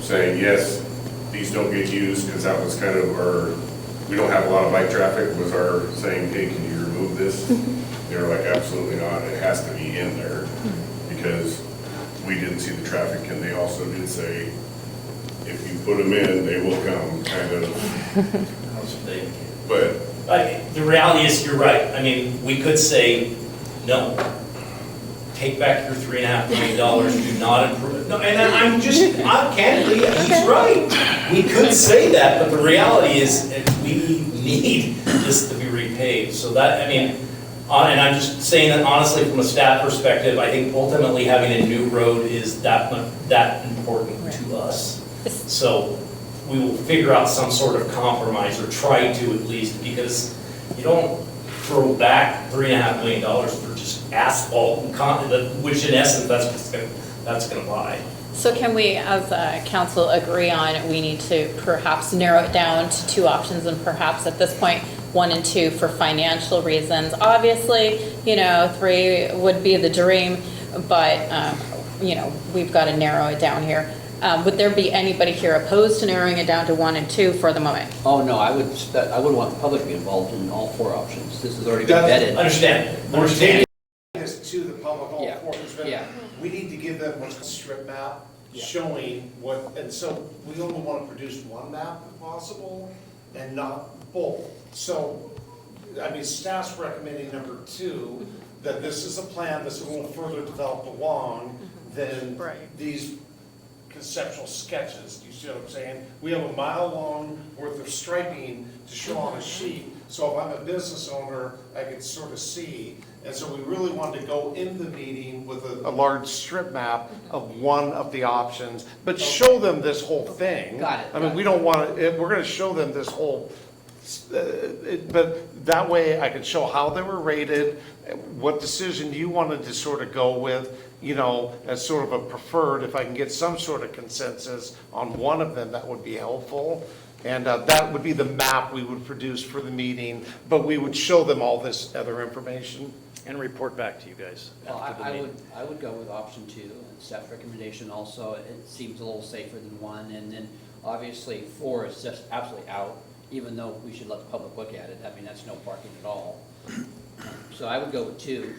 saying, yes, these don't get used, because that was kind of our, we don't have a lot of bike traffic, was our saying, hey, can you remove this? They were like, absolutely not, it has to be in there, because we didn't see the traffic, and they also did say, if you put them in, they will come, kind of. But The reality is, you're right. I mean, we could say, no, take back your $3.5 million, do not improve. No, and I'm candidly, he's right. We could say that, but the reality is, we need this to be repaid. So that, I mean, and I'm just saying that honestly, from a staff perspective, I think ultimately having a new road is that important to us. So we will figure out some sort of compromise, or try to at least, because you don't throw back $3.5 million for just asphalt, and which in essence, that's going to buy. So can we, as a council, agree on, we need to perhaps narrow it down to 2 options, and perhaps at this point, 1 and 2 for financial reasons? Obviously, 3 would be the dream, but, we've got to narrow it down here. Would there be anybody here opposed to narrowing it down to 1 and 2 for the moment? Oh, no, I would want the public to be involved in all 4 options. This has already been vetted. Understand. We're taking this to the public, all Yeah. 4, because Yeah. we need to give them what's called a strip map showing what, and so we only want to produce 1 map if possible, and not both. So, I mean, staff's recommending number 2, that this is a plan that's a little further developed along than these conceptual sketches. You see what I'm saying? We have a mile long worth of striping to show on a sheet. So if I'm a business owner, I can sort of see. And so we really wanted to go in the meeting with a large strip map of one of the options, but show them this whole thing. Got it, I mean, got we it. don't want to, we're going to show them this whole, but that way I could show how they were rated, what decision you wanted to sort of go with, you know, as sort of a preferred. If I can get some sort of consensus on one of them, that would be helpful. And that would be the map we would produce for the meeting, but we would show them all this other information. And report back to you guys Well, after the I meeting. would go with option 2, and staff recommendation also. It seems a little safer than 1, and then obviously 4 is just absolutely out, even though we should let the public look at it. I mean, that's no parking at all. So I would go with 2.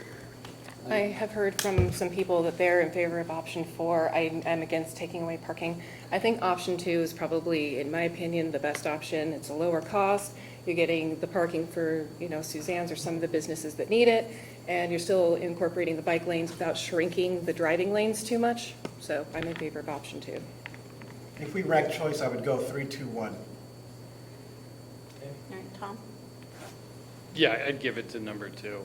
I have heard from some people that they're in favor of option 4. I am against taking away parking. I think option 2 is probably, in my opinion, the best option. It's a lower cost. You're getting the parking for, you know, Suzanne's or some of the businesses that need it, and you're still incorporating the bike lanes without shrinking the driving lanes too much. So I'm in favor of option 2. If we rank choice, I would go 3, 2, 1. All right, Tom? Yeah, I'd give it to number 2.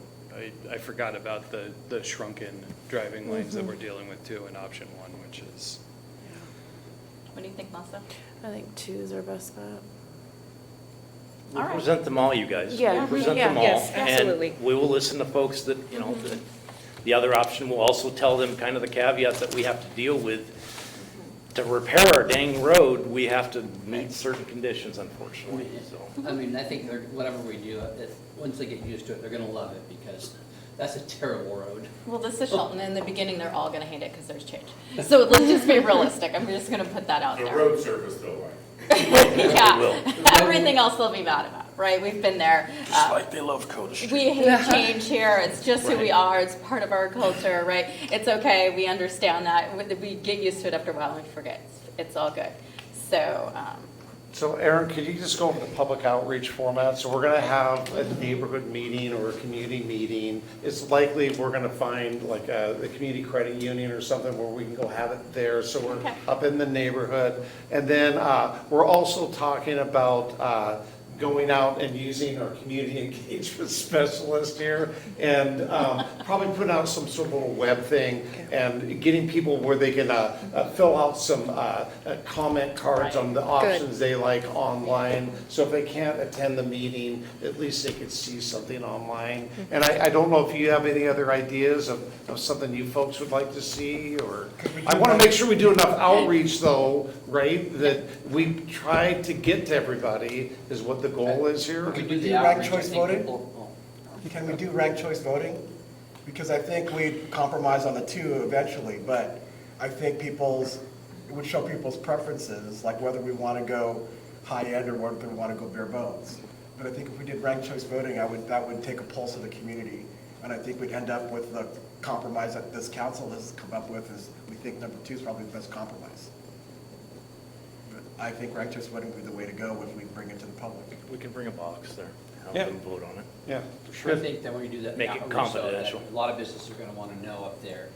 I forgot about the shrunken driving lanes that we're dealing with too in option 1, which is. What do you think, Melissa? I think 2 is our best bet. We'll All right. present them all, you guys. Yeah, We'll present yeah, them all. yes, absolutely. And we will listen to folks that, you know, the other option, will also tell them kind of the caveats that we have to deal with. To repair our dang road, we have to meet certain conditions, unfortunately, so. I mean, I think whatever we do, once they get used to it, they're going to love it, because that's a terrible road. Well, this is Shelton. In the beginning, they're all going to hate it because there's change. So let's just be realistic. I'm just going to put that out The there. road surface they'll like. Yeah, everything else they'll be mad about, right? We've been there. Just like they love Coda Street. We hate change here. It's just who we are. It's part of our culture, right? It's okay. We understand that. We get used to it after a while and we forget. It's all good. So, So Aaron, could you just go over the public outreach format? So we're going to have a neighborhood meeting or a community meeting. It's likely we're going to find like the community credit union or something where we can go have it there. So we're Okay. up in the neighborhood. And then we're also talking about going out and using our community engagement specialist here and probably putting out some sort of little web thing and getting people where they can fill out some comment cards on the options they like online. So if they can't attend the meeting, at least they could see something online. And I don't know if you have any other ideas of something you folks would like to see, or I want to make sure we do enough outreach though, right? That we try to get to everybody is what the goal is here. If we Do do the you rank outreach, I choice think voting? people. Can we do ranked choice voting? Because I think we'd compromise on the 2 eventually, but I think it would show people's preferences, like whether we want to go high-end or whether we want to go bare bones. But I think if we did ranked choice voting, that would take a pulse of the community. And I think we'd end up with the compromise that this council has come up with, is we think number 2 is probably the best compromise. But I think ranked choice voting would be the way to go if we bring it to the public. We can bring a box there, have Yeah. them vote on it. Yeah, for I sure. think that when we do that. Make it outreach, though, confidential. that A lot of businesses are gonna wanna know up there,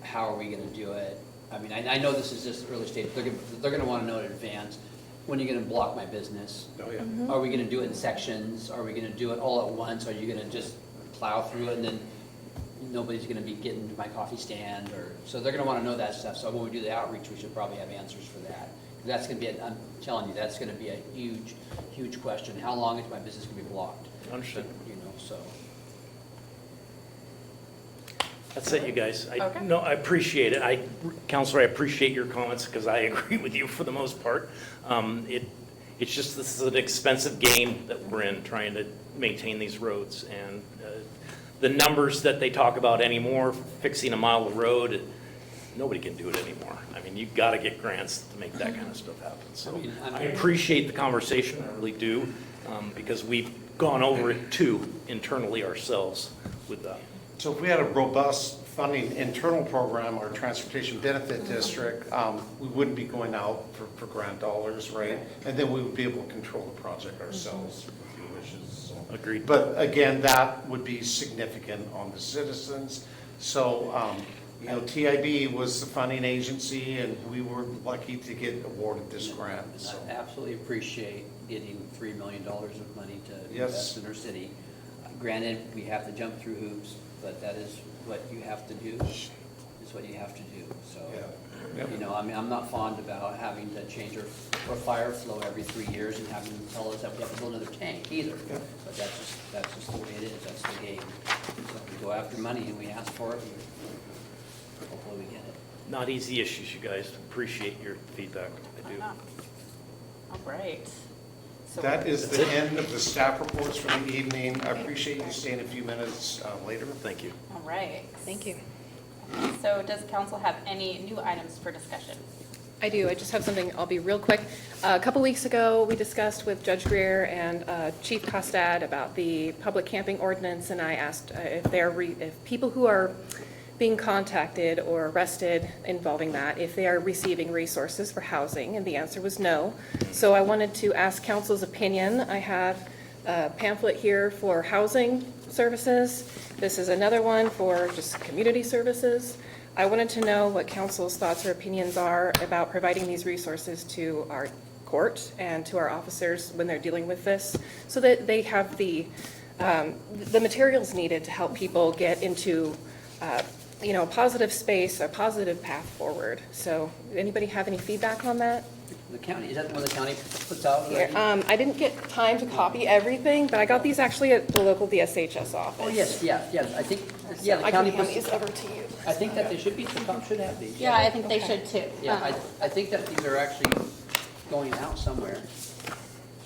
how are we gonna do it? I mean, I know this is just early stage, they're gonna wanna know in advance, when are you gonna block my business? Oh, yeah. Are we gonna do it in sections? Are we gonna do it all at once? Are you gonna just plow through it and then nobody's gonna be getting to my coffee stand? Or, so they're gonna wanna know that stuff, so when we do the outreach, we should probably have answers for that. That's gonna be, I'm telling you, that's gonna be a huge, huge question. How long is my business gonna be blocked? Understood. You know, so. That's it, you guys. Okay. No, I appreciate it. Counselor, I appreciate your comments because I agree with you for the most part. It's just, this is an expensive game that we're in, trying to maintain these roads. And the numbers that they talk about anymore, fixing a mile of road, nobody can do it anymore. I mean, you've got to get grants to make that kind of stuff happen. So I mean, I appreciate the conversation, I really do, because we've gone over it too internally ourselves with that. So if we had a robust funding internal program, our transportation benefit district, we wouldn't be going out for grant dollars, right? And then we would be able to control the project ourselves with your wishes. So. Agreed. But again, that would be significant on the citizens. So, you know, TIB was the funding agency, and we were lucky to get awarded this grant. And So. I absolutely appreciate getting $3 million of money to Yes. invest in our city. Granted, we have to jump through hoops, but that is what you have to do, is what you have to do. So, Yeah. you know, I mean, I'm not fond about having to change our fire flow every 3 years and having them tell us that we have to build another tank either. But that's just the way it is, that's the game. So we go after money and we ask for it, and hopefully we get it. Not easy issues, you guys. Appreciate your feedback. I do. All right. So That is the end of the staff reports for the evening. I appreciate you staying a few minutes later. Thank you. All right. Thank you. So does council have any new items for discussion? I do. I just have something, I'll be real quick. A couple weeks ago, we discussed with Judge Greer and Chief Costad about the public camping ordinance, and I asked if people who are being contacted or arrested involving that, if they are receiving resources for housing, and the answer was no. So I wanted to ask council's opinion. I have a pamphlet here for housing services. This is another one for just community services. I wanted to know what council's thoughts or opinions are about providing these resources to our court and to our officers when they're dealing with this, so that they have the materials needed to help people get into a positive space, a positive path forward. So anybody have any feedback on that? The county, is that what the county puts out Here, already? I didn't get time to copy everything, but I got these actually at the local DSHS office. Oh, yes, yeah, I think, yeah, the I county can hand puts. these over to you. I think that they should be, the cop should have these. Yeah, I think they should too. Yeah, I think that these are actually going out somewhere.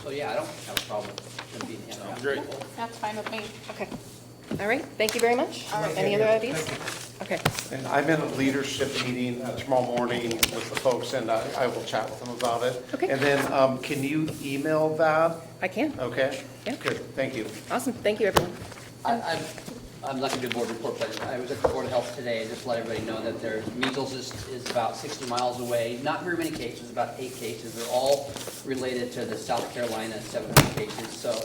So, yeah, I don't have a problem with them being handed out to Great. people. That's fine with me. Okay. All right, thank you very much. All right. Any other ideas? Okay. And I'm in a leadership meeting tomorrow morning with the folks, and I will chat with them about it. Okay. And then, can you email that? I can. Okay? Yeah. Good, thank you. Awesome. Thank you, everyone. I'm not going to do board report, but I was at the Board of Health today, and just let everybody know that there's, measles is about 60 miles away. Not very many cases, about 8 cases. They're all related to the South Carolina 700 cases. So,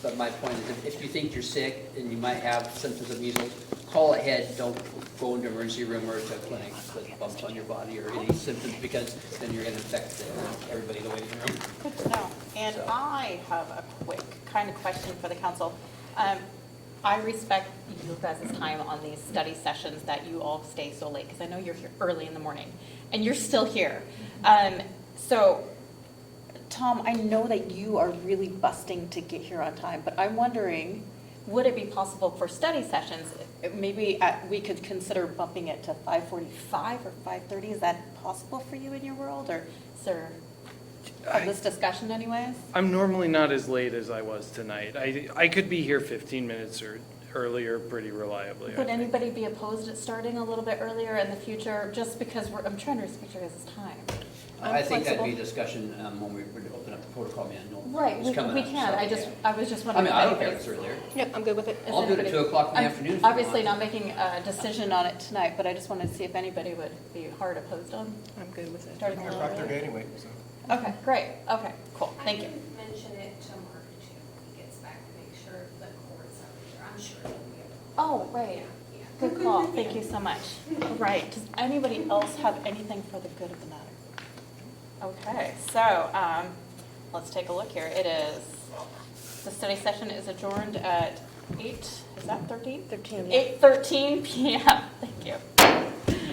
but my point is, if you think you're sick and you might have symptoms of measles, call ahead. Don't go into emergency room or to a clinic with bumps on your body or any symptoms, because then you're going to infect everybody in the waiting room. Good to know. And I have a quick kind of question for the council. I respect you guys' time on these study sessions, that you all stay so late, because I know you're here early in the morning, and you're still here. So, Tom, I know that you are really busting to get here on time, but I'm wondering, would it be possible for study sessions, maybe we could consider bumping it to 5:45 or 5:30? Is that possible for you in your world, or is there, of this discussion anyways? I'm normally not as late as I was tonight. I could be here 15 minutes or earlier pretty reliably. Would anybody be opposed at starting a little bit earlier in the future, just because I'm trying to respect your guys' time? I I'm think that'd be a flexible. discussion when we open up the protocol manual. Right, It's coming we up, can, so, I was just I wondering. mean, if I don't care if anybody's- it's earlier. Yep, I'm good with it. I'll do it at 2 o'clock in the I'm afternoon. if you Obviously want. not making a decision on it tonight, but I just wanted to see if anybody would be hard opposed on I'm good with it. starting a little earlier. anyway, so. Okay, great, okay, cool, thank you. I can mention it to Mark too, when he gets back, to make sure the court's up there. I'm sure he'll be able to. Oh, right, good call, thank you so much. Right, does anybody else have anything for the good of the matter? Okay, so, let's take a look here. It is, the study session is adjourned at 8, is that 13? 13. 8:13 PM, thank you.